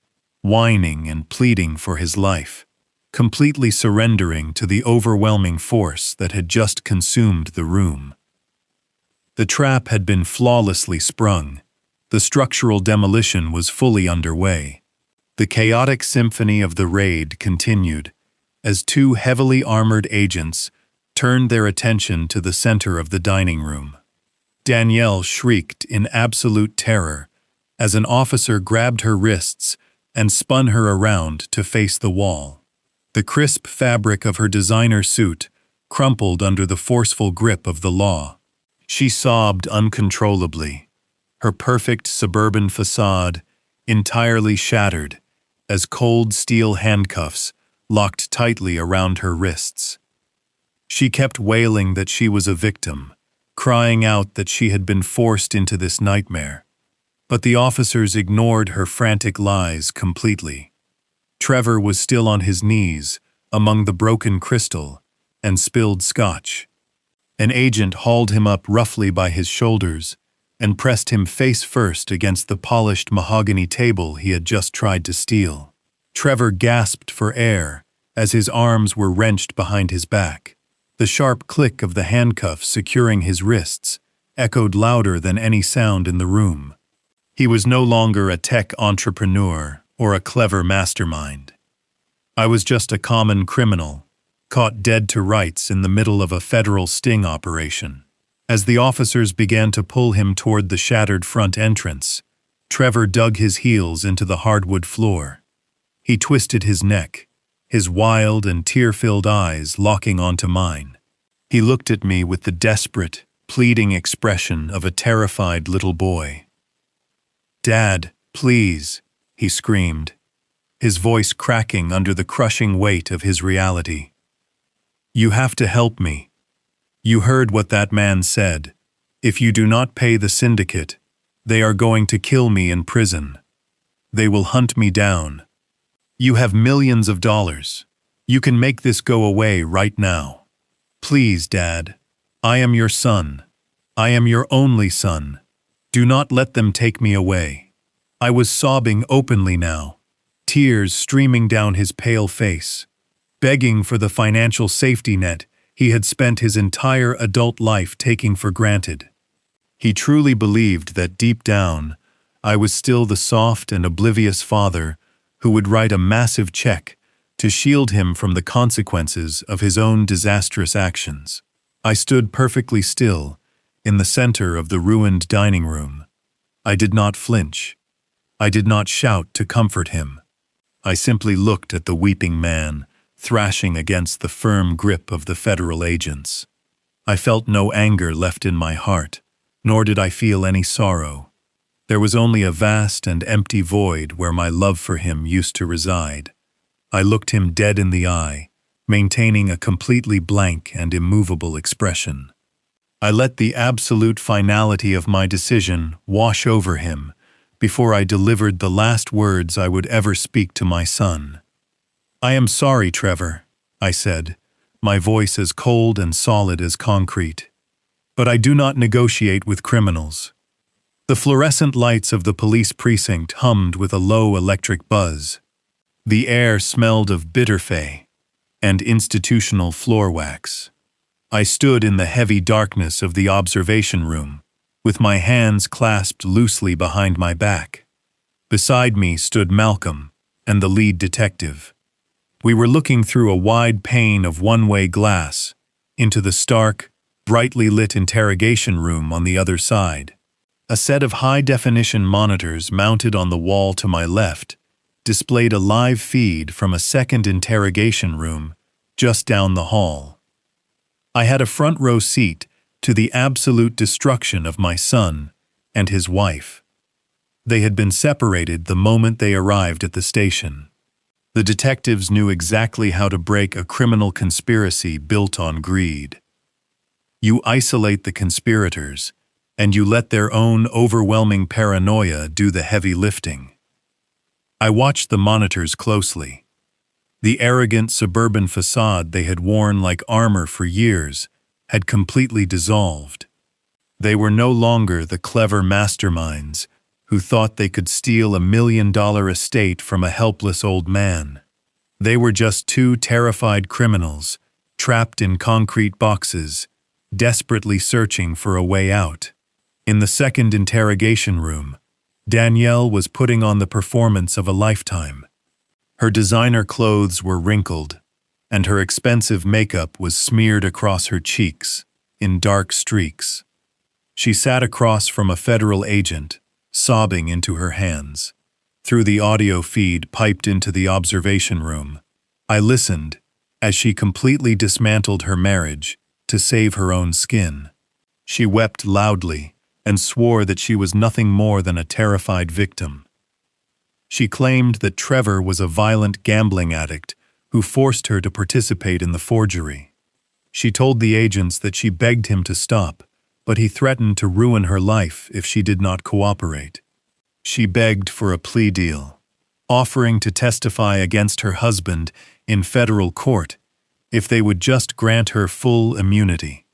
whining and pleading for his life, completely surrendering to the overwhelming force that had just consumed the room. The trap had been flawlessly sprung. The structural demolition was fully underway. The chaotic symphony of the raid continued as 2 heavily armored agents turned their attention to the center of the dining room. Danielle shrieked in absolute terror as an officer grabbed her wrists and spun her around to face the wall. The crisp fabric of her designer suit crumpled under the forceful grip of the law. She sobbed uncontrollably, her perfect suburban facade entirely shattered as cold steel handcuffs locked tightly around her wrists. She kept wailing that she was a victim, crying out that she had been forced into this nightmare. But the officers ignored her frantic lies completely. Trevor was still on his knees among the broken crystal and spilled scotch. An agent hauled him up roughly by his shoulders and pressed him face first against the polished mahogany table he had just tried to steal. Trevor gasped for air as his arms were wrenched behind his back. The sharp click of the handcuffs securing his wrists echoed louder than any sound in the room. He was no longer a tech entrepreneur or a clever mastermind. I was just a common criminal, caught dead to rights in the middle of a federal sting operation. As the officers began to pull him toward the shattered front entrance, Trevor dug his heels into the hardwood floor. He twisted his neck, his wild and tear-filled eyes locking onto mine. He looked at me with the desperate, pleading expression of a terrified little boy. "Dad, please," he screamed, his voice cracking under the crushing weight of his reality. "You have to help me. You heard what that man said. If you do not pay the syndicate, they are going to kill me in prison. They will hunt me down. You have millions of dollars. You can make this go away right now. Please, Dad. I am your son. I am your only son. Do not let them take me away." I was sobbing openly now, tears streaming down his pale face, begging for the financial safety net he had spent his entire adult life taking for granted. He truly believed that deep down, I was still the soft and oblivious father who would write a massive check to shield him from the consequences of his own disastrous actions. I stood perfectly still in the center of the ruined dining room. I did not flinch. I did not shout to comfort him. I simply looked at the weeping man, thrashing against the firm grip of the federal agents. I felt no anger left in my heart, nor did I feel any sorrow. There was only a vast and empty void where my love for him used to reside. I looked him dead in the eye, maintaining a completely blank and immovable expression. I let the absolute finality of my decision wash over him before I delivered the last words I would ever speak to my son. "I am sorry, Trevor," I said, my voice as cold and solid as concrete. "But I do not negotiate with criminals." The fluorescent lights of the police precinct hummed with a low electric buzz. The air smelled of bitterfay and institutional floor wax. I stood in the heavy darkness of the observation room, with my hands clasped loosely behind my back. Beside me stood Malcolm and the lead detective. We were looking through a wide pane of one-way glass into the stark, brightly lit interrogation room on the other side. A set of high-definition monitors mounted on the wall to my left displayed a live feed from a second interrogation room just down the hall. I had a front-row seat to the absolute destruction of my son and his wife. They had been separated the moment they arrived at the station. The detectives knew exactly how to break a criminal conspiracy built on greed. You isolate the conspirators, and you let their own overwhelming paranoia do the heavy lifting. I watched the monitors closely. The arrogant suburban facade they had worn like armor for years had completely dissolved. They were no longer the clever masterminds who thought they could steal $1 million estate from a helpless old man. They were just two terrified criminals, trapped in concrete boxes, desperately searching for a way out. In the second interrogation room, Danielle was putting on the performance of a lifetime. Her designer clothes were wrinkled, and her expensive makeup was smeared across her cheeks in dark streaks. She sat across from a federal agent, sobbing into her hands. Through the audio feed piped into the observation room, I listened as she completely dismantled her marriage to save her own skin. She wept loudly and swore that she was nothing more than a terrified victim. She claimed that Trevor was a violent gambling addict who forced her to participate in the forgery. She told the agents that she begged him to stop, but he threatened to ruin her life if she did not cooperate. She begged for a plea deal, offering to testify against her husband in federal court if they would just grant her full immunity.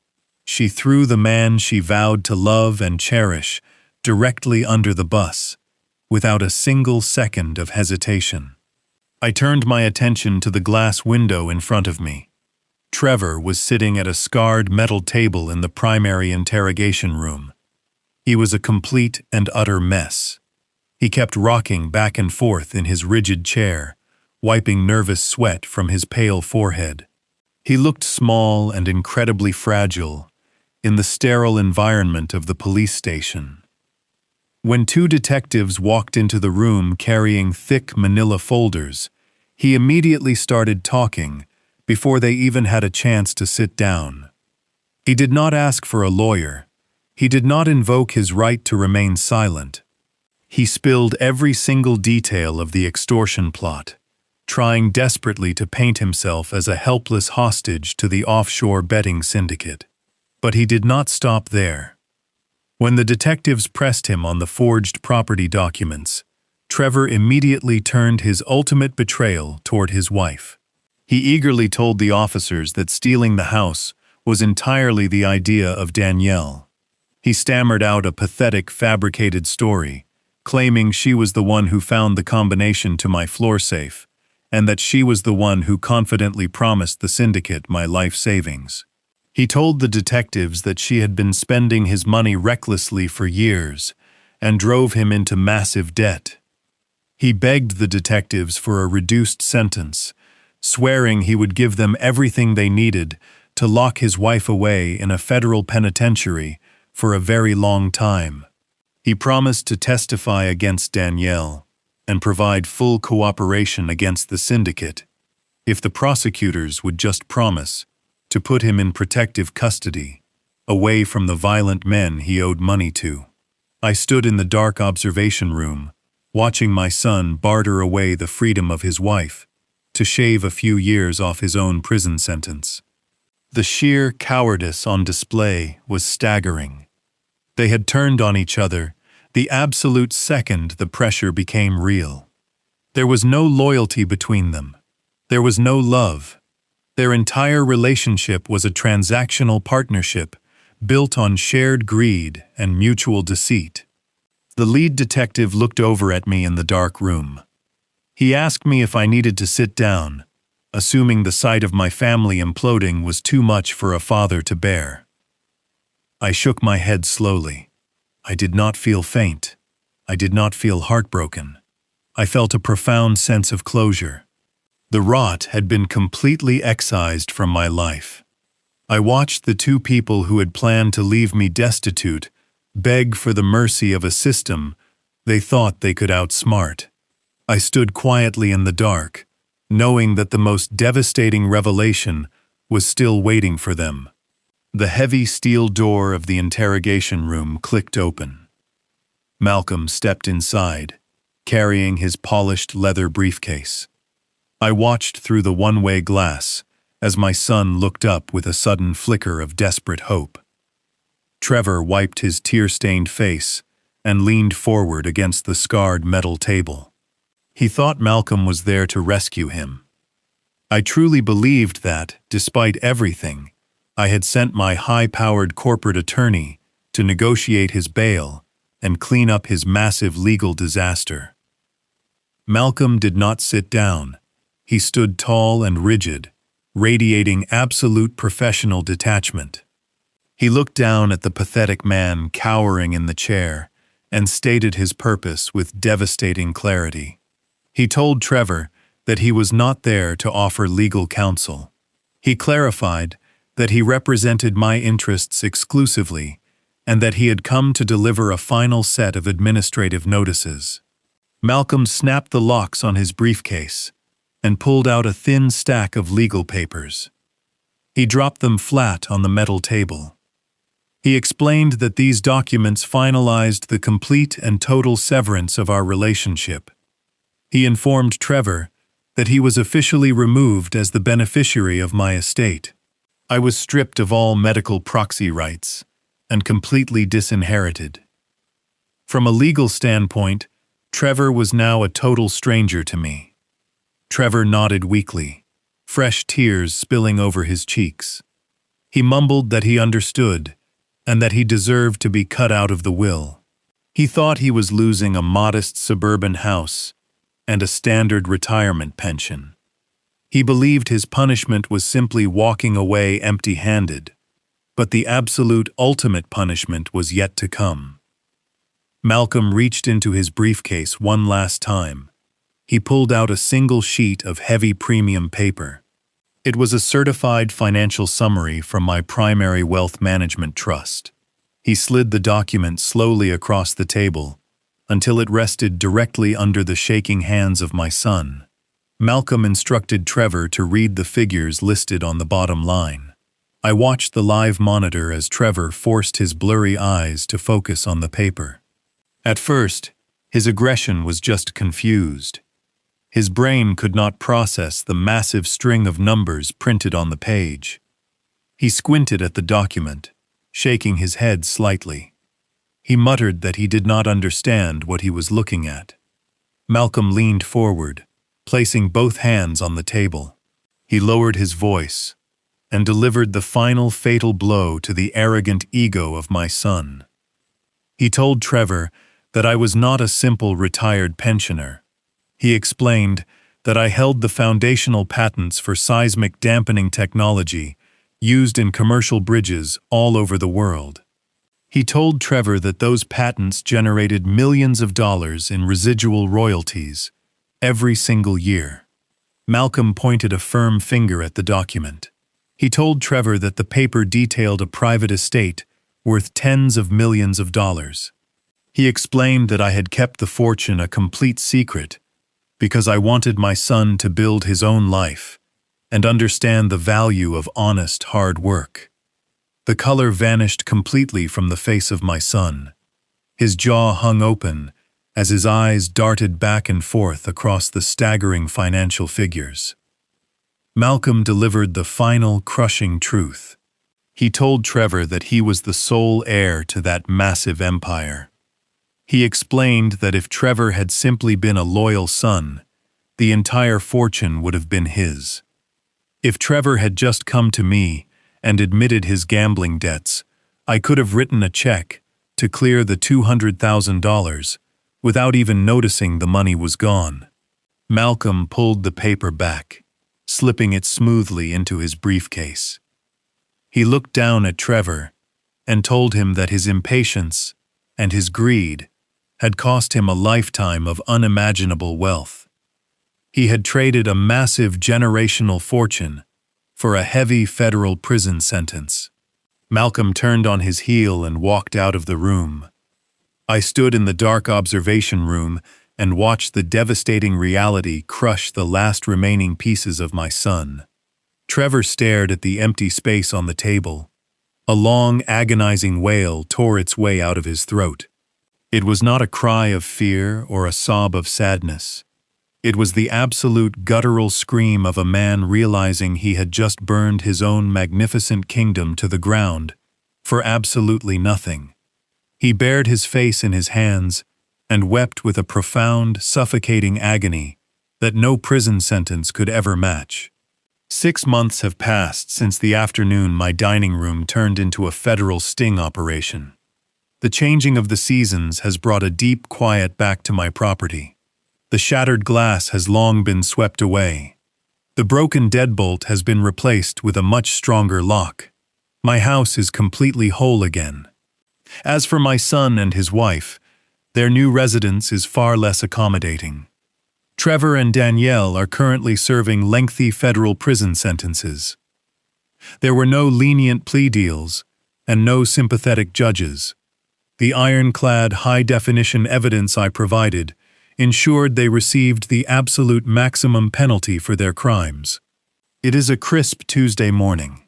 She threw the man she vowed to love and cherish directly under the bus, without a single second of hesitation. I turned my attention to the glass window in front of me. Trevor was sitting at a scarred metal table in the primary interrogation room. He was a complete and utter mess. He kept rocking back and forth in his rigid chair, wiping nervous sweat from his pale forehead. He looked small and incredibly fragile in the sterile environment of the police station. When two detectives walked into the room carrying thick manila folders, he immediately started talking before they even had a chance to sit down. He did not ask for a lawyer. He did not invoke his right to remain silent. He spilled every single detail of the extortion plot, trying desperately to paint himself as a helpless hostage to the offshore betting syndicate. But he did not stop there. When the detectives pressed him on the forged property documents, Trevor immediately turned his ultimate betrayal toward his wife. He eagerly told the officers that stealing the house was entirely the idea of Danielle. He stammered out a pathetic, fabricated story, claiming she was the one who found the combination to my floor safe, and that she was the one who confidently promised the syndicate my life savings. He told the detectives that she had been spending his money recklessly for years and drove him into massive debt. He begged the detectives for a reduced sentence, swearing he would give them everything they needed to lock his wife away in a federal penitentiary for a very long time. He promised to testify against Danielle and provide full cooperation against the syndicate if the prosecutors would just promise to put him in protective custody, away from the violent men he owed money to. I stood in the dark observation room, watching my son barter away the freedom of his wife to shave a few years off his own prison sentence. The sheer cowardice on display was staggering. They had turned on each other the absolute second the pressure became real. There was no loyalty between them. There was no love. Their entire relationship was a transactional partnership built on shared greed and mutual deceit. The lead detective looked over at me in the dark room. He asked me if I needed to sit down, assuming the sight of my family imploding was too much for a father to bear. I shook my head slowly. I did not feel faint. I did not feel heartbroken. I felt a profound sense of closure. The rot had been completely excised from my life. I watched the two people who had planned to leave me destitute beg for the mercy of a system they thought they could outsmart. I stood quietly in the dark, knowing that the most devastating revelation was still waiting for them. The heavy steel door of the interrogation room clicked open. Malcolm stepped inside, carrying his polished leather briefcase. I watched through the one-way glass as my son looked up with a sudden flicker of desperate hope. Trevor wiped his tear-stained face and leaned forward against the scarred metal table. He thought Malcolm was there to rescue him. I truly believed that, despite everything, I had sent my high-powered corporate attorney to negotiate his bail and clean up his massive legal disaster. Malcolm did not sit down. He stood tall and rigid, radiating absolute professional detachment. He looked down at the pathetic man cowering in the chair and stated his purpose with devastating clarity. He told Trevor that he was not there to offer legal counsel. He clarified that he represented my interests exclusively and that he had come to deliver a final set of administrative notices. Malcolm snapped the locks on his briefcase and pulled out a thin stack of legal papers. He dropped them flat on the metal table. He explained that these documents finalized the complete and total severance of our relationship. He informed Trevor that he was officially removed as the beneficiary of my estate. I was stripped of all medical proxy rights and completely disinherited. From a legal standpoint, Trevor was now a total stranger to me. Trevor nodded weakly, fresh tears spilling over his cheeks. He mumbled that he understood and that he deserved to be cut out of the will. He thought he was losing a modest suburban house and a standard retirement pension. He believed his punishment was simply walking away empty-handed, but the absolute ultimate punishment was yet to come. Malcolm reached into his briefcase one last time. He pulled out a single sheet of heavy premium paper. It was a certified financial summary from my primary wealth management trust. He slid the document slowly across the table until it rested directly under the shaking hands of my son. Malcolm instructed Trevor to read the figures listed on the bottom line. I watched the live monitor as Trevor forced his blurry eyes to focus on the paper. At first, his aggression was just confused. His brain could not process the massive string of numbers printed on the page. He squinted at the document, shaking his head slightly. He muttered that he did not understand what he was looking at. Malcolm leaned forward, placing both hands on the table. He lowered his voice and delivered the final fatal blow to the arrogant ego of my son. He told Trevor that I was not a simple retired pensioner. He explained that I held the foundational patents for seismic dampening technology used in commercial bridges all over the world. He told Trevor that those patents generated millions of dollars in residual royalties every single year. Malcolm pointed a firm finger at the document. He told Trevor that the paper detailed a private estate worth tens of millions of dollars. He explained that I had kept the fortune a complete secret because I wanted my son to build his own life and understand the value of honest, hard work. The color vanished completely from the face of my son. His jaw hung open as his eyes darted back and forth across the staggering financial figures. Malcolm delivered the final, crushing truth. He told Trevor that he was the sole heir to that massive empire. He explained that if Trevor had simply been a loyal son, the entire fortune would have been his. If Trevor had just come to me and admitted his gambling debts, I could have written a check to clear the $200,000 without even noticing the money was gone. Malcolm pulled the paper back, slipping it smoothly into his briefcase. He looked down at Trevor and told him that his impatience and his greed had cost him a lifetime of unimaginable wealth. He had traded a massive generational fortune for a heavy federal prison sentence. Malcolm turned on his heel and walked out of the room. I stood in the dark observation room and watched the devastating reality crush the last remaining pieces of my son. Trevor stared at the empty space on the table. A long, agonizing wail tore its way out of his throat. It was not a cry of fear or a sob of sadness. It was the absolute guttural scream of a man realizing he had just burned his own magnificent kingdom to the ground for absolutely nothing. He bared his face in his hands and wept with a profound, suffocating agony that no prison sentence could ever match. 6 months have passed since the afternoon my dining room turned into a federal sting operation. The changing of the seasons has brought a deep quiet back to my property. The shattered glass has long been swept away. The broken deadbolt has been replaced with a much stronger lock. My house is completely whole again. As for my son and his wife, their new residence is far less accommodating. Trevor and Danielle are currently serving lengthy federal prison sentences. There were no lenient plea deals and no sympathetic judges. The ironclad, high-definition evidence I provided ensured they received the absolute maximum penalty for their crimes. It is a crisp Tuesday morning.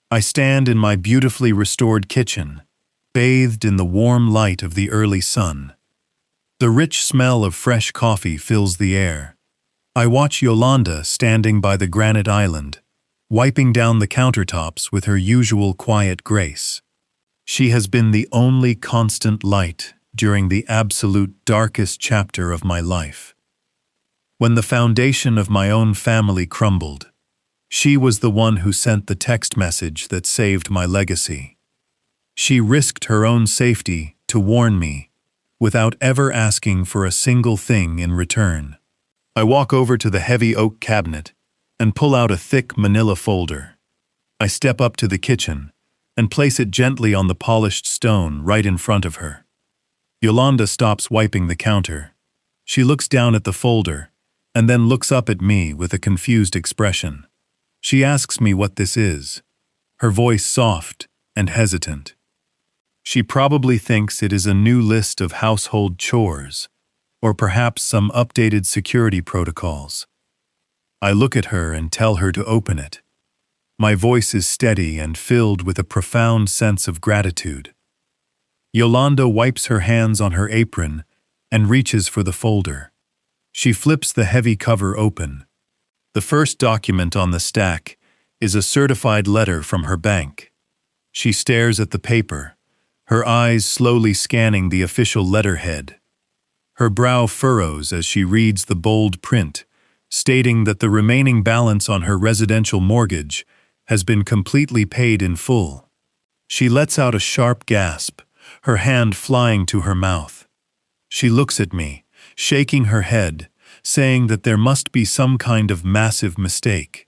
I stand in my beautifully restored kitchen, bathed in the warm light of the early sun. The rich smell of fresh coffee fills the air. I watch Yolanda standing by the granite island, wiping down the countertops with her usual quiet grace. She has been the only constant light during the absolute darkest chapter of my life. When the foundation of my own family crumbled, she was the one who sent the text message that saved my legacy. She risked her own safety to warn me, without ever asking for a single thing in return. I walk over to the heavy oak cabinet and pull out a thick manila folder. I step up to the kitchen and place it gently on the polished stone right in front of her. Yolanda stops wiping the counter. She looks down at the folder and then looks up at me with a confused expression. She asks me what this is, her voice soft and hesitant. She probably thinks it is a new list of household chores, or perhaps some updated security protocols. I look at her and tell her to open it. My voice is steady and filled with a profound sense of gratitude. Yolanda wipes her hands on her apron and reaches for the folder. She flips the heavy cover open. The first document on the stack is a certified letter from her bank. She stares at the paper, her eyes slowly scanning the official letterhead. Her brow furrows as she reads the bold print, stating that the remaining balance on her residential mortgage has been completely paid in full. She lets out a sharp gasp, her hand flying to her mouth. She looks at me, shaking her head, saying that there must be some kind of massive mistake.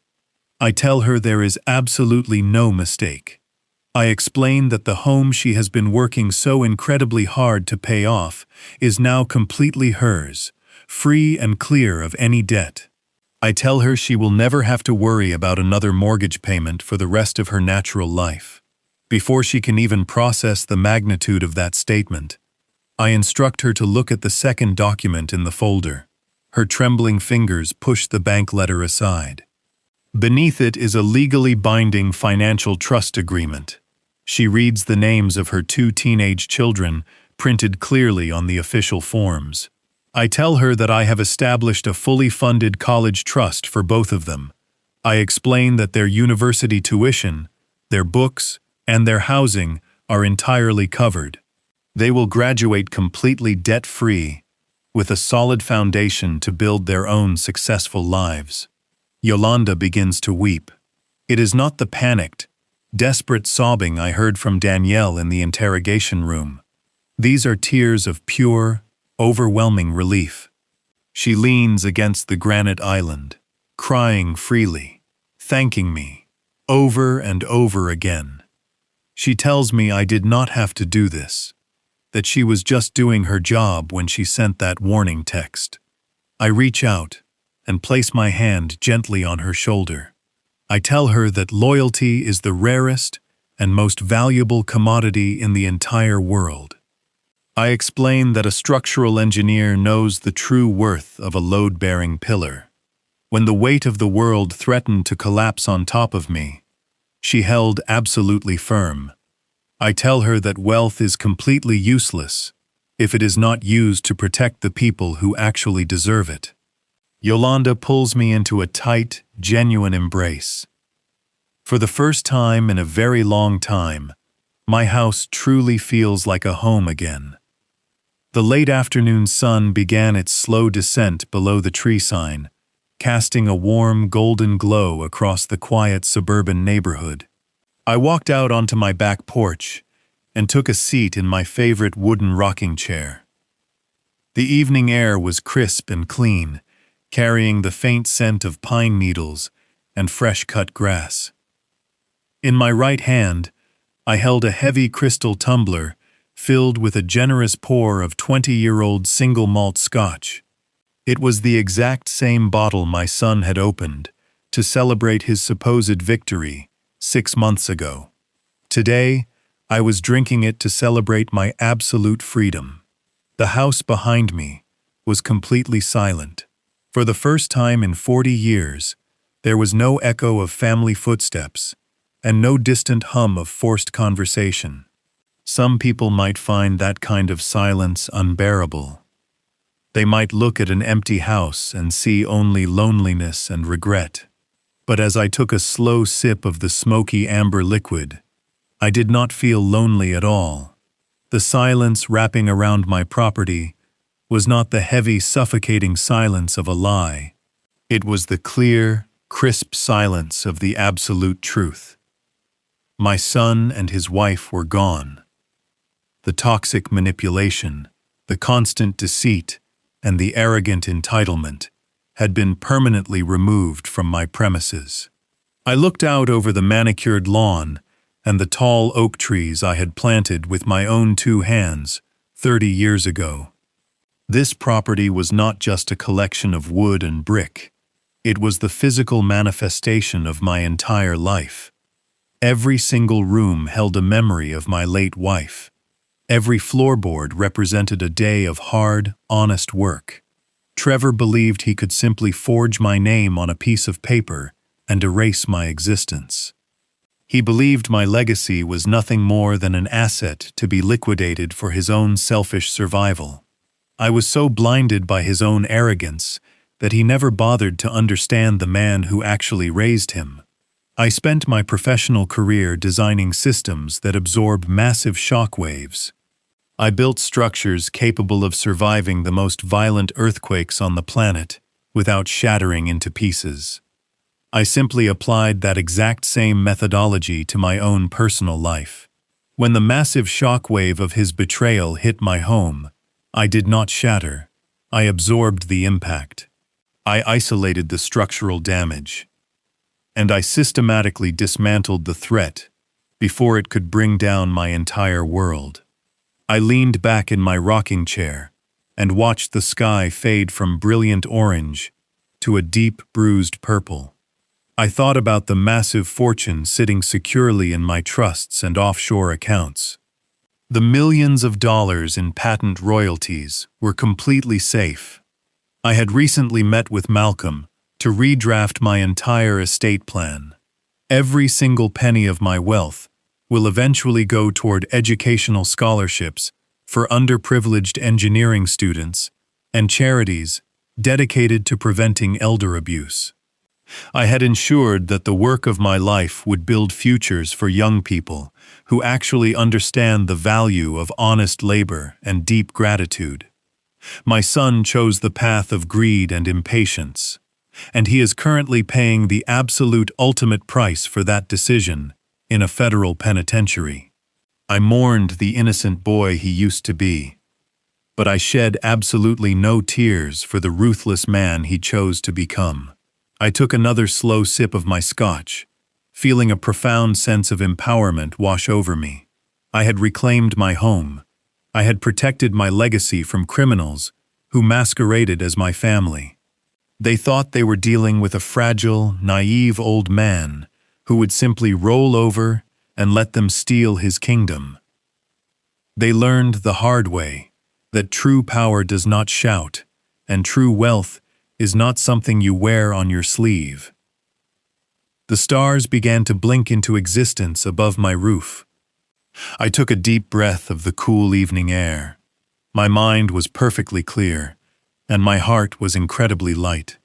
I tell her there is absolutely no mistake. I explain that the home she has been working so incredibly hard to pay off is now completely hers, free and clear of any debt. I tell her she will never have to worry about another mortgage payment for the rest of her natural life. Before she can even process the magnitude of that statement, I instruct her to look at the second document in the folder. Her trembling fingers push the bank letter aside. Beneath it is a legally binding financial trust agreement. She reads the names of her 2 teenage children, printed clearly on the official forms. I tell her that I have established a fully funded college trust for both of them. I explain that their university tuition, their books, and their housing are entirely covered. They will graduate completely debt-free, with a solid foundation to build their own successful lives. Yolanda begins to weep. It is not the panicked, desperate sobbing I heard from Danielle in the interrogation room. These are tears of pure, overwhelming relief. She leans against the granite island, crying freely, thanking me, over and over again. She tells me I did not have to do this, that she was just doing her job when she sent that warning text. I reach out and place my hand gently on her shoulder. I tell her that loyalty is the rarest and most valuable commodity in the entire world. I explain that a structural engineer knows the true worth of a load-bearing pillar. When the weight of the world threatened to collapse on top of me, she held absolutely firm. I tell her that wealth is completely useless if it is not used to protect the people who actually deserve it. Yolanda pulls me into a tight, genuine embrace. For the first time in a very long time, my house truly feels like a home again. The late afternoon sun began its slow descent below the tree sign, casting a warm golden glow across the quiet suburban neighborhood. I walked out onto my back porch and took a seat in my favorite wooden rocking chair. The evening air was crisp and clean, carrying the faint scent of pine needles and fresh-cut grass. In my right hand, I held a heavy crystal tumbler filled with a generous pour of 20-year-old single malt scotch. It was the exact same bottle my son had opened to celebrate his supposed victory 6 months ago. Today, I was drinking it to celebrate my absolute freedom. The house behind me was completely silent. For the first time in 40 years, there was no echo of family footsteps and no distant hum of forced conversation. Some people might find that kind of silence unbearable. They might look at an empty house and see only loneliness and regret. But as I took a slow sip of the smoky amber liquid, I did not feel lonely at all. The silence wrapping around my property was not the heavy, suffocating silence of a lie. It was the clear, crisp silence of the absolute truth. My son and his wife were gone. The toxic manipulation, the constant deceit, and the arrogant entitlement had been permanently removed from my premises. I looked out over the manicured lawn and the tall oak trees I had planted with my own 2 hands 30 years ago. This property was not just a collection of wood and brick. It was the physical manifestation of my entire life. Every single room held a memory of my late wife. Every floorboard represented a day of hard, honest work. Trevor believed he could simply forge my name on a piece of paper and erase my existence. He believed my legacy was nothing more than an asset to be liquidated for his own selfish survival. I was so blinded by his own arrogance that he never bothered to understand the man who actually raised him. I spent my professional career designing systems that absorb massive shock waves. I built structures capable of surviving the most violent earthquakes on the planet without shattering into pieces. I simply applied that exact same methodology to my own personal life. When the massive shock wave of his betrayal hit my home, I did not shatter. I absorbed the impact. I isolated the structural damage. And I systematically dismantled the threat before it could bring down my entire world. I leaned back in my rocking chair and watched the sky fade from brilliant orange to a deep, bruised purple. I thought about the massive fortune sitting securely in my trusts and offshore accounts. The millions of dollars in patent royalties were completely safe. I had recently met with Malcolm to redraft my entire estate plan. Every single penny of my wealth will eventually go toward educational scholarships for underprivileged engineering students and charities dedicated to preventing elder abuse. I had ensured that the work of my life would build futures for young people who actually understand the value of honest labor and deep gratitude. My son chose the path of greed and impatience, and he is currently paying the absolute ultimate price for that decision in a federal penitentiary. I mourned the innocent boy he used to be, but I shed absolutely no tears for the ruthless man he chose to become. I took another slow sip of my scotch, feeling a profound sense of empowerment wash over me. I had reclaimed my home. I had protected my legacy from criminals who masqueraded as my family. They thought they were dealing with a fragile, naive old man who would simply roll over and let them steal his kingdom. They learned the hard way that true power does not shout, and true wealth is not something you wear on your sleeve. The stars began to blink into existence above my roof. I took a deep breath of the cool evening air. My mind was perfectly clear, and my heart was incredibly light.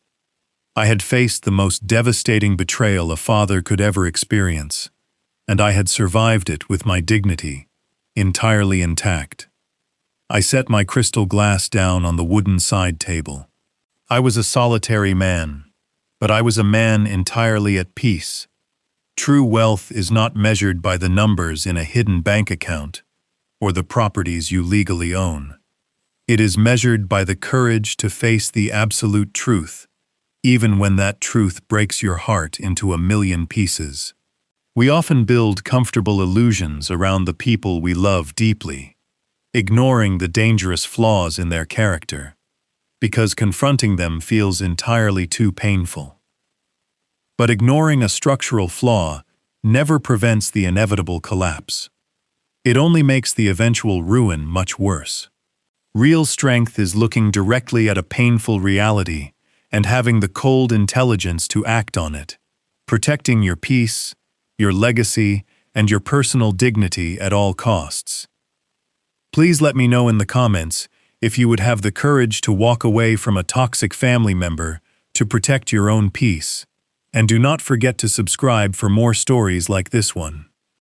I had faced the most devastating betrayal a father could ever experience, and I had survived it with my dignity, entirely intact. I set my crystal glass down on the wooden side table. I was a solitary man, but I was a man entirely at peace. True wealth is not measured by the numbers in a hidden bank account or the properties you legally own. It is measured by the courage to face the absolute truth, even when that truth breaks your heart into a million pieces. We often build comfortable illusions around the people we love deeply, ignoring the dangerous flaws in their character, because confronting them feels entirely too painful. But ignoring a structural flaw never prevents the inevitable collapse. It only makes the eventual ruin much worse. Real strength is looking directly at a painful reality and having the cold intelligence to act on it, protecting your peace, your legacy, and your personal dignity at all costs. Please let me know in the comments if you would have the courage to walk away from a toxic family member to protect your own peace. And do not forget to subscribe for more stories like this one.